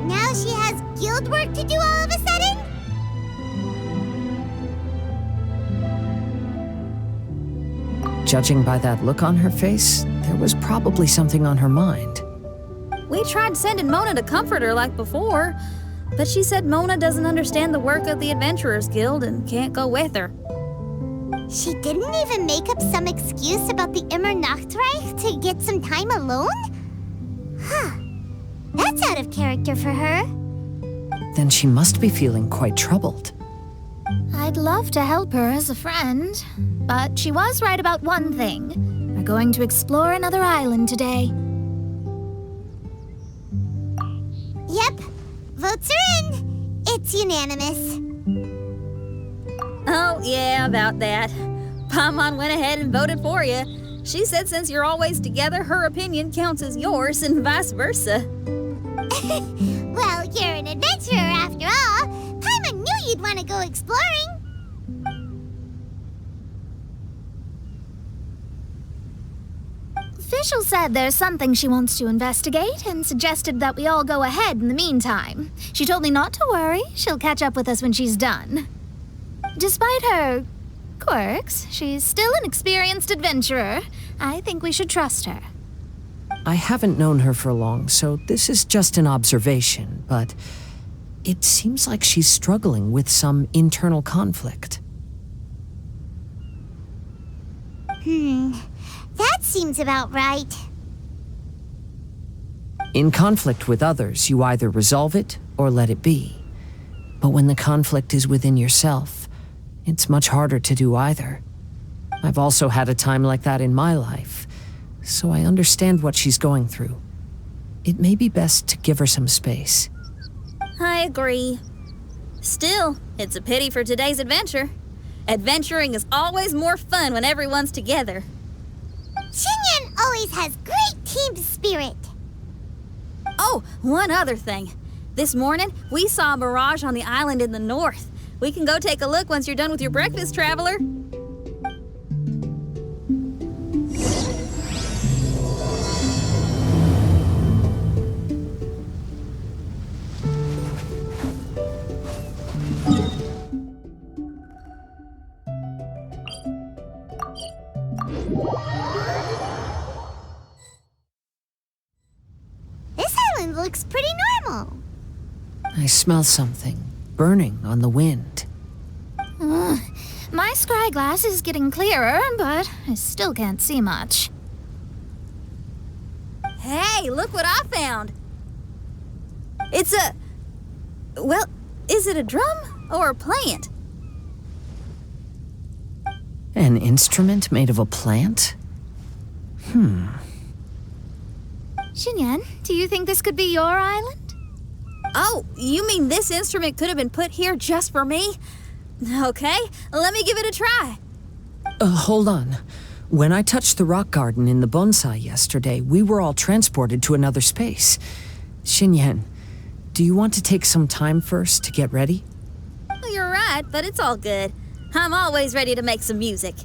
B: Now she has guild work to do all of a sudden?
H: Judging by that look on her face, there was probably something on her mind.
G: We tried sending Mona to comfort her like before, but she said Mona doesn't understand the work of the Adventurers Guild and can't go with her.
B: She didn't even make up some excuse about the Immernachtreich to get some time alone? Huh. That's out of character for her.
H: Then she must be feeling quite troubled.
E: I'd love to help her as a friend, but she was right about one thing. We're going to explore another island today.
B: Yep. Votes are in. It's unanimous.
G: Oh, yeah, about that. Paimon went ahead and voted for you. She said since you're always together, her opinion counts as yours and vice versa.
B: Well, you're an adventurer after all. Paimon knew you'd want to go exploring.
E: Fischl said there's something she wants to investigate and suggested that we all go ahead in the meantime. She told me not to worry. She'll catch up with us when she's done. Despite her quirks, she's still an experienced adventurer. I think we should trust her.
H: I haven't known her for long, so this is just an observation, but it seems like she's struggling with some internal conflict.
B: That seems about right.
H: In conflict with others, you either resolve it or let it be. But when the conflict is within yourself, it's much harder to do either. I've also had a time like that in my life, so I understand what she's going through. It may be best to give her some space.
G: I agree. Still, it's a pity for today's adventure. Adventuring is always more fun when everyone's together.
B: Xinyan always has great team spirit.
G: Oh, one other thing. This morning, we saw a mirage on the island in the north. We can go take a look once you're done with your breakfast, traveler.
H: I smell something burning on the wind.
E: My scry glass is getting clearer, but I still can't see much.
G: Hey, look what I found! It's a... Well, is it a drum or a plant?
H: An instrument made of a plant?
E: Xinyan, do you think this could be your island?
G: Oh, you mean this instrument could have been put here just for me? Okay, let me give it a try.
H: Hold on. When I touched the rock garden in the bonsai yesterday, we were all transported to another space. Xinyan, do you want to take some time first to get ready?
G: Well, you're right, but it's all good. I'm always ready to make some music.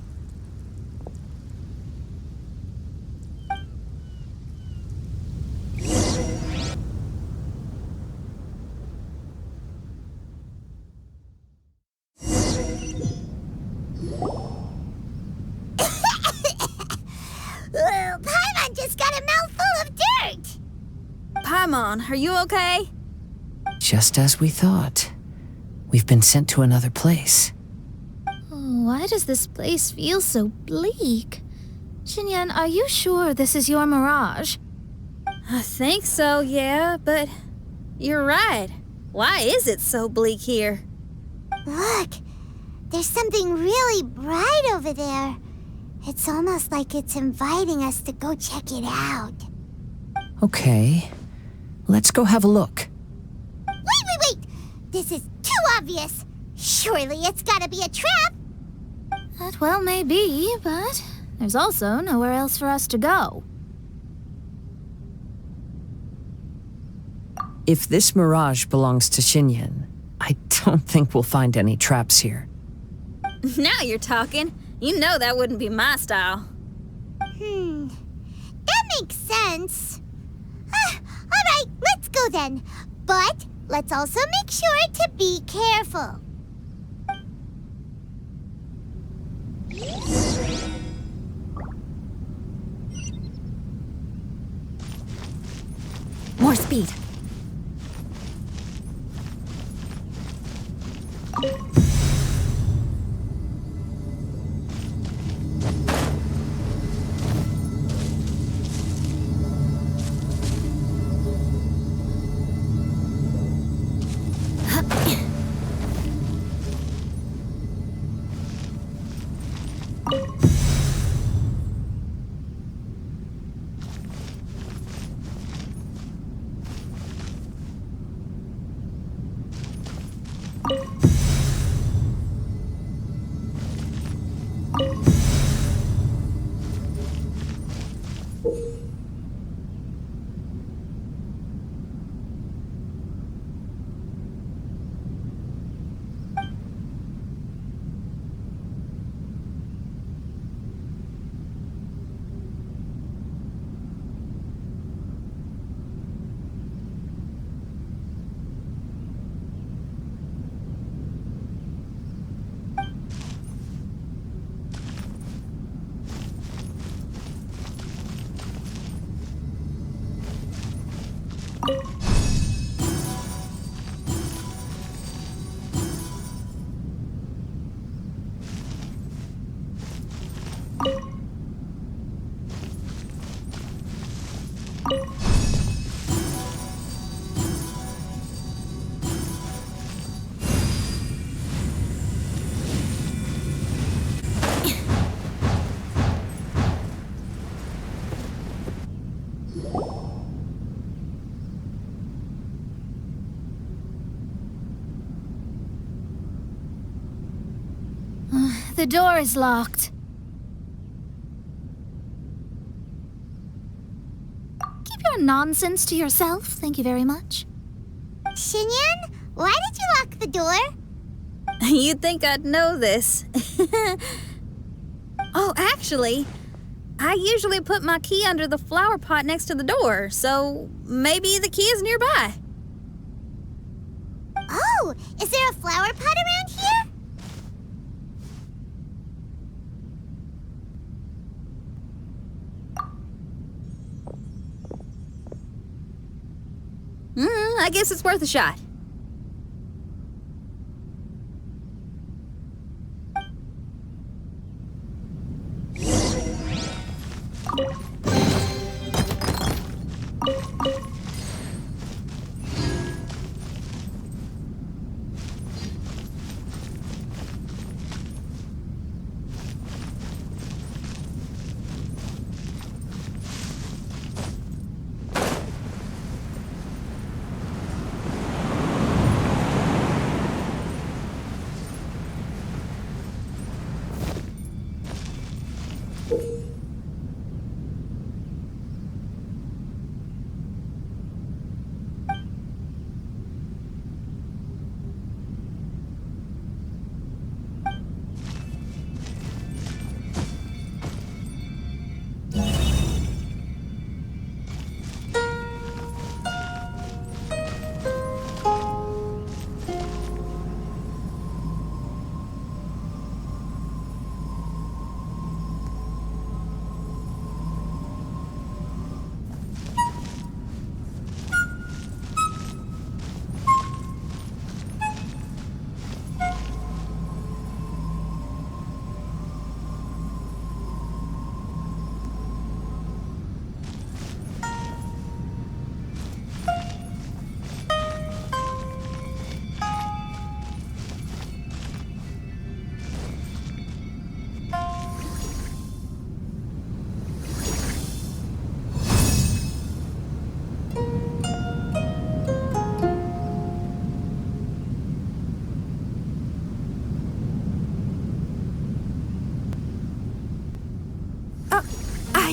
B: Paimon just got a mouthful of dirt!
G: Paimon, are you okay?
H: Just as we thought. We've been sent to another place.
E: Why does this place feel so bleak? Xinyan, are you sure this is your mirage?
G: I think so, yeah, but you're right. Why is it so bleak here?
B: Look, there's something really bright over there. It's almost like it's inviting us to go check it out.
H: Okay, let's go have a look.
B: Wait! This is too obvious. Surely it's gotta be a trap.
E: That well may be, but there's also nowhere else for us to go.
H: If this mirage belongs to Xinyan, I don't think we'll find any traps here.
G: Now you're talking. You know that wouldn't be my style.
B: That makes sense. Alright, let's go then. But let's also make sure to be careful.
F: More speed.
E: The door is locked. Keep your nonsense to yourself, thank you very much.
B: Xinyan, why did you lock the door?
G: You'd think I'd know this. Oh, actually, I usually put my key under the flower pot next to the door, so maybe the key is nearby.
B: Oh, is there a flower pot around here?
G: I guess it's worth a shot.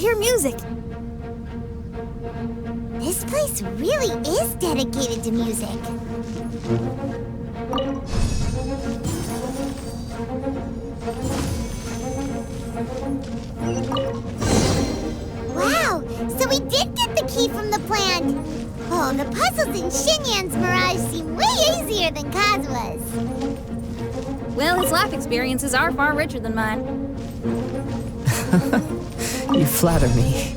G: hear music.
B: This place really is dedicated to music. Wow, so we did get the key from the plant. Oh, the puzzles in Xinyan's Mirage seem way easier than Kazua's.
G: Well, his life experiences are far richer than mine.
H: You flatter me.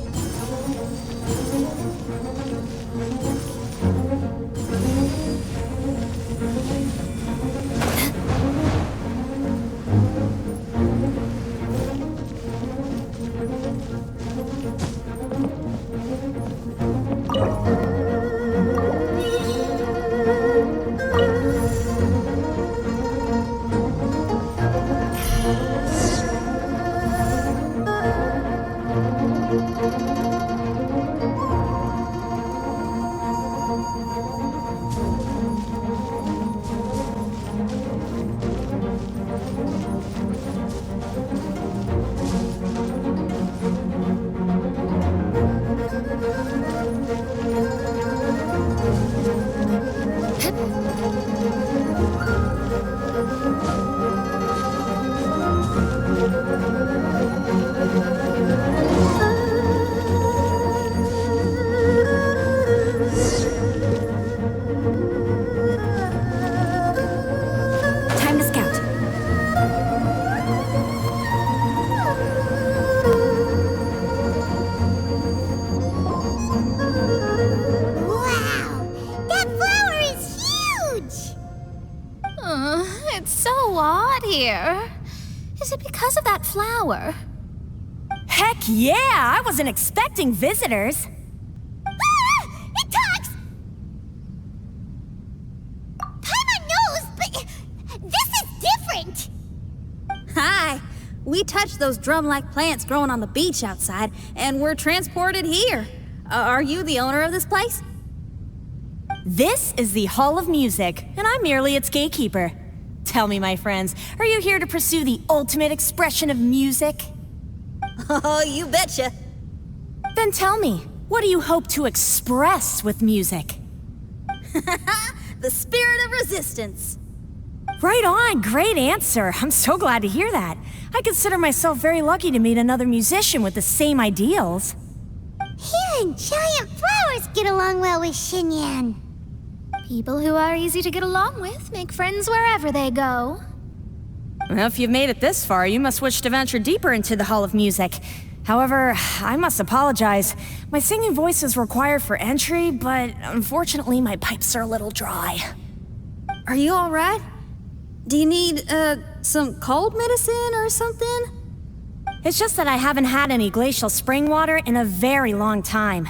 E: Is it because of that flower?
S: Heck yeah! I wasn't expecting visitors.
B: Ah! It talks! Paimon knows, but this is different.
G: Hi! We touched those drum-like plants growing on the beach outside, and we're transported here. Are you the owner of this place?
S: This is the Hall of Music, and I'm merely its gatekeeper. Tell me, my friends, are you here to pursue the ultimate expression of music?
G: Oh, you betcha.
S: Then tell me, what do you hope to express with music?
G: The spirit of resistance.
S: Right on, great answer. I'm so glad to hear that. I consider myself very lucky to meet another musician with the same ideals.
B: Even giant flowers get along well with Xinyan.
E: People who are easy to get along with make friends wherever they go.
S: Well, if you've made it this far, you must wish to venture deeper into the Hall of Music. However, I must apologize. My singing voice is required for entry, but unfortunately my pipes are a little dry.
G: Are you all right? Do you need, some cold medicine or something?
S: It's just that I haven't had any glacial spring water in a very long time.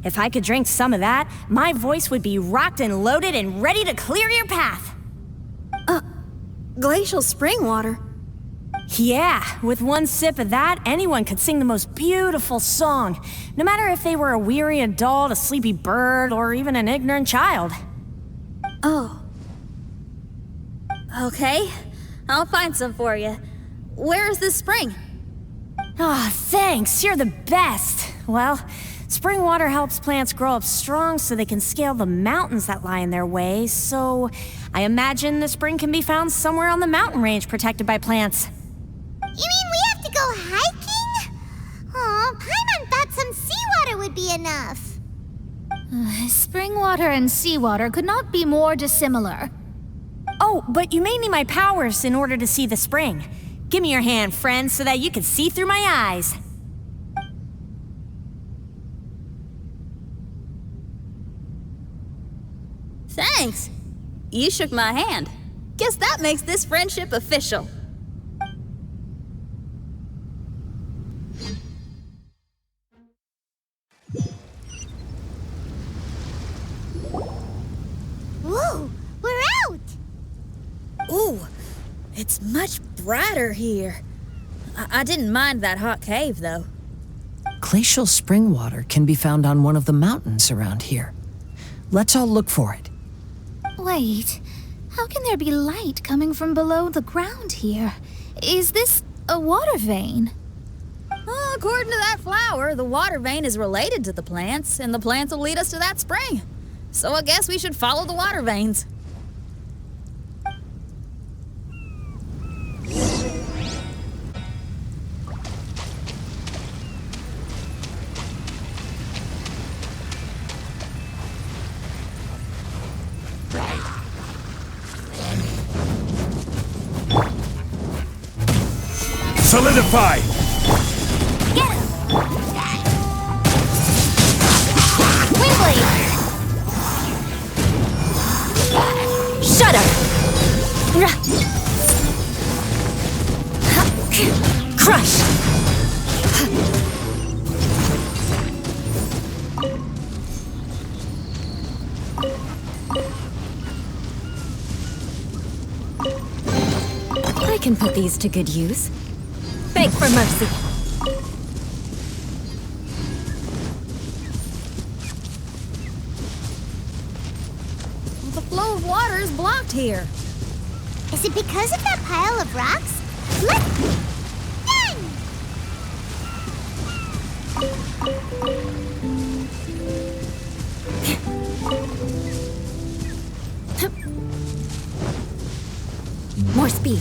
S: If I could drink some of that, my voice would be rocked and loaded and ready to clear your path.
G: Glacial spring water?
S: Yeah, with one sip of that, anyone could sing the most beautiful song, no matter if they were a weary adult, a sleepy bird, or even an ignorant child.
G: Oh. Okay, I'll find some for you. Where is this spring?
S: Ah, thanks, you're the best. Well, spring water helps plants grow up strong so they can scale the mountains that lie in their way, so I imagine the spring can be found somewhere on the mountain range protected by plants.
B: You mean we have to go hiking? Aw, Paimon thought some seawater would be enough.
E: Spring water and seawater could not be more dissimilar.
S: Oh, but you may need my powers in order to see the spring. Give me your hand, friend, so that you can see through my eyes.
G: Thanks. You shook my hand. Guess that makes this friendship official.
B: Whoa, we're out!
G: Ooh, it's much brighter here. I didn't mind that hot cave, though.
H: Glacial spring water can be found on one of the mountains around here. Let's all look for it.
E: Wait, how can there be light coming from below the ground here? Is this a water vein?
G: Well, according to that flower, the water vein is related to the plants, and the plants will lead us to that spring. So I guess we should follow the water veins.
O: Solidify!
C: Get him! Wingblade! Shudder! Crush! I can put these to good use. Beg for mercy.
G: The flow of water is blocked here.
B: Is it because of that pile of rocks?
C: Done! More speed.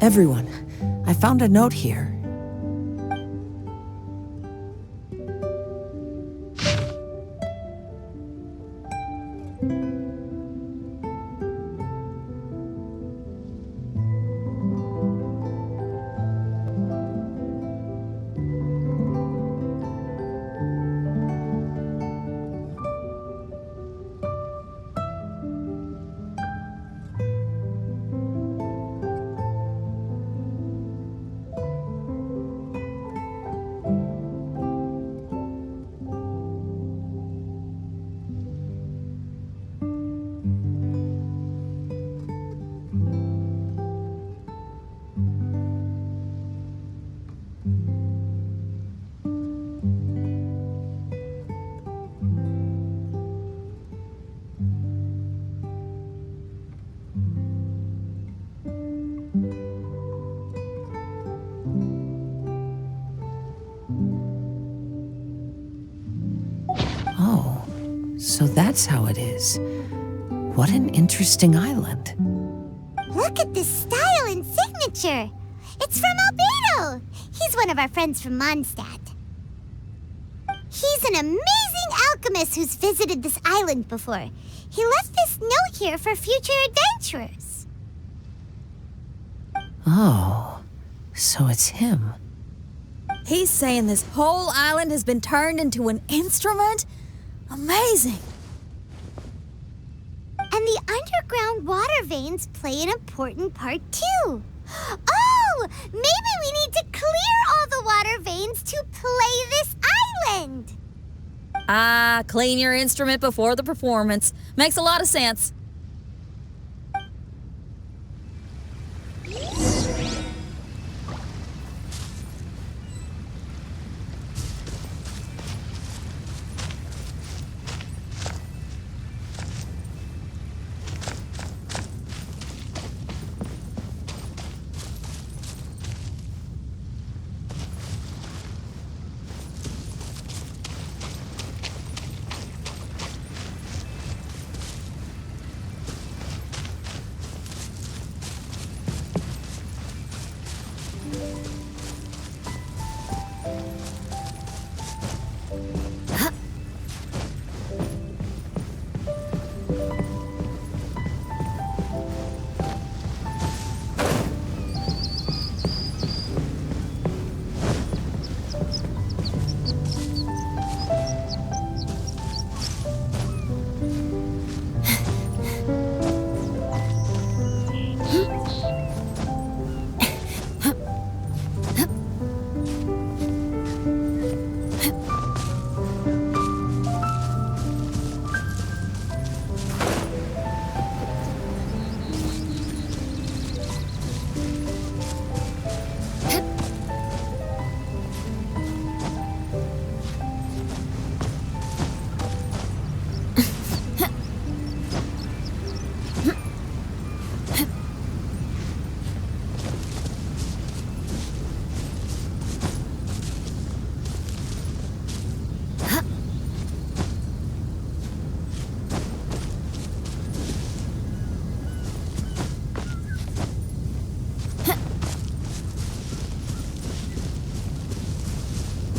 H: Everyone, I found a note here. So that's how it is. What an interesting island.
B: Look at this style and signature. It's from Albedo. He's one of our friends from Mondstadt. He's an amazing alchemist who's visited this island before. He left this note here for future adventurers.
H: Oh, so it's him.
G: He's saying this whole island has been turned into an instrument? Amazing!
B: And the underground water veins play an important part too. Oh, maybe we need to clear all the water veins to play this island.
G: Ah, clean your instrument before the performance. Makes a lot of sense.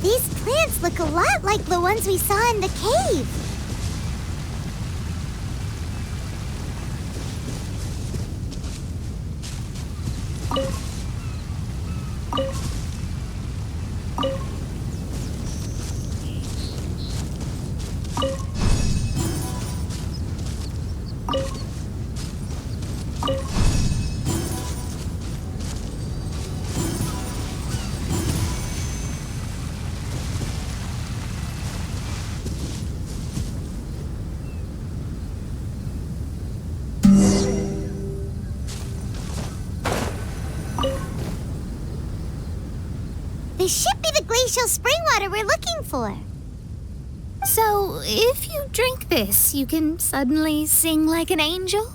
B: These plants look a lot like the ones we saw in the cave. This should be the glacial spring water we're looking for.
E: So, if you drink this, you can suddenly sing like an angel?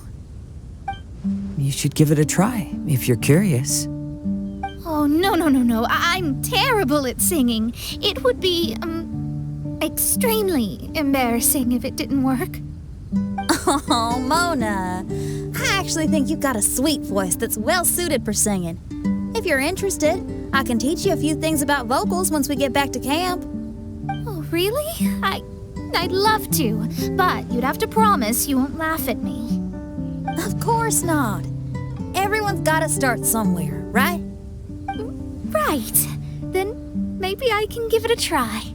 H: You should give it a try, if you're curious.
E: Oh, no. I'm terrible at singing. It would be, extremely embarrassing if it didn't work.
G: Oh, Mona. I actually think you've got a sweet voice that's well suited for singing. If you're interested, I can teach you a few things about vocals once we get back to camp.
E: Oh, really? I'd love to, but you'd have to promise you won't laugh at me.
G: Of course not. Everyone's gotta start somewhere, right?
E: Right. Then maybe I can give it a try.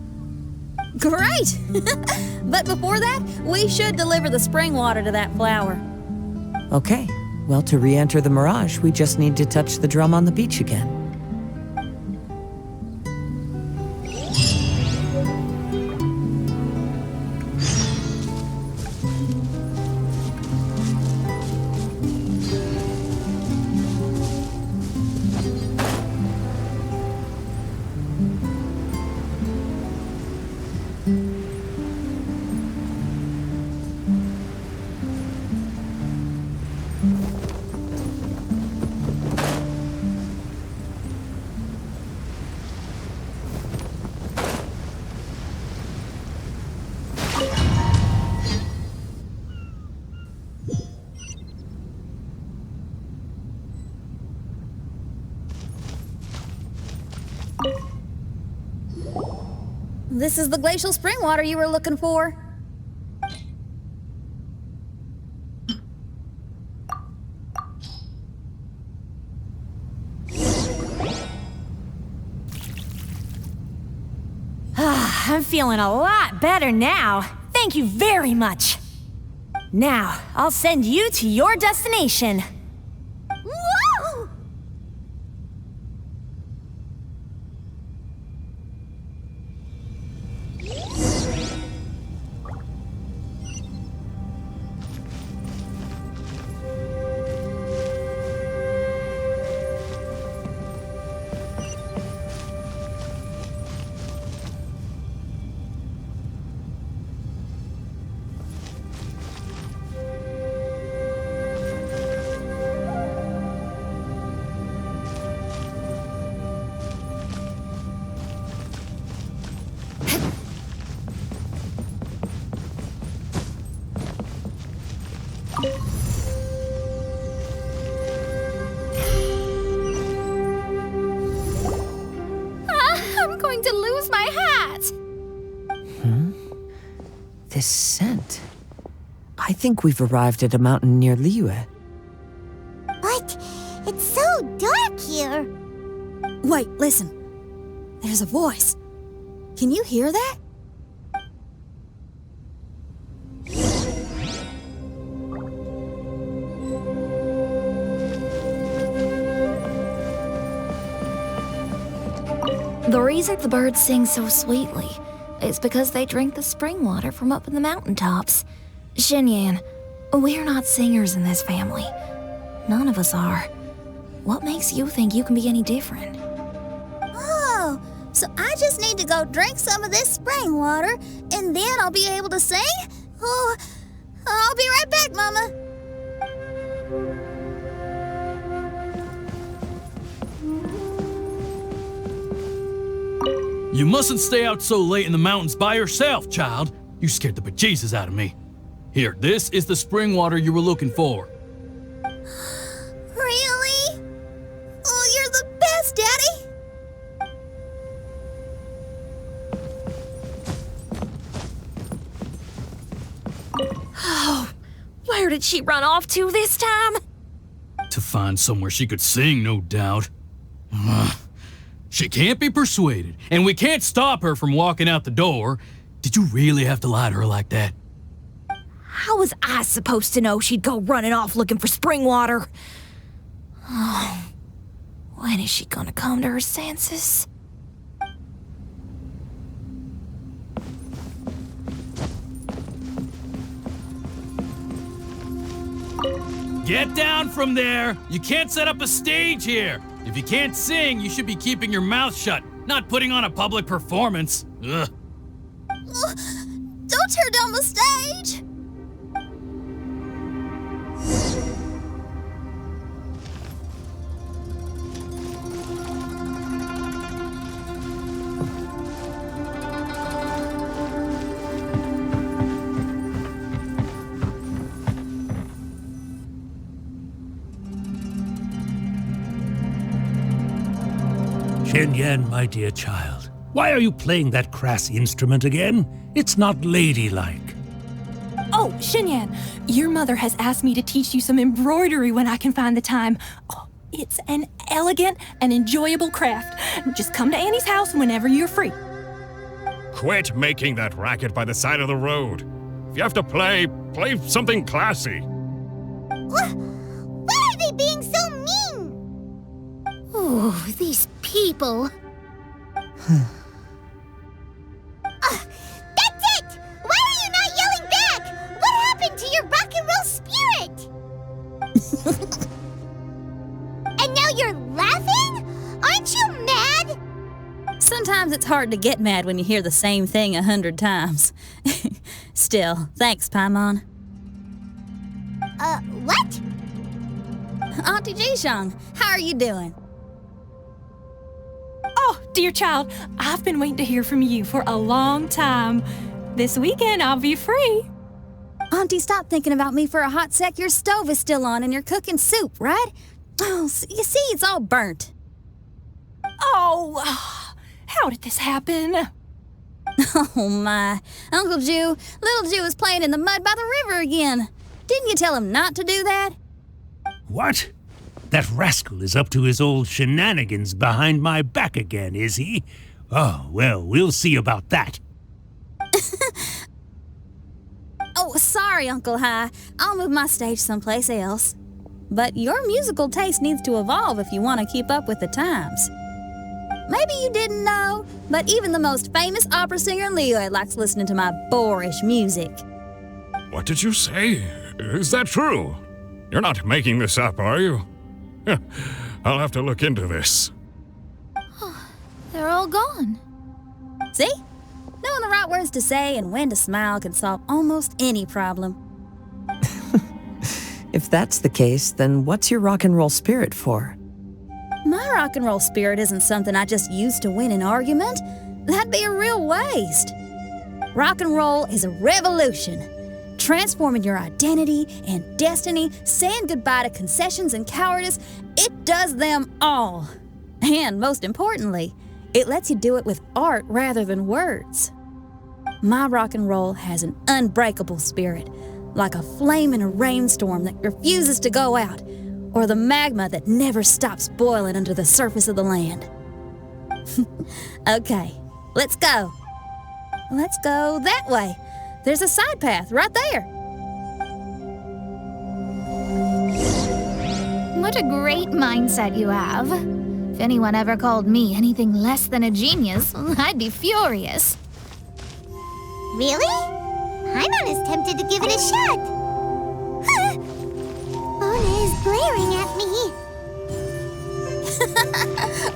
G: Great! But before that, we should deliver the spring water to that flower.
H: Okay, well, to re-enter the mirage, we just need to touch the drum on the beach again.
G: This is the glacial spring water you were looking for.
S: I'm feeling a lot better now. Thank you very much. Now, I'll send you to your destination.
B: Whoa!
E: I'm going to lose my hat.
H: This scent. I think we've arrived at a mountain near Liyue.
B: But it's so dark here.
G: Wait, listen. There's a voice. Can you hear that?
L: The reason the birds sing so sweetly is because they drink the spring water from up in the mountaintops. Xinyan, we're not singers in this family. None of us are. What makes you think you can be any different?
G: Oh, so I just need to go drink some of this spring water, and then I'll be able to sing? Oh, I'll be right back, Mama.
O: You mustn't stay out so late in the mountains by yourself, child. You scared the bejesus out of me. Here, this is the spring water you were looking for.
G: Really? Oh, you're the best, Daddy.
S: Oh, where did she run off to this time?
O: To find somewhere she could sing, no doubt. She can't be persuaded, and we can't stop her from walking out the door. Did you really have to lie to her like that?
S: How was I supposed to know she'd go running off looking for spring water? Oh, when is she gonna come to her senses?
O: Get down from there! You can't set up a stage here! If you can't sing, you should be keeping your mouth shut, not putting on a public performance. Ugh.
F: Don't tear down the stage!
T: Shen, my dear child, why are you playing that crass instrument again? It's not ladylike.
U: Oh, Shen, your mother has asked me to teach you some embroidery when I can find the time. Oh, it's an elegant and enjoyable craft. Just come to Annie's house whenever you're free.
V: Quit making that racket by the side of the road. If you have to play something classy.
B: Why are they being so mean?
C: Ooh, these people.
B: That's it! Why are you not yelling back? What happened to your rock and roll spirit? And now you're laughing? Aren't you mad?
F: Sometimes it's hard to get mad when you hear the same thing 100 times. Still, thanks, Paimon.
B: What?
F: Auntie Jishang, how are you doing?
U: Oh, dear child, I've been waiting to hear from you for a long time. This weekend, I'll be free.
F: Auntie, stop thinking about me for a hot sec. Your stove is still on and you're cooking soup, right? Oh, you see, it's all burnt.
U: Oh, how did this happen?
F: Oh, my. Uncle Jew, little Jew is playing in the mud by the river again. Didn't you tell him not to do that?
T: What? That rascal is up to his old shenanigans behind my back again, is he? Oh, well, we'll see about that.
F: Oh, sorry, Uncle High. I'll move my stage someplace else. But your musical taste needs to evolve if you want to keep up with the times. Maybe you didn't know, but even the most famous opera singer Leo likes listening to my boorish music.
V: What did you say? Is that true? You're not making this up, are you? I'll have to look into this.
E: They're all gone.
F: See? Knowing the right words to say and when to smile can solve almost any problem.
H: If that's the case, then what's your rock and roll spirit for?
F: My rock and roll spirit isn't something I just use to win an argument. That'd be a real waste. Rock and roll is a revolution. Transforming your identity and destiny, saying goodbye to concessions and cowardice, it does them all. And most importantly, it lets you do it with art rather than words. My rock and roll has an unbreakable spirit, like a flame in a rainstorm that refuses to go out, or the magma that never stops boiling under the surface of the land. Okay, let's go. Let's go that way. There's a side path right there.
E: What a great mindset you have. If anyone ever called me anything less than a genius, I'd be furious.
B: Really? I'm almost tempted to give it a shot. Mona is glaring at me.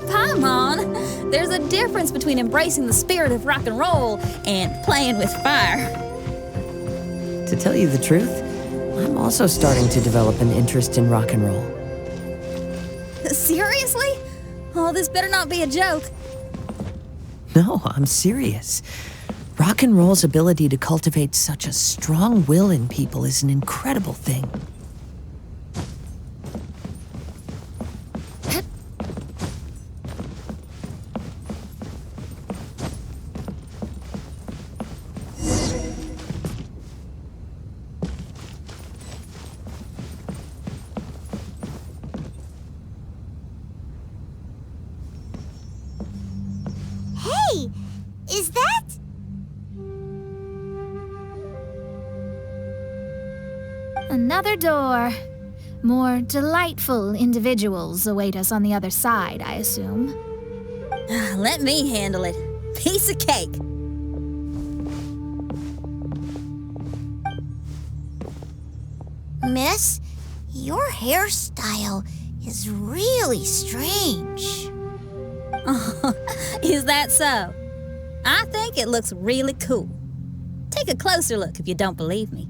F: Paimon, there's a difference between embracing the spirit of rock and roll and playing with fire.
H: To tell you the truth, I'm also starting to develop an interest in rock and roll.
F: Seriously? Oh, this better not be a joke.
H: No, I'm serious. Rock and roll's ability to cultivate such a strong will in people is an incredible thing.
B: Hey, is that...
E: Another door. More delightful individuals await us on the other side, I assume.
G: Let me handle it. Piece of cake.
B: Miss, your hairstyle is really strange.
G: Oh, is that so? I think it looks really cool. Take a closer look if you don't believe me.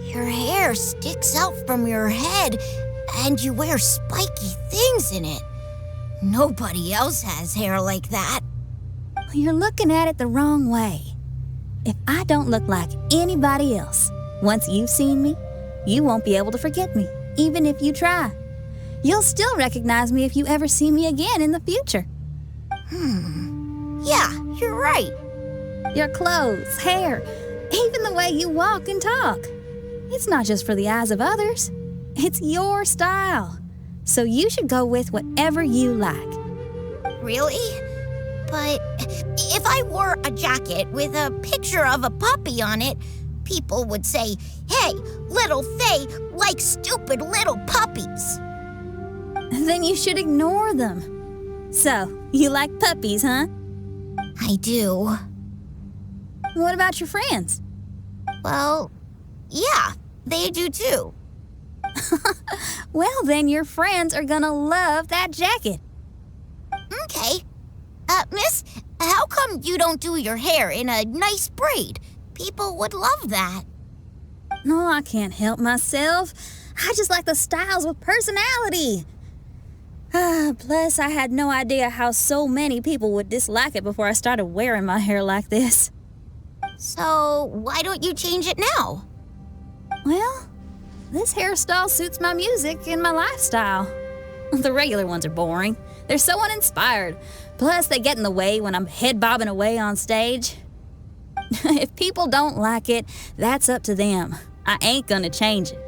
B: Your hair sticks out from your head, and you wear spiky things in it. Nobody else has hair like that.
G: You're looking at it the wrong way. If I don't look like anybody else, once you've seen me, you won't be able to forget me, even if you try. You'll still recognize me if you ever see me again in the future.
B: Yeah, you're right.
G: Your clothes, hair, even the way you walk and talk. It's not just for the eyes of others. It's your style. So you should go with whatever you like.
B: Really? But if I wore a jacket with a picture of a puppy on it, people would say, "Hey, little Faye likes stupid little puppies."
G: Then you should ignore them. So, you like puppies, huh?
B: I do.
G: What about your friends?
B: Well, yeah, they do too.
G: Well, then your friends are gonna love that jacket.
B: Okay. Miss, how come you don't do your hair in a nice braid? People would love that.
G: No, I can't help myself. I just like the styles with personality. Plus, I had no idea how so many people would dislike it before I started wearing my hair like this.
B: So, why don't you change it now?
G: Well, this hairstyle suits my music and my lifestyle. The regular ones are boring. They're so uninspired. Plus, they get in the way when I'm head bobbing away on stage. If people don't like it, that's up to them. I ain't gonna change it.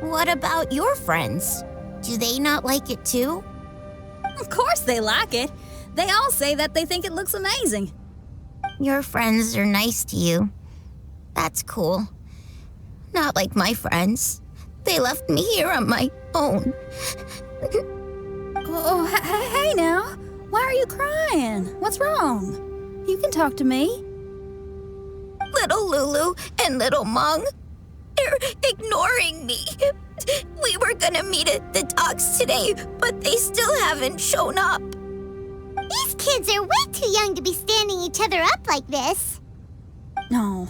B: What about your friends? Do they not like it too?
G: Of course they like it. They all say that they think it looks amazing.
B: Your friends are nice to you. That's cool. Not like my friends. They left me here on my own.
G: Oh, hey now. Why are you crying? What's wrong? You can talk to me.
B: Little Lulu and little Mung, they're ignoring me. We were gonna meet at the docks today, but they still haven't shown up. These kids are way too young to be standing each other up like this.
G: No.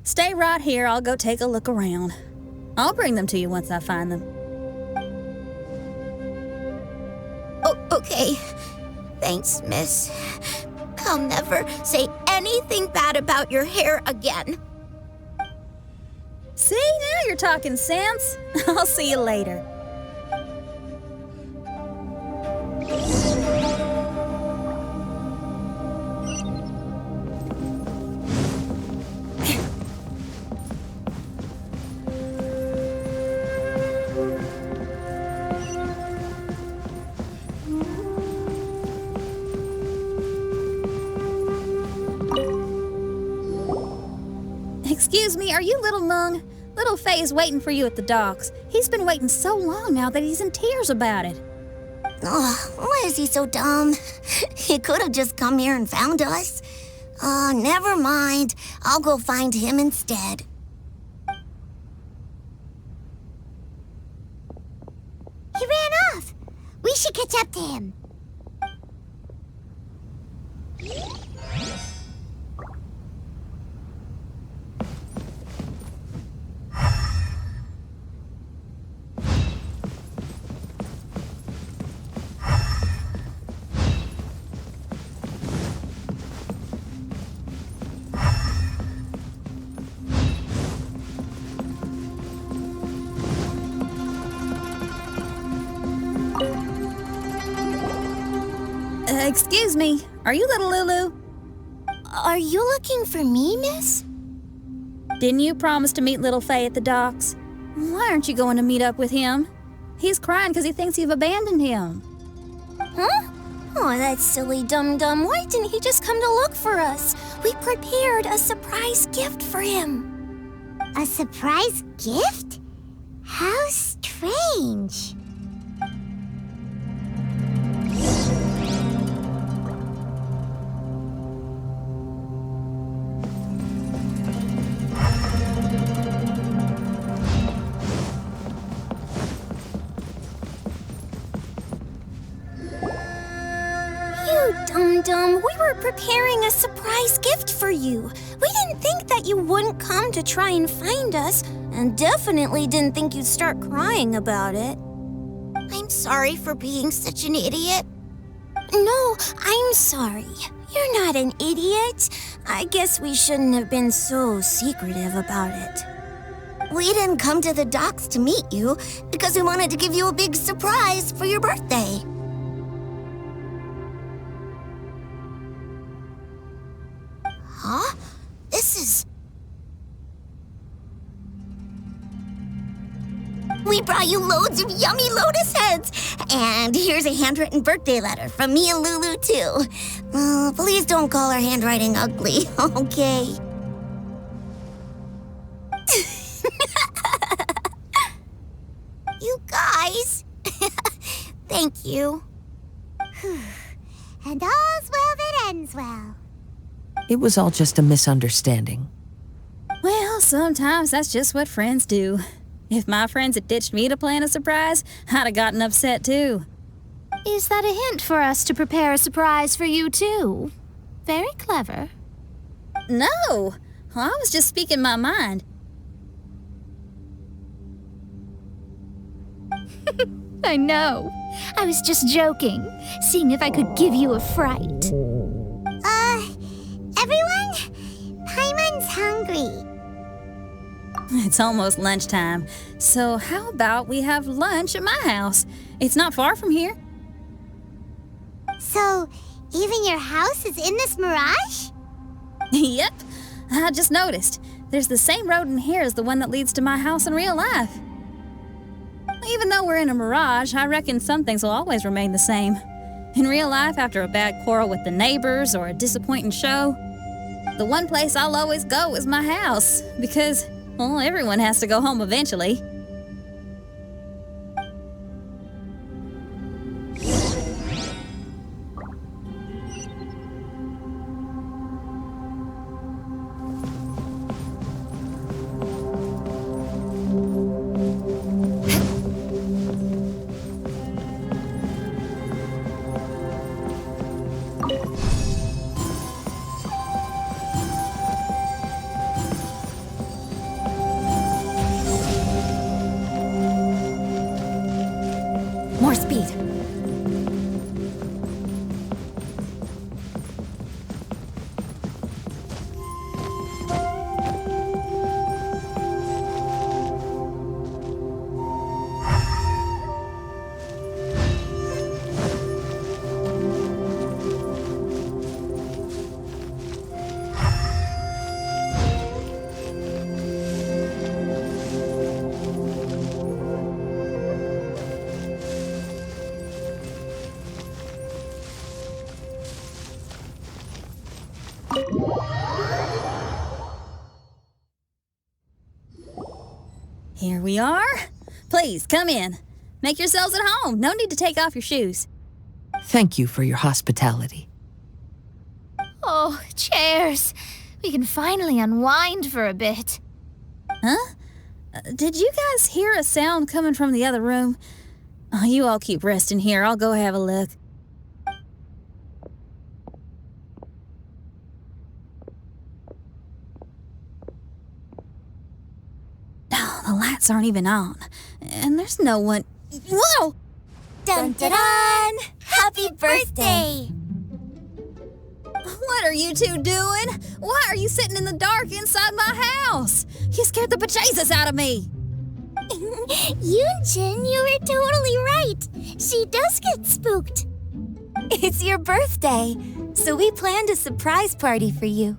G: Stay right here. I'll go take a look around. I'll bring them to you once I find them.
B: Oh, okay. Thanks, miss. I'll never say anything bad about your hair again.
G: See, now you're talking sense. I'll see you later. Excuse me, are you Little Mung? Little Faye is waiting for you at the docks. He's been waiting so long now that he's in tears about it.
B: Oh, why is he so dumb? He could have just come here and found us. Oh, never mind. I'll go find him instead. He ran off. We should catch up to him.
G: Excuse me, are you Little Lulu?
B: Are you looking for me, miss?
G: Didn't you promise to meet Little Faye at the docks? Why aren't you going to meet up with him? He's crying because he thinks you've abandoned him.
B: Huh?
C: Oh, that silly dum-dum. Why didn't he just come to look for us? We prepared a surprise gift for him.
B: A surprise gift? How strange.
C: Dum-dum, we were preparing a surprise gift for you. We didn't think that you wouldn't come to try and find us, and definitely didn't think you'd start crying about it.
B: I'm sorry for being such an idiot.
C: No, I'm sorry. You're not an idiot. I guess we shouldn't have been so secretive about it.
B: We didn't come to the docks to meet you because we wanted to give you a big surprise for your birthday. Huh? This is... We brought you loads of yummy lotus heads! And here's a handwritten birthday letter from me and Lulu, too. Please don't call our handwriting ugly, okay? You guys! Thank you. And all's well that ends well.
H: It was all just a misunderstanding.
G: Well, sometimes that's just what friends do. If my friends had ditched me to plan a surprise, I'd have gotten upset too.
E: Is that a hint for us to prepare a surprise for you too? Very clever.
G: No! I was just speaking my mind.
E: I know. I was just joking, seeing if I could give you a fright.
B: Everyone? Paimon's hungry.
G: It's almost lunchtime, so how about we have lunch at my house? It's not far from here.
B: So, even your house is in this mirage?
G: Yep, I just noticed. There's the same road in here as the one that leads to my house in real life. Even though we're in a mirage, I reckon some things will always remain the same. In real life, after a bad quarrel with the neighbors or a disappointing show, the one place I'll always go is my house, because, well, everyone has to go home eventually.
F: More speed.
G: Here we are. Please, come in. Make yourselves at home. No need to take off your shoes.
H: Thank you for your hospitality.
E: Oh, chairs. We can finally unwind for a bit.
G: Huh? Did you guys hear a sound coming from the other room? Oh, you all keep resting here. I'll go have a look. The lights aren't even on. And there's no one... Whoa!
B: Dun-dun-dun! Happy birthday!
G: What are you two doing? Why are you sitting in the dark inside my house? You scared the bejesus out of me.
B: Yunjin, you were totally right. She does get spooked.
F: It's your birthday, so we planned a surprise party for you.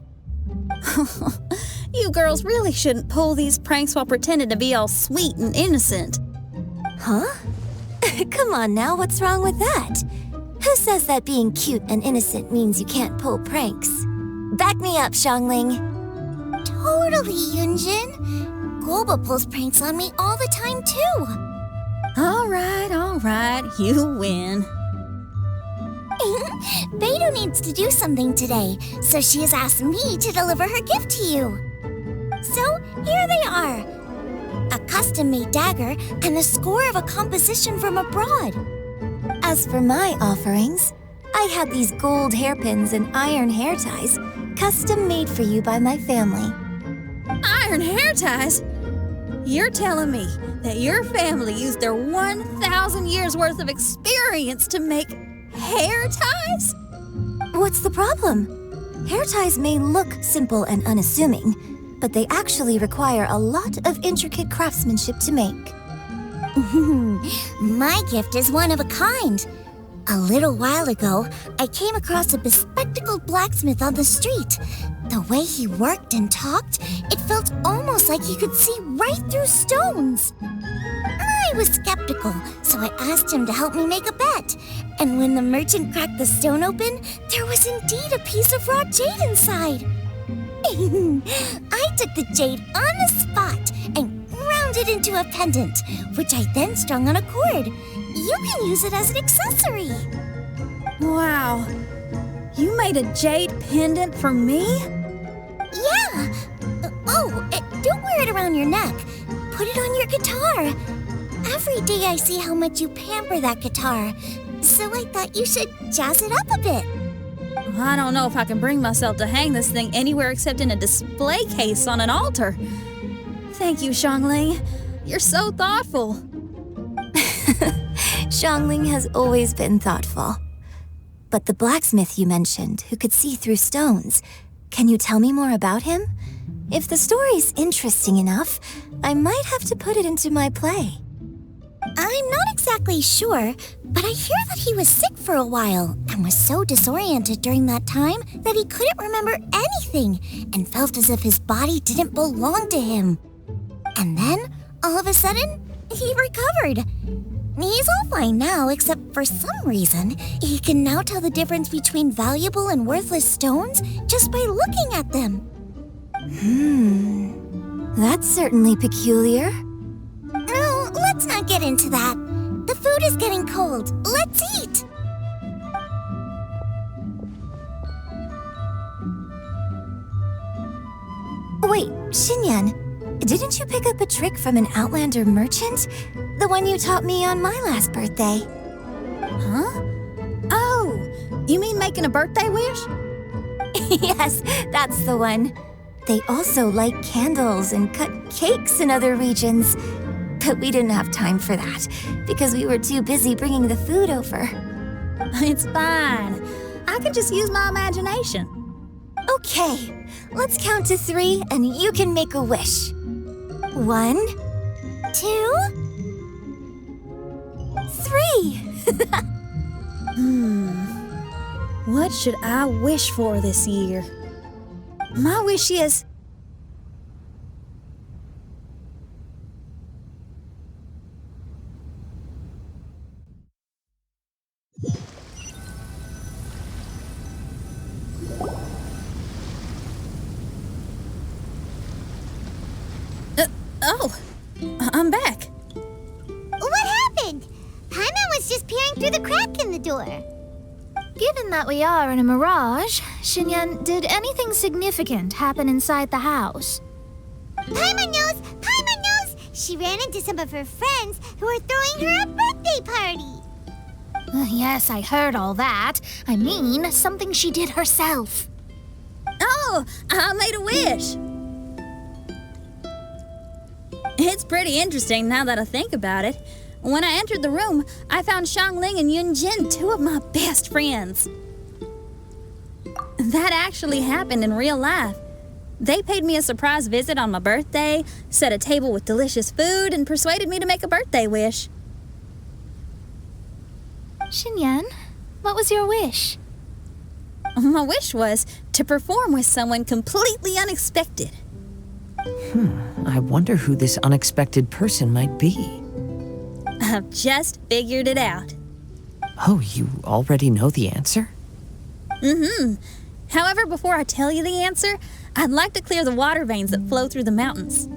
G: You girls really shouldn't pull these pranks while pretending to be all sweet and innocent.
F: Huh? Come on now, what's wrong with that?
K: Who says that being cute and innocent means you can't pull pranks? Back me up, Xiangling.
B: Totally, Yunjin. Goba pulls pranks on me all the time, too.
G: All right, you win.
B: Beidou needs to do something today, so she has asked me to deliver her gift to you. So, here they are. A custom-made dagger and the score of a composition from abroad.
K: As for my offerings, I had these gold hairpins and iron hair ties, custom made for you by my family.
G: Iron hair ties? You're telling me that your family used their 1,000 years worth of experience to make hair ties?
K: What's the problem? Hair ties may look simple and unassuming, but they actually require a lot of intricate craftsmanship to make.
B: My gift is one of a kind. A little while ago, I came across a bespectacled blacksmith on the street. The way he worked and talked, it felt almost like he could see right through stones. I was skeptical, so I asked him to help me make a bet. And when the merchant cracked the stone open, there was indeed a piece of raw jade inside. I took the jade on the spot and ground it into a pendant, which I then strung on a cord. You can use it as an accessory.
G: Wow. You made a jade pendant for me?
B: Yeah. Don't wear it around your neck. Put it on your guitar. Every day I see how much you pamper that guitar, so I thought you should jazz it up a bit.
G: I don't know if I can bring myself to hang this thing anywhere except in a display case on an altar. Thank you, Xiangling. You're so thoughtful.
K: Xiangling has always been thoughtful. But the blacksmith you mentioned, who could see through stones, can you tell me more about him? If the story's interesting enough, I might have to put it into my play.
B: I'm not exactly sure, but I hear that he was sick for a while and was so disoriented during that time that he couldn't remember anything and felt as if his body didn't belong to him. And then, all of a sudden, he recovered. He's all fine now, except for some reason, he can now tell the difference between valuable and worthless stones just by looking at them.
K: That's certainly peculiar.
B: No, let's not get into that. The food is getting cold. Let's eat!
K: Wait, Xinyan, didn't you pick up a trick from an Outlander merchant? The one you taught me on my last birthday.
G: Huh? Oh, you mean making a birthday wish?
K: Yes, that's the one. They also light candles and cut cakes in other regions. But we didn't have time for that, because we were too busy bringing the food over.
G: It's fine. I can just use my imagination.
K: Okay, let's count to 3 and you can make a wish. 1, 2, 3.
G: What should I wish for this year? My wish is... I'm back.
B: What happened? Paimon was just peering through the crack in the door.
E: Given that we are in a mirage, Xinyan, did anything significant happen inside the house?
B: Paimon knows! Paimon knows! She ran into some of her friends who were throwing her a birthday party.
E: Yes, I heard all that. I mean, something she did herself.
G: Oh, I made a wish. It's pretty interesting now that I think about it. When I entered the room, I found Xiangling and Yunjin, 2 of my best friends. That actually happened in real life. They paid me a surprise visit on my birthday, set a table with delicious food, and persuaded me to make a birthday wish.
E: Xinyan, what was your wish?
G: My wish was to perform with someone completely unexpected.
H: I wonder who this unexpected person might be.
G: I've just figured it out.
H: Oh, you already know the answer?
M: Mm-hmm. However, before I tell you the answer, I'd like to clear the water veins that flow through the mountains.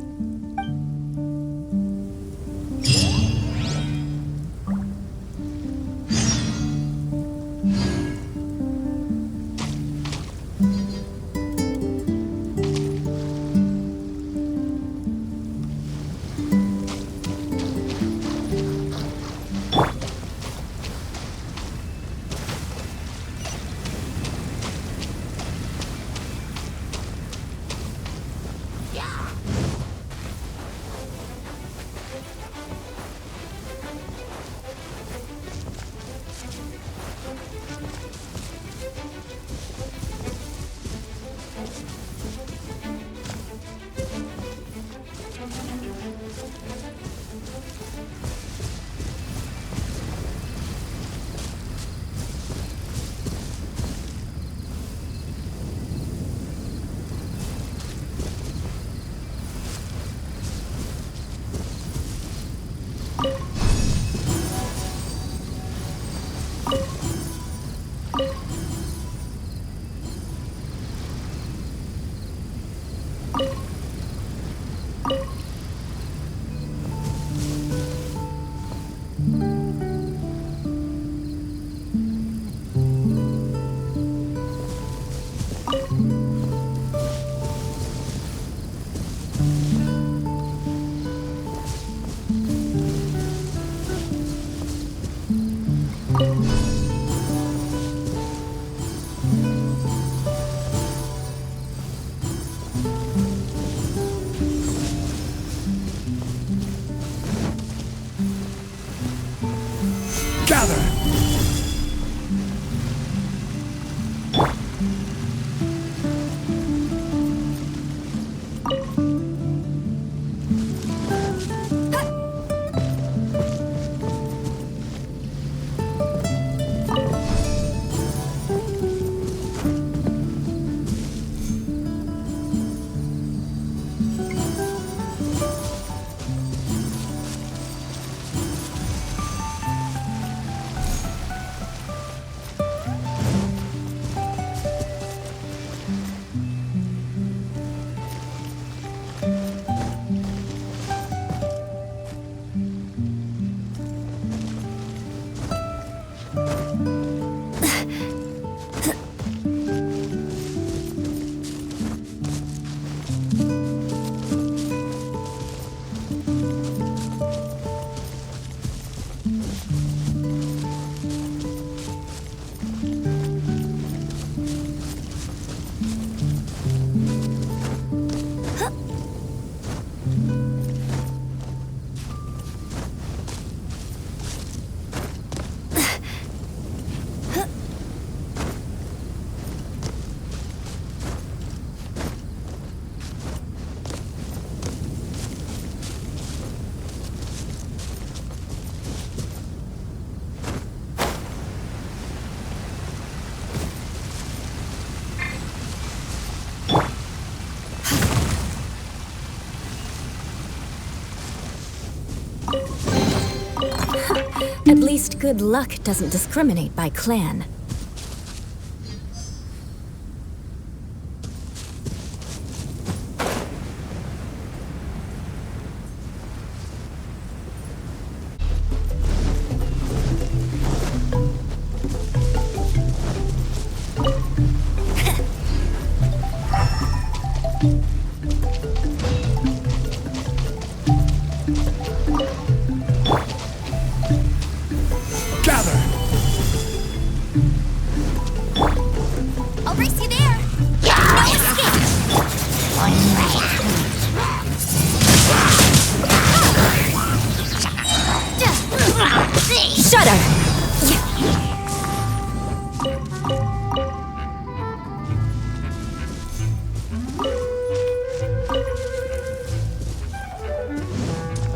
N: At least good luck doesn't discriminate by clan.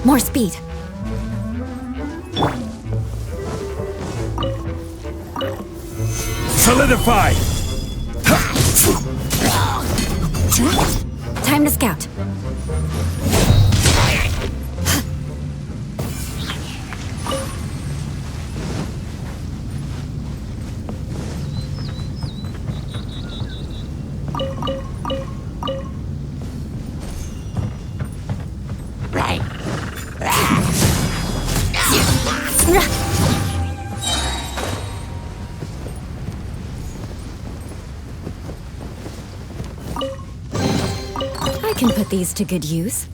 K: More speed.
T: Solidify!
K: Time to scout.
N: I can put these to good use.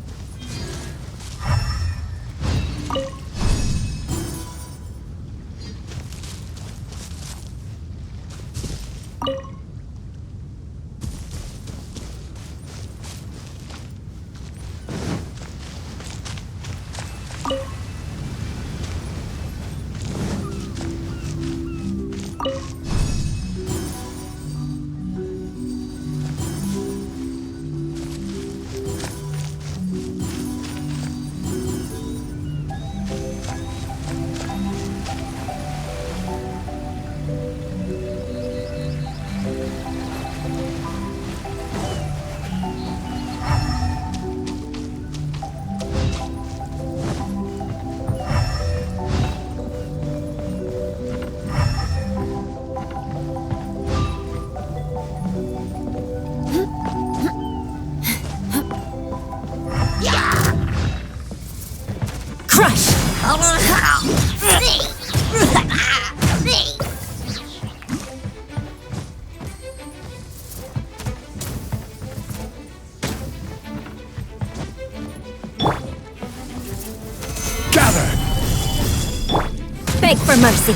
K: Beg for mercy.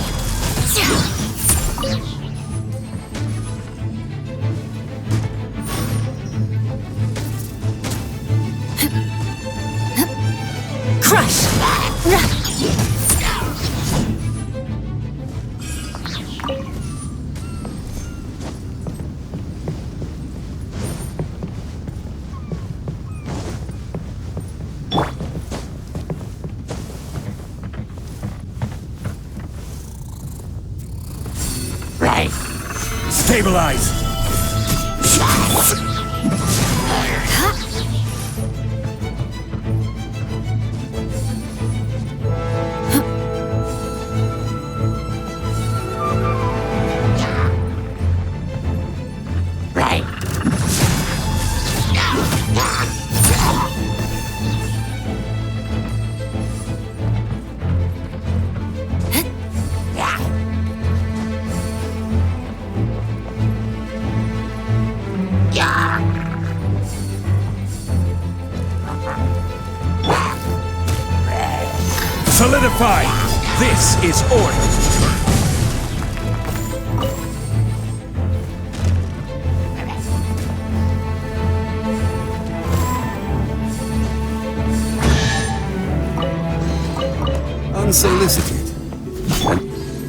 K: Crush!
I: Stabilize! Solidify! This is order!
J: Unsolicited.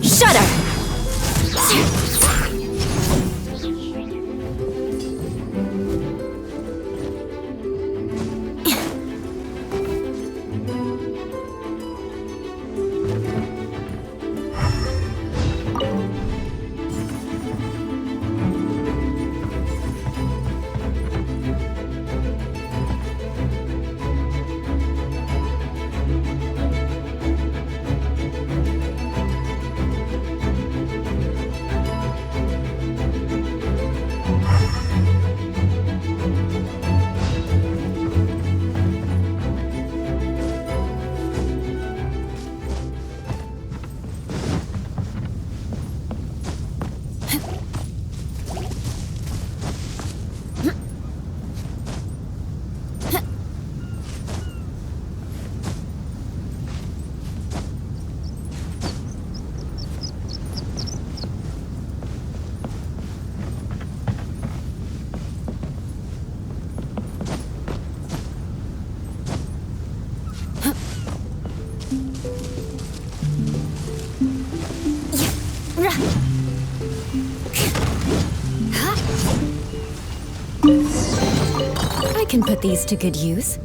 K: Shudder!
N: I can put these to good use.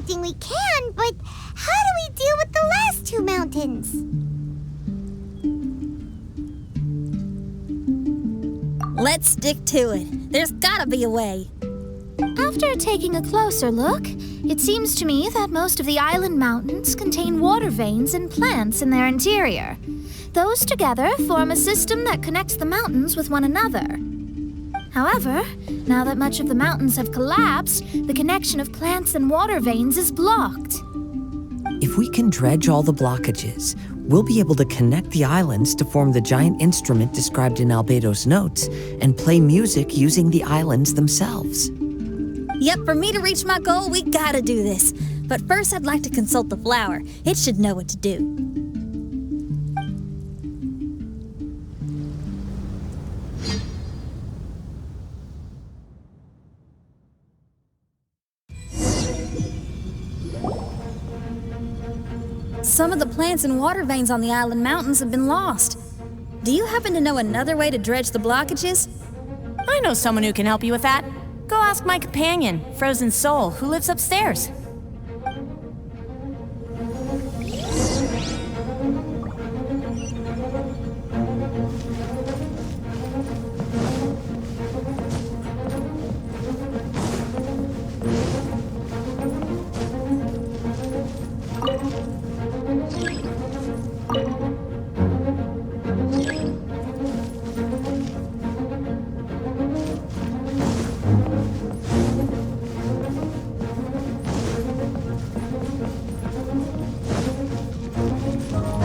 B: everything we can, but how do we deal with the last 2 mountains?
G: Let's stick to it. There's gotta be a way.
E: After taking a closer look, it seems to me that most of the island mountains contain water veins and plants in their interior. Those together form a system that connects the mountains with one another. However, now that much of the mountains have collapsed, the connection of plants and water veins is blocked.
H: If we can dredge all the blockages, we'll be able to connect the islands to form the giant instrument described in Albedo's notes and play music using the islands themselves.
G: Yep, for me to reach my goal, we gotta do this. But first, I'd like to consult the flower. It should know what to do. Some of the plants and water veins on the island mountains have been lost. Do you happen to know another way to dredge the blockages?
S: I know someone who can help you with that. Go ask my companion, Frozen Soul, who lives upstairs.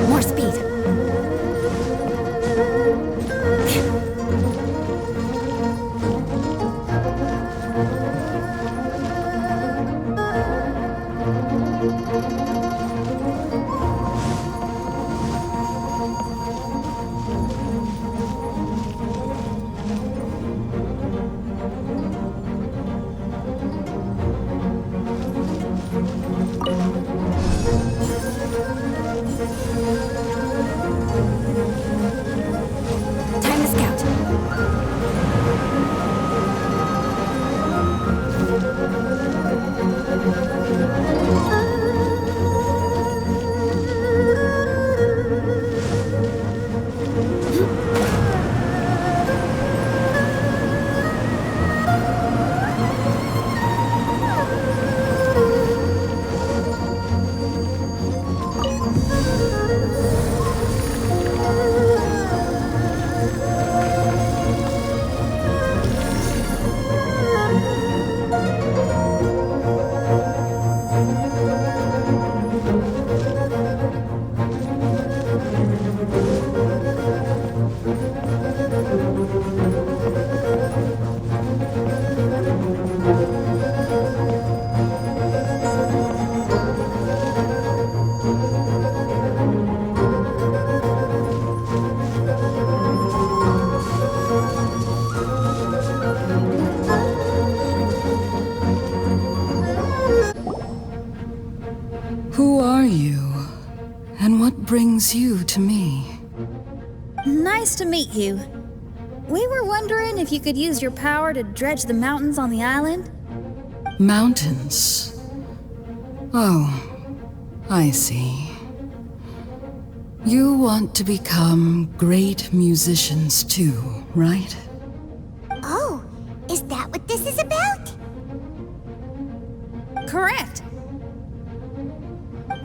E: More speed. Time to scout.
P: Who are you? And what brings you to me?
G: Nice to meet you. We were wondering if you could use your power to dredge the mountains on the island?
P: Mountains. Oh, I see. You want to become great musicians too, right?
B: Oh, is that what this is about?
G: Correct.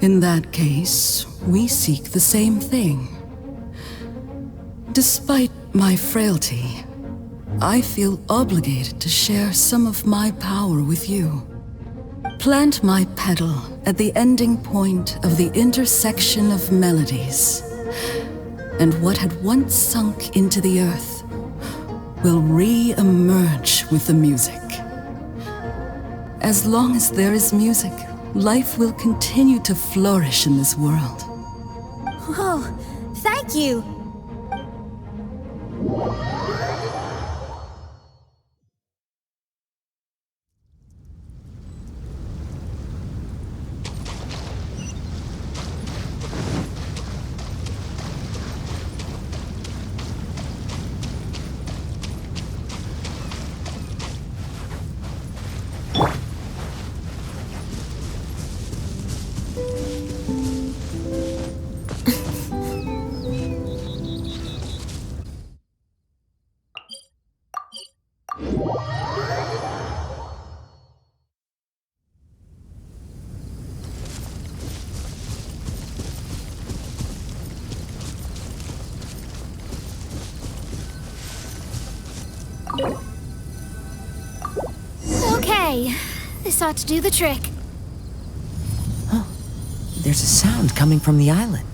P: In that case, we seek the same thing. Despite my frailty, I feel obligated to share some of my power with you. Plant my petal at the ending point of the intersection of melodies, and what had once sunk into the earth will re-emerge with the music. As long as there is music, life will continue to flourish in this world.
G: Oh, thank you.
C: Okay, this ought to do the trick.
H: There's a sound coming from the island.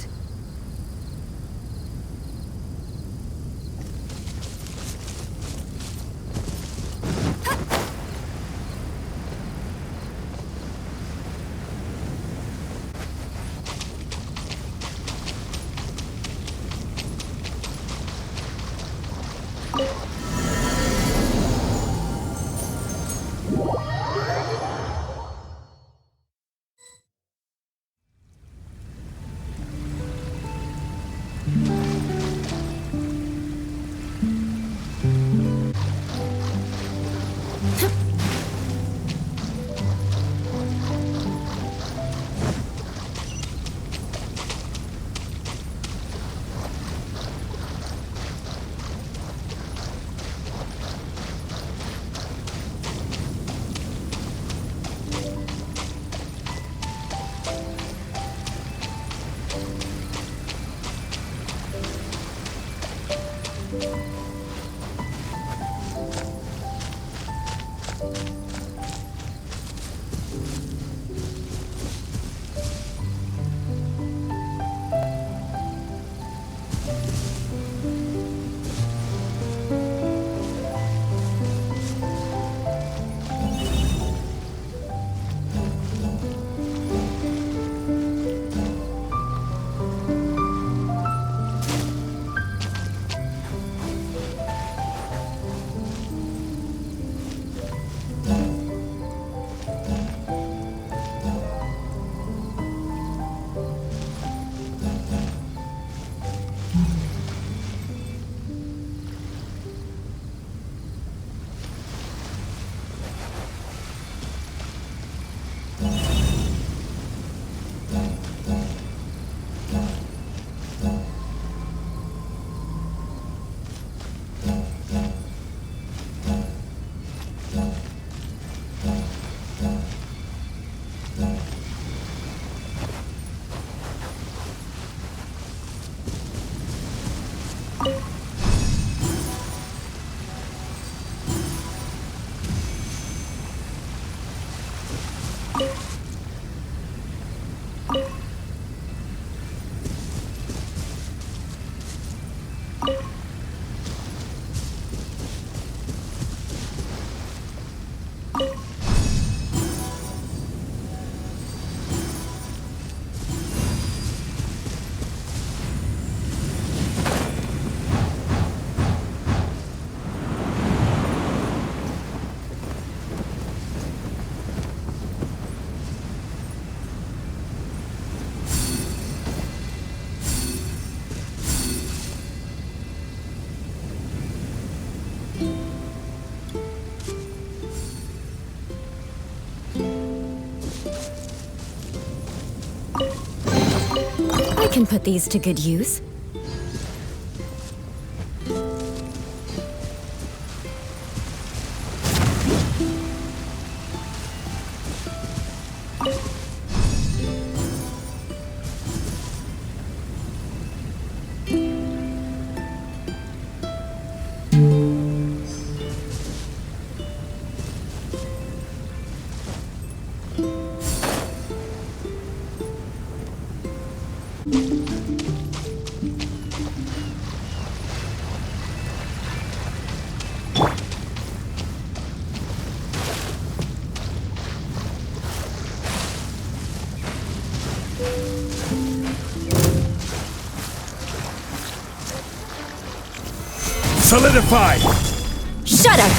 N: I can put these to good use.
O: Solidify!
N: Shut up!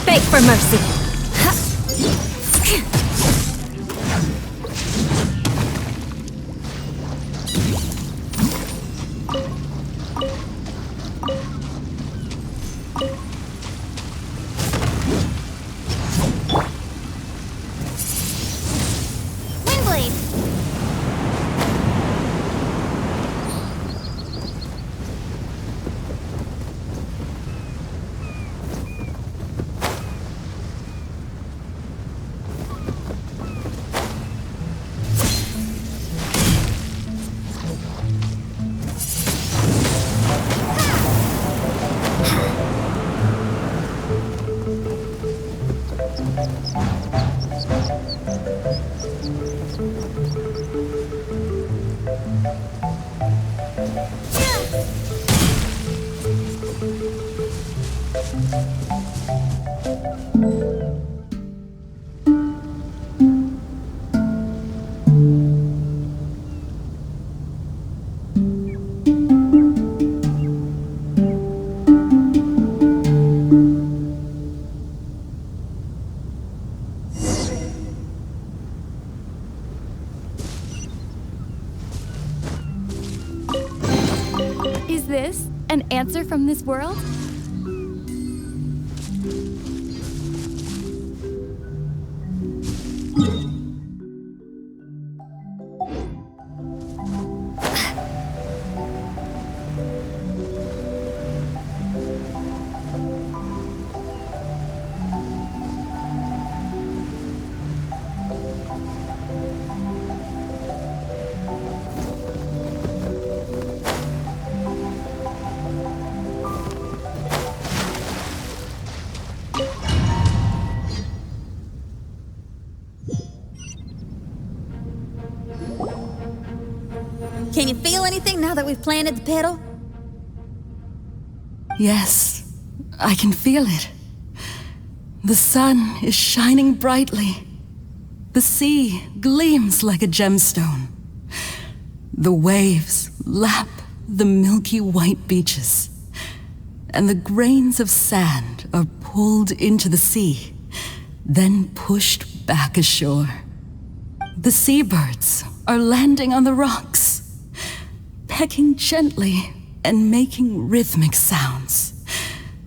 N: Beg for mercy.
U: this an answer from this world?
F: Can you feel anything now that we've planted the petal?
P: Yes, I can feel it. The sun is shining brightly. The sea gleams like a gemstone. The waves lap the milky white beaches. And the grains of sand are pulled into the sea, then pushed back ashore. The seabirds are landing on the rocks, pecking gently and making rhythmic sounds.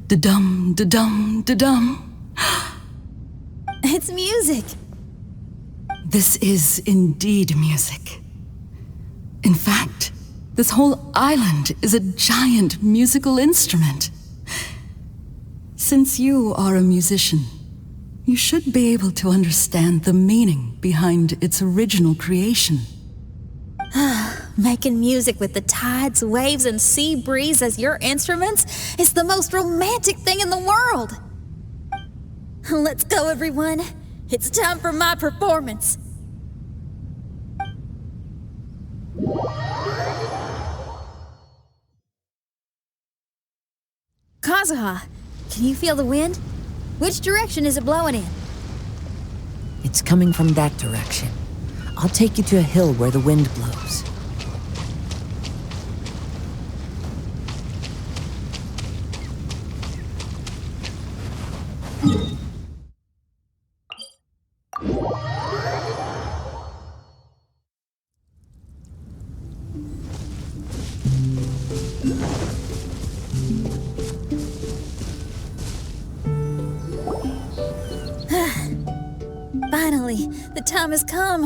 P: Da-dum, da-dum, da-dum.
F: It's music.
P: This is indeed music. In fact, this whole island is a giant musical instrument. Since you are a musician, you should be able to understand the meaning behind its original creation.
F: Making music with the tides, waves, and sea breeze as your instruments is the most romantic thing in the world. Let's go, everyone. It's time for my performance. Kazuha, can you feel the wind? Which direction is it blowing in?
H: It's coming from that direction. I'll take you to a hill where the wind blows.
F: Finally, the time has come.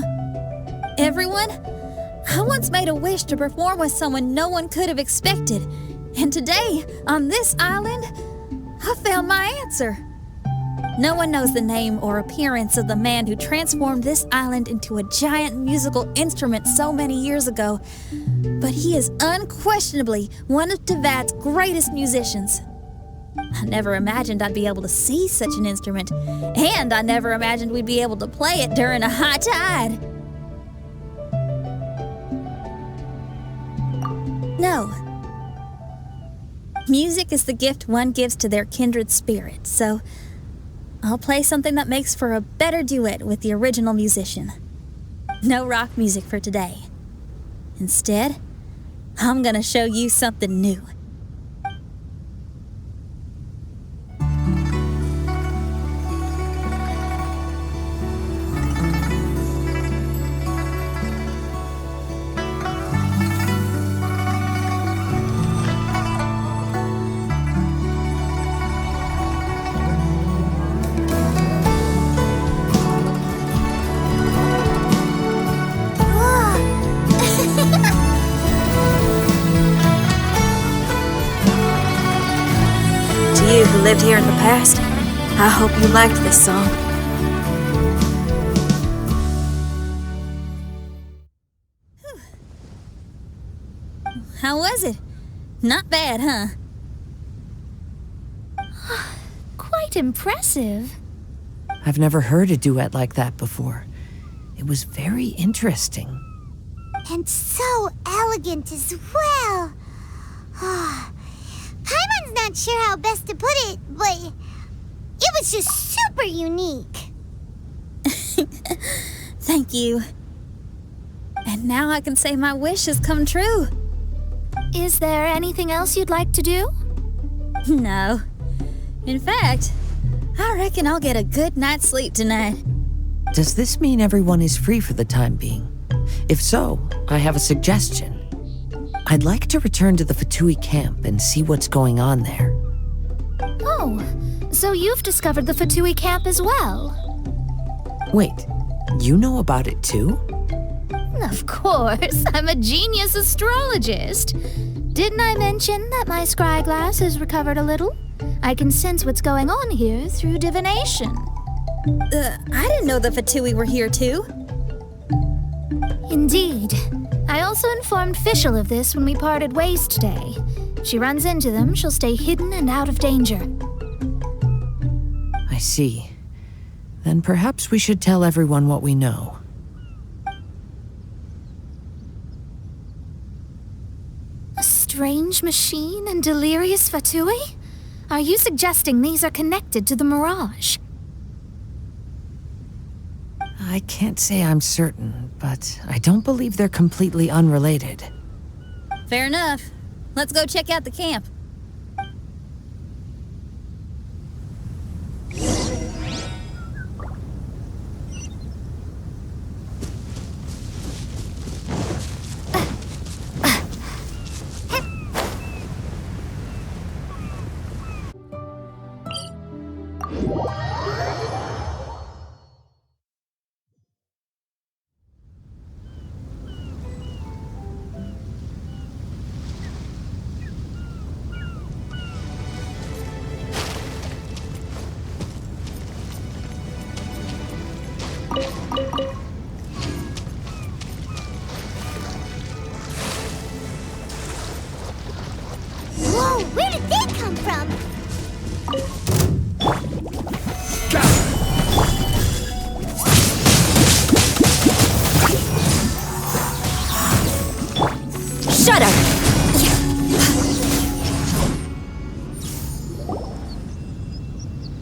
F: Everyone, I once made a wish to perform with someone no one could have expected. And today, on this island, I found my answer. No one knows the name or appearance of the man who transformed this island into a giant musical instrument so many years ago, but he is unquestionably one of Teyvat's greatest musicians. I never imagined I'd be able to see such an instrument, and I never imagined we'd be able to play it during a high tide. No. Music is the gift one gives to their kindred spirit, so I'll play something that makes for a better duet with the original musician. No rock music for today. Instead, I'm gonna show you something new. You who lived here in the past, I hope you liked this song. How was it? Not bad, huh?
E: Quite impressive.
H: I've never heard a duet like that before. It was very interesting.
B: And so elegant as well. Paimon's not sure how best to put it, but it was just super unique.
F: Thank you. And now I can say my wish has come true.
E: Is there anything else you'd like to do?
F: No. In fact, I reckon I'll get a good night's sleep tonight.
H: Does this mean everyone is free for the time being? If so, I have a suggestion. I'd like to return to the Fatui camp and see what's going on there.
E: Oh, so you've discovered the Fatui camp as well?
H: Wait, you know about it too?
E: Of course, I'm a genius astrologist. Didn't I mention that my scry glass has recovered a little? I can sense what's going on here through divination.
G: I didn't know the Fatui were here too.
E: Indeed. I also informed Fischl of this when we parted ways today. If she runs into them, she'll stay hidden and out of danger.
H: I see. Then perhaps we should tell everyone what we know.
E: A strange machine and delirious Fatui? Are you suggesting these are connected to the mirage?
H: I can't say I'm certain, but I don't believe they're completely unrelated.
G: Fair enough. Let's go check out the camp.
B: Whoa, where did they come from?
K: Shut up!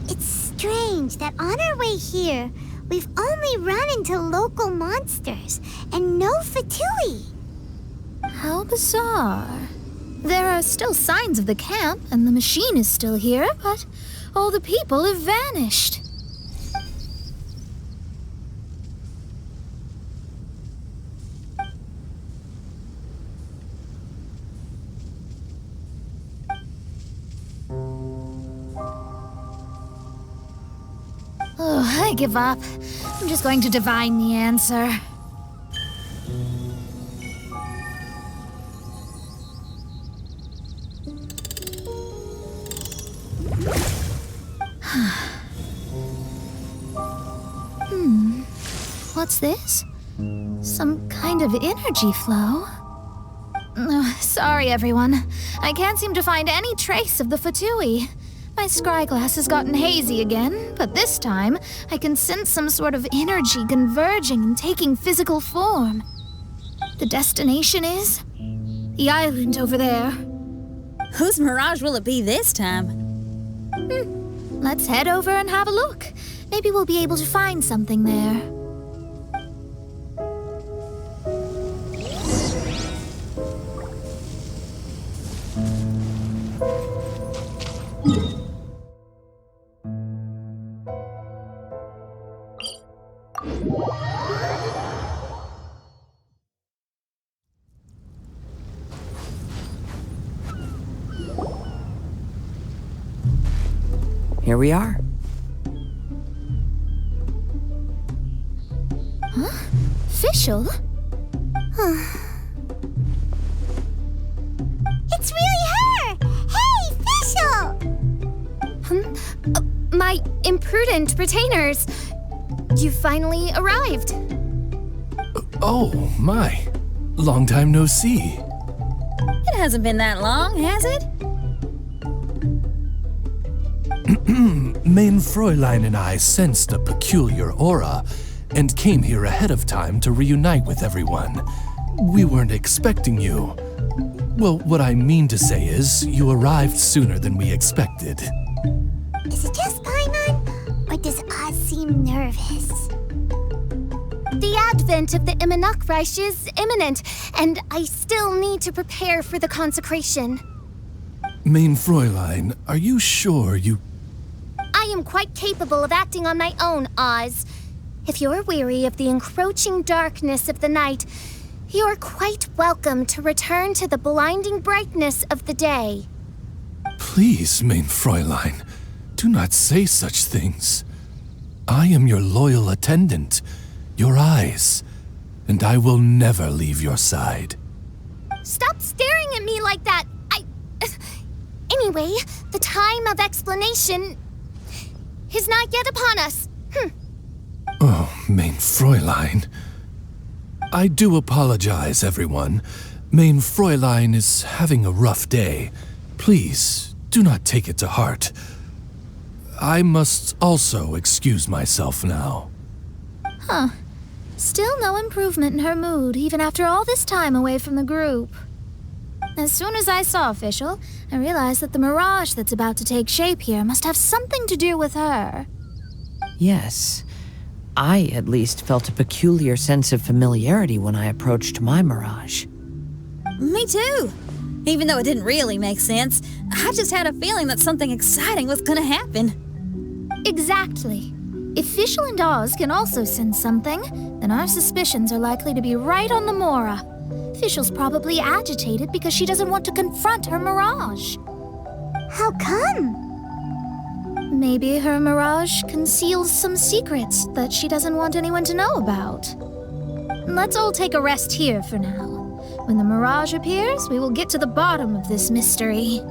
B: It's strange that on our way here, we've only run into local monsters and no Fatui.
E: How bizarre. There are still signs of the camp, and the machine is still here, but all the people have vanished. Oh, I give up. I'm just going to divine the answer. What's this? Some kind of energy flow? Sorry, everyone. I can't seem to find any trace of the Fatui. My scry glass has gotten hazy again, but this time I can sense some sort of energy converging and taking physical form. The destination is the island over there.
G: Whose mirage will it be this time?
E: Let's head over and have a look. Maybe we'll be able to find something there.
H: Here we are.
E: Huh? Fischl?
B: It's really her! Hey, Fischl!
C: My imprudent retainers! You finally arrived.
D: Oh, my. Long time no see.
G: It hasn't been that long, has it?
D: Main Fräulein and I sensed a peculiar aura and came here ahead of time to reunite with everyone. We weren't expecting you. Well, what I mean to say is, you arrived sooner than we expected.
B: Is it just Paimon? Or does Oz seem nervous?
C: The advent of the Immenukreich is imminent, and I still need to prepare for the consecration.
D: Main Fräulein, are you sure you...
C: I am quite capable of acting on my own, Oz. If you're weary of the encroaching darkness of the night, You're quite welcome to return to the blinding brightness of the day.
D: Please, mein Fräulein, do not say such things. I am your loyal attendant, your eyes, and I will never leave your side.
C: Stop staring at me like that! Anyway, the time of explanation is not yet upon us.
D: Oh, mein Fräulein. I do apologize, everyone. Mein Fräulein is having a rough day. Please, do not take it to heart. I must also excuse myself now.
E: Huh. Still no improvement in her mood, even after all this time away from the group. As soon as I saw Official, I realized that the mirage that's about to take shape here must have something to do with her.
H: Yes. I, at least, felt a peculiar sense of familiarity when I approached my mirage.
F: Me too. Even though it didn't really make sense, I just had a feeling that something exciting was gonna happen.
E: Exactly. If Fischl and Oz can also sense something, then our suspicions are likely to be right on the Mora. Fischl's probably agitated because she doesn't want to confront her mirage.
B: How come?
E: Maybe her mirage conceals some secrets that she doesn't want anyone to know about. Let's all take a rest here for now. When the mirage appears, we will get to the bottom of this mystery.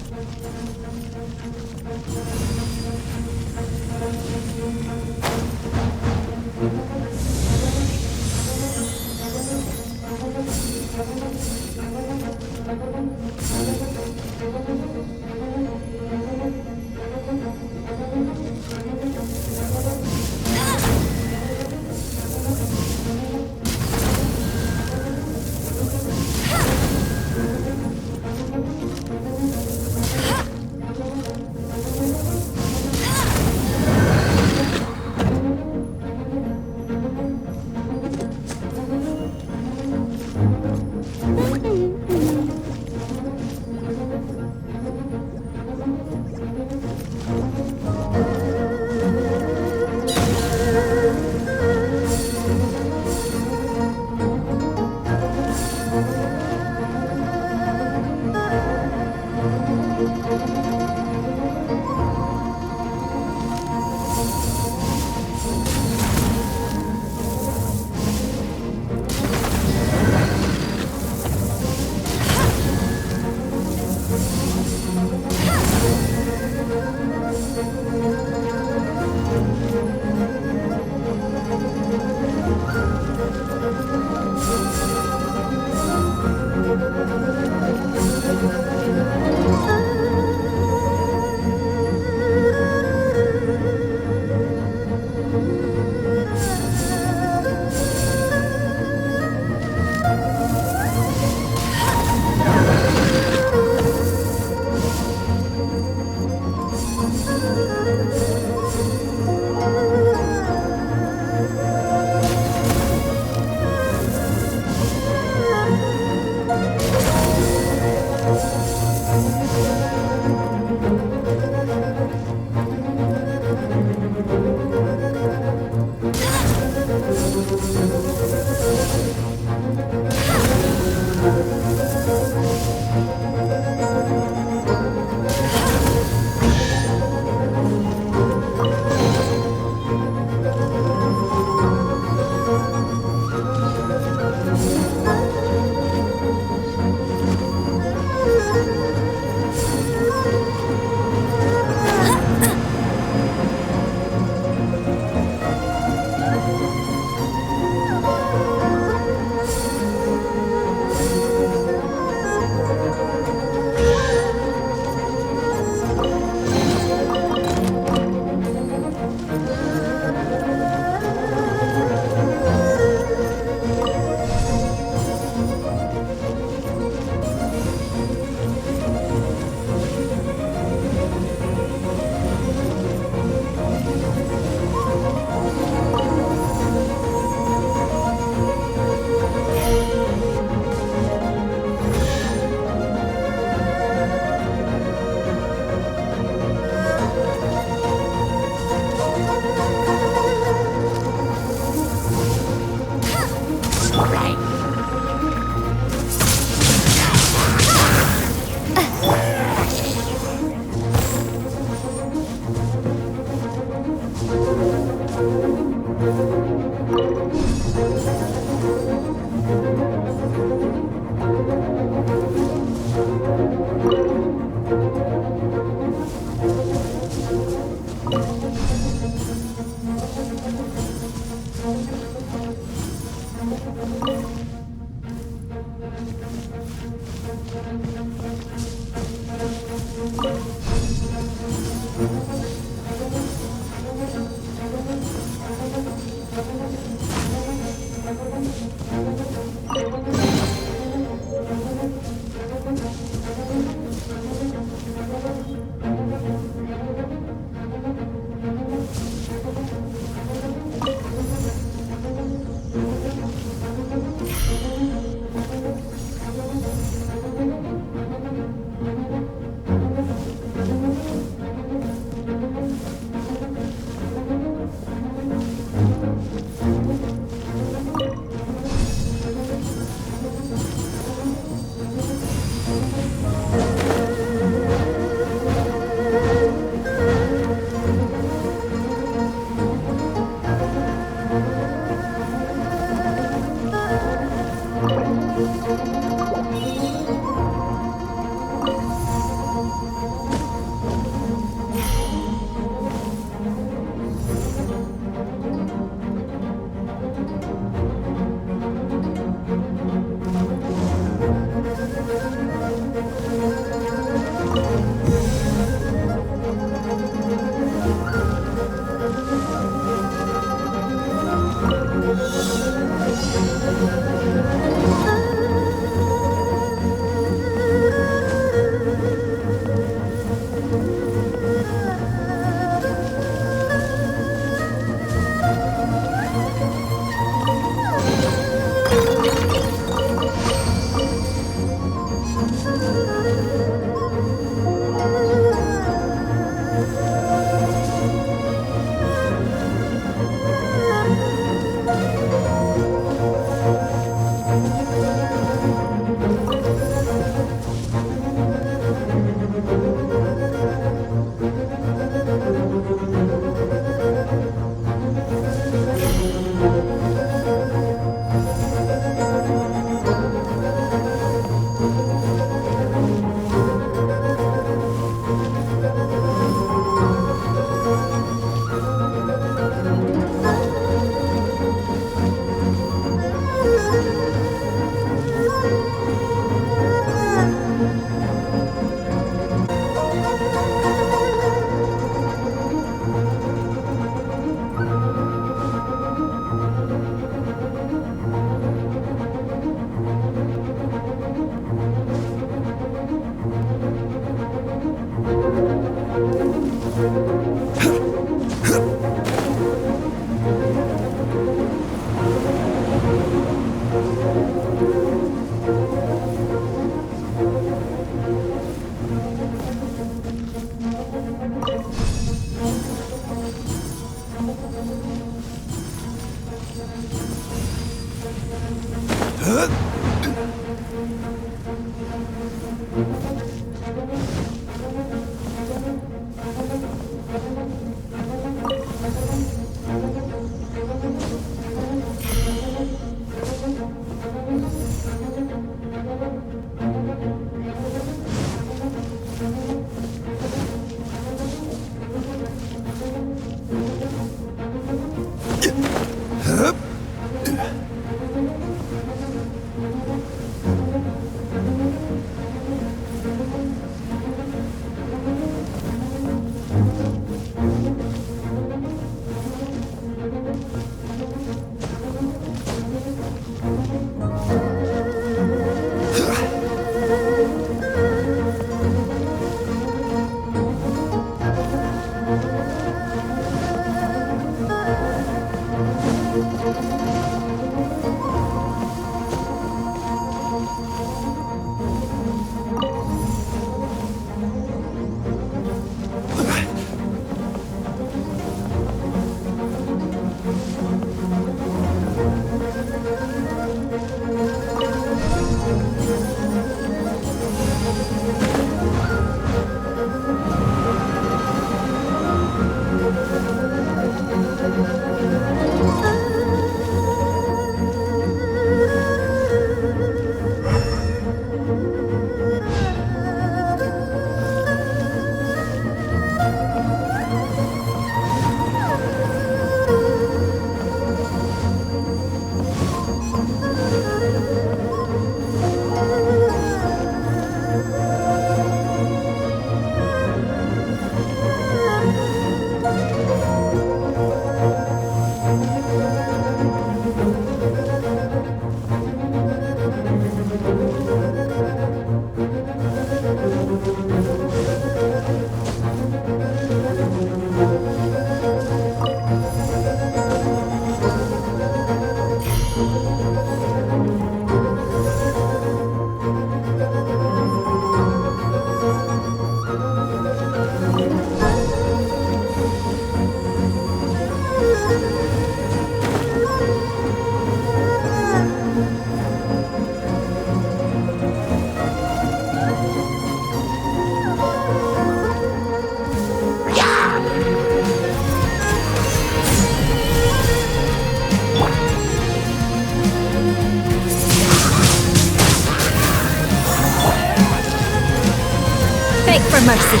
K: Beg for mercy.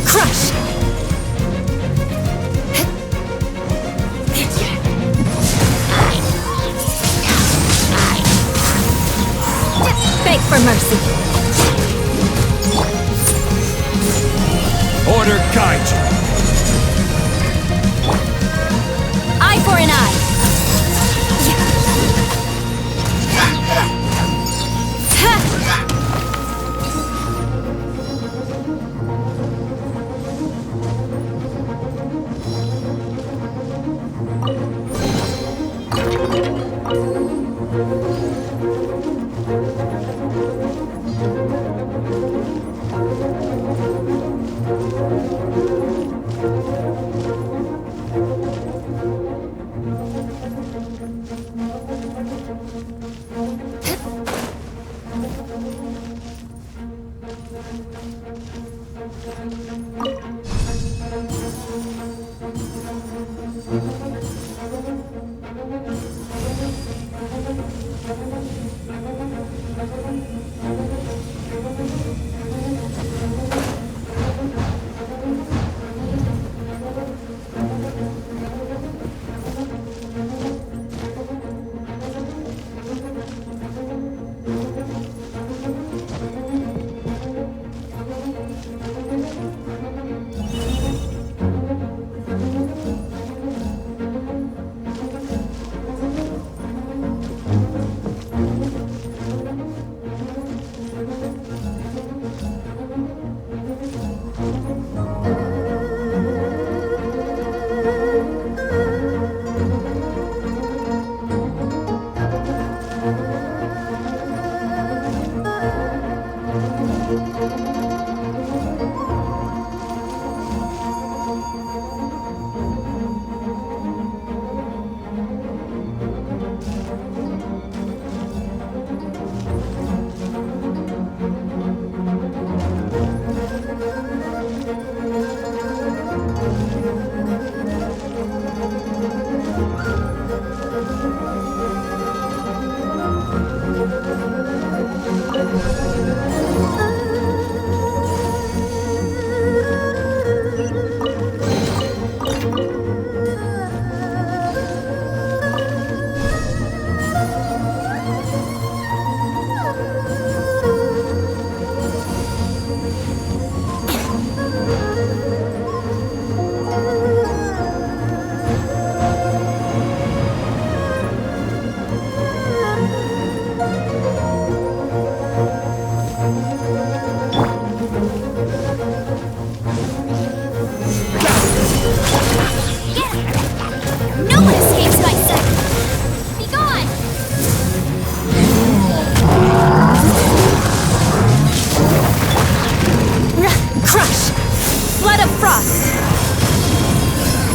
K: Crush! Beg for mercy.
O: Order guide you.
K: Eye for an eye.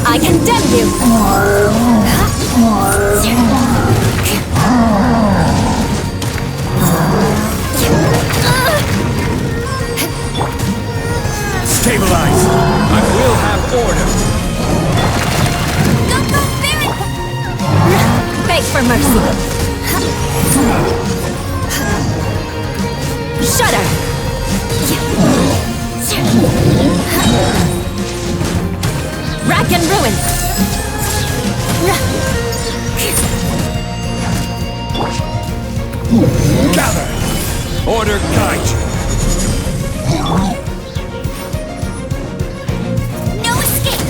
K: I condemn you!
O: Stabilize! I will have order!
K: Go, spirit! Beg for mercy! Shudder! Rack and ruin!
O: Gather! Order guide you!
K: No escape!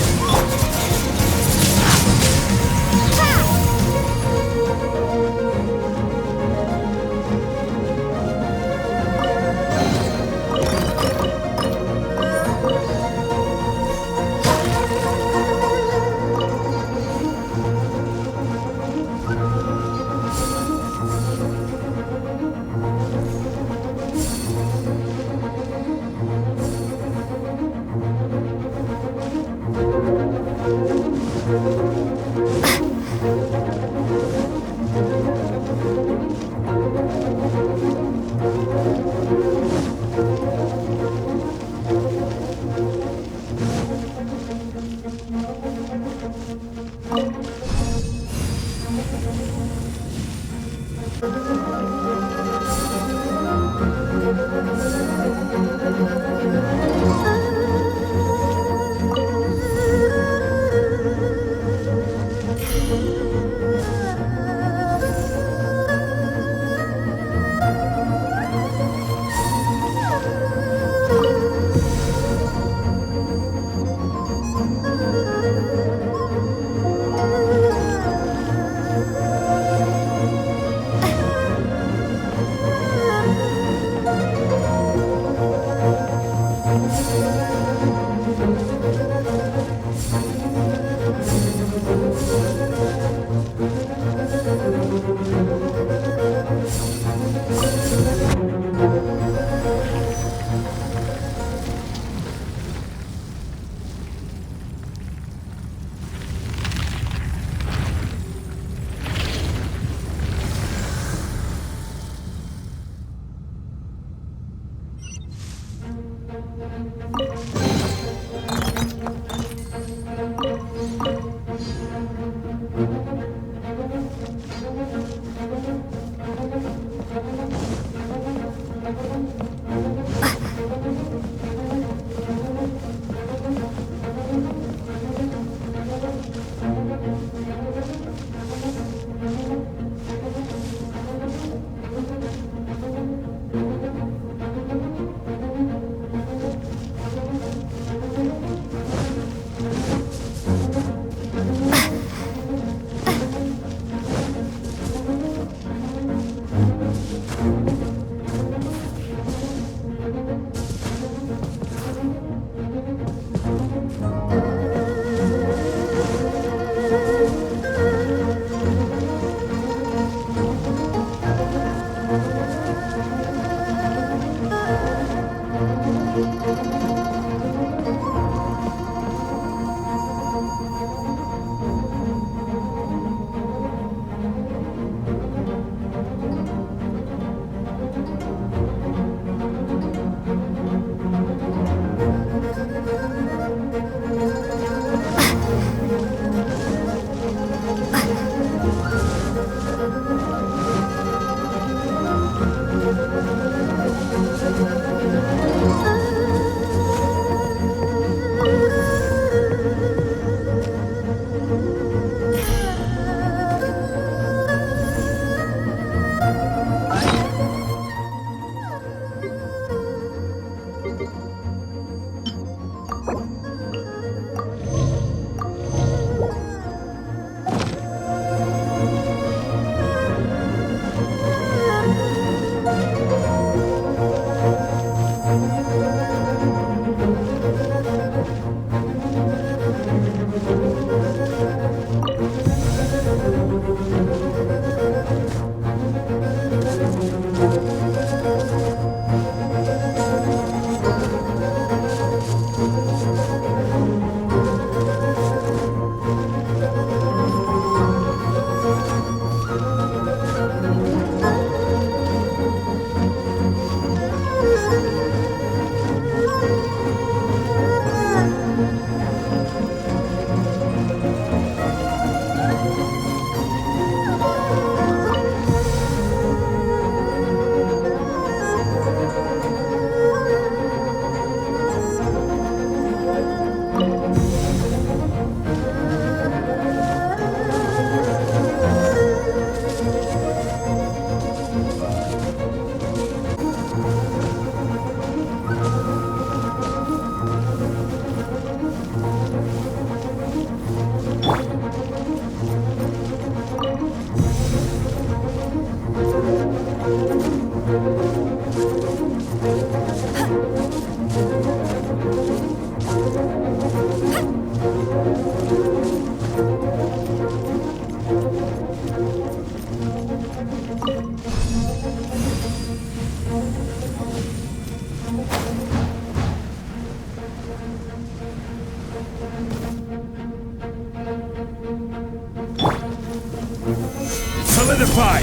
O: Solidify!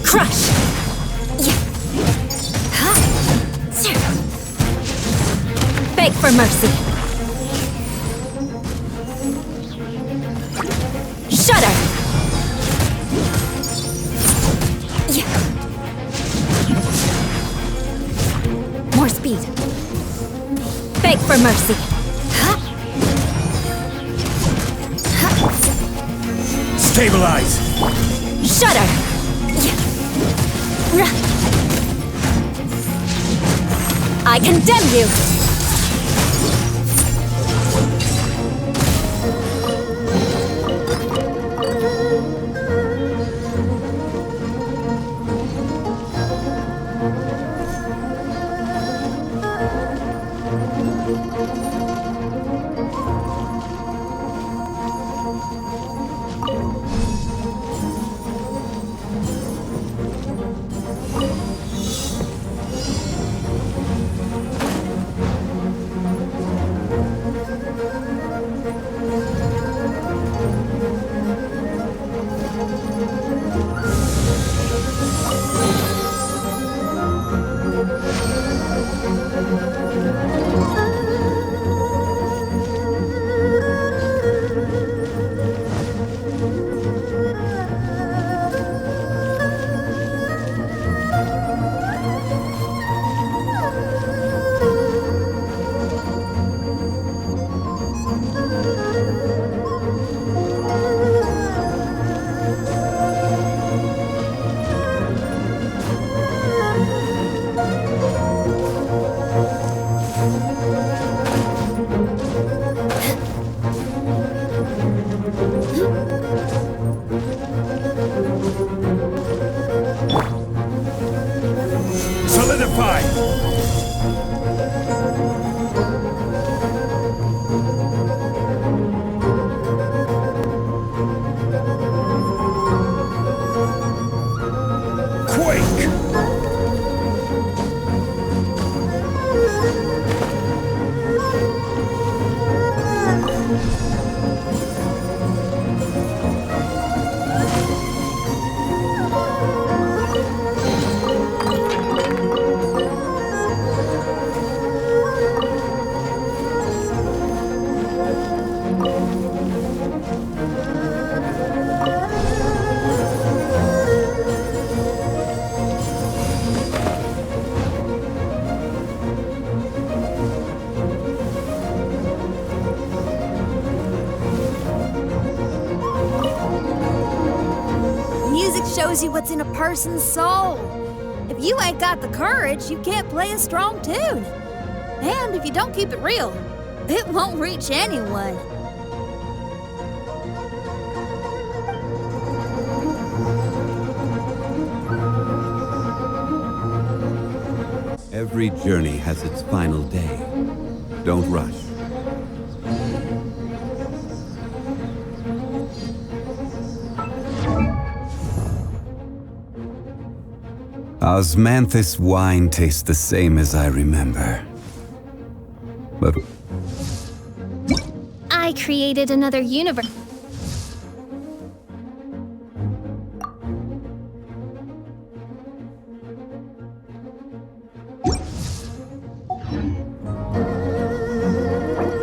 K: Crush! Beg for mercy. Shudder! More speed. Beg for mercy.
O: Stabilize!
K: Shudder! I condemn you!
G: Shows you what's in a person's soul. If you ain't got the courage, you can't play a strong tune. And if you don't keep it real, it won't reach anyone.
A: Every journey has its final day. Don't rush. Osmanthus wine tastes the same as I remember. But
C: I created another universe.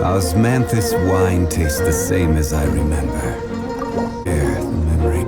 A: Osmanthus wine tastes the same as I remember. Here, the memory.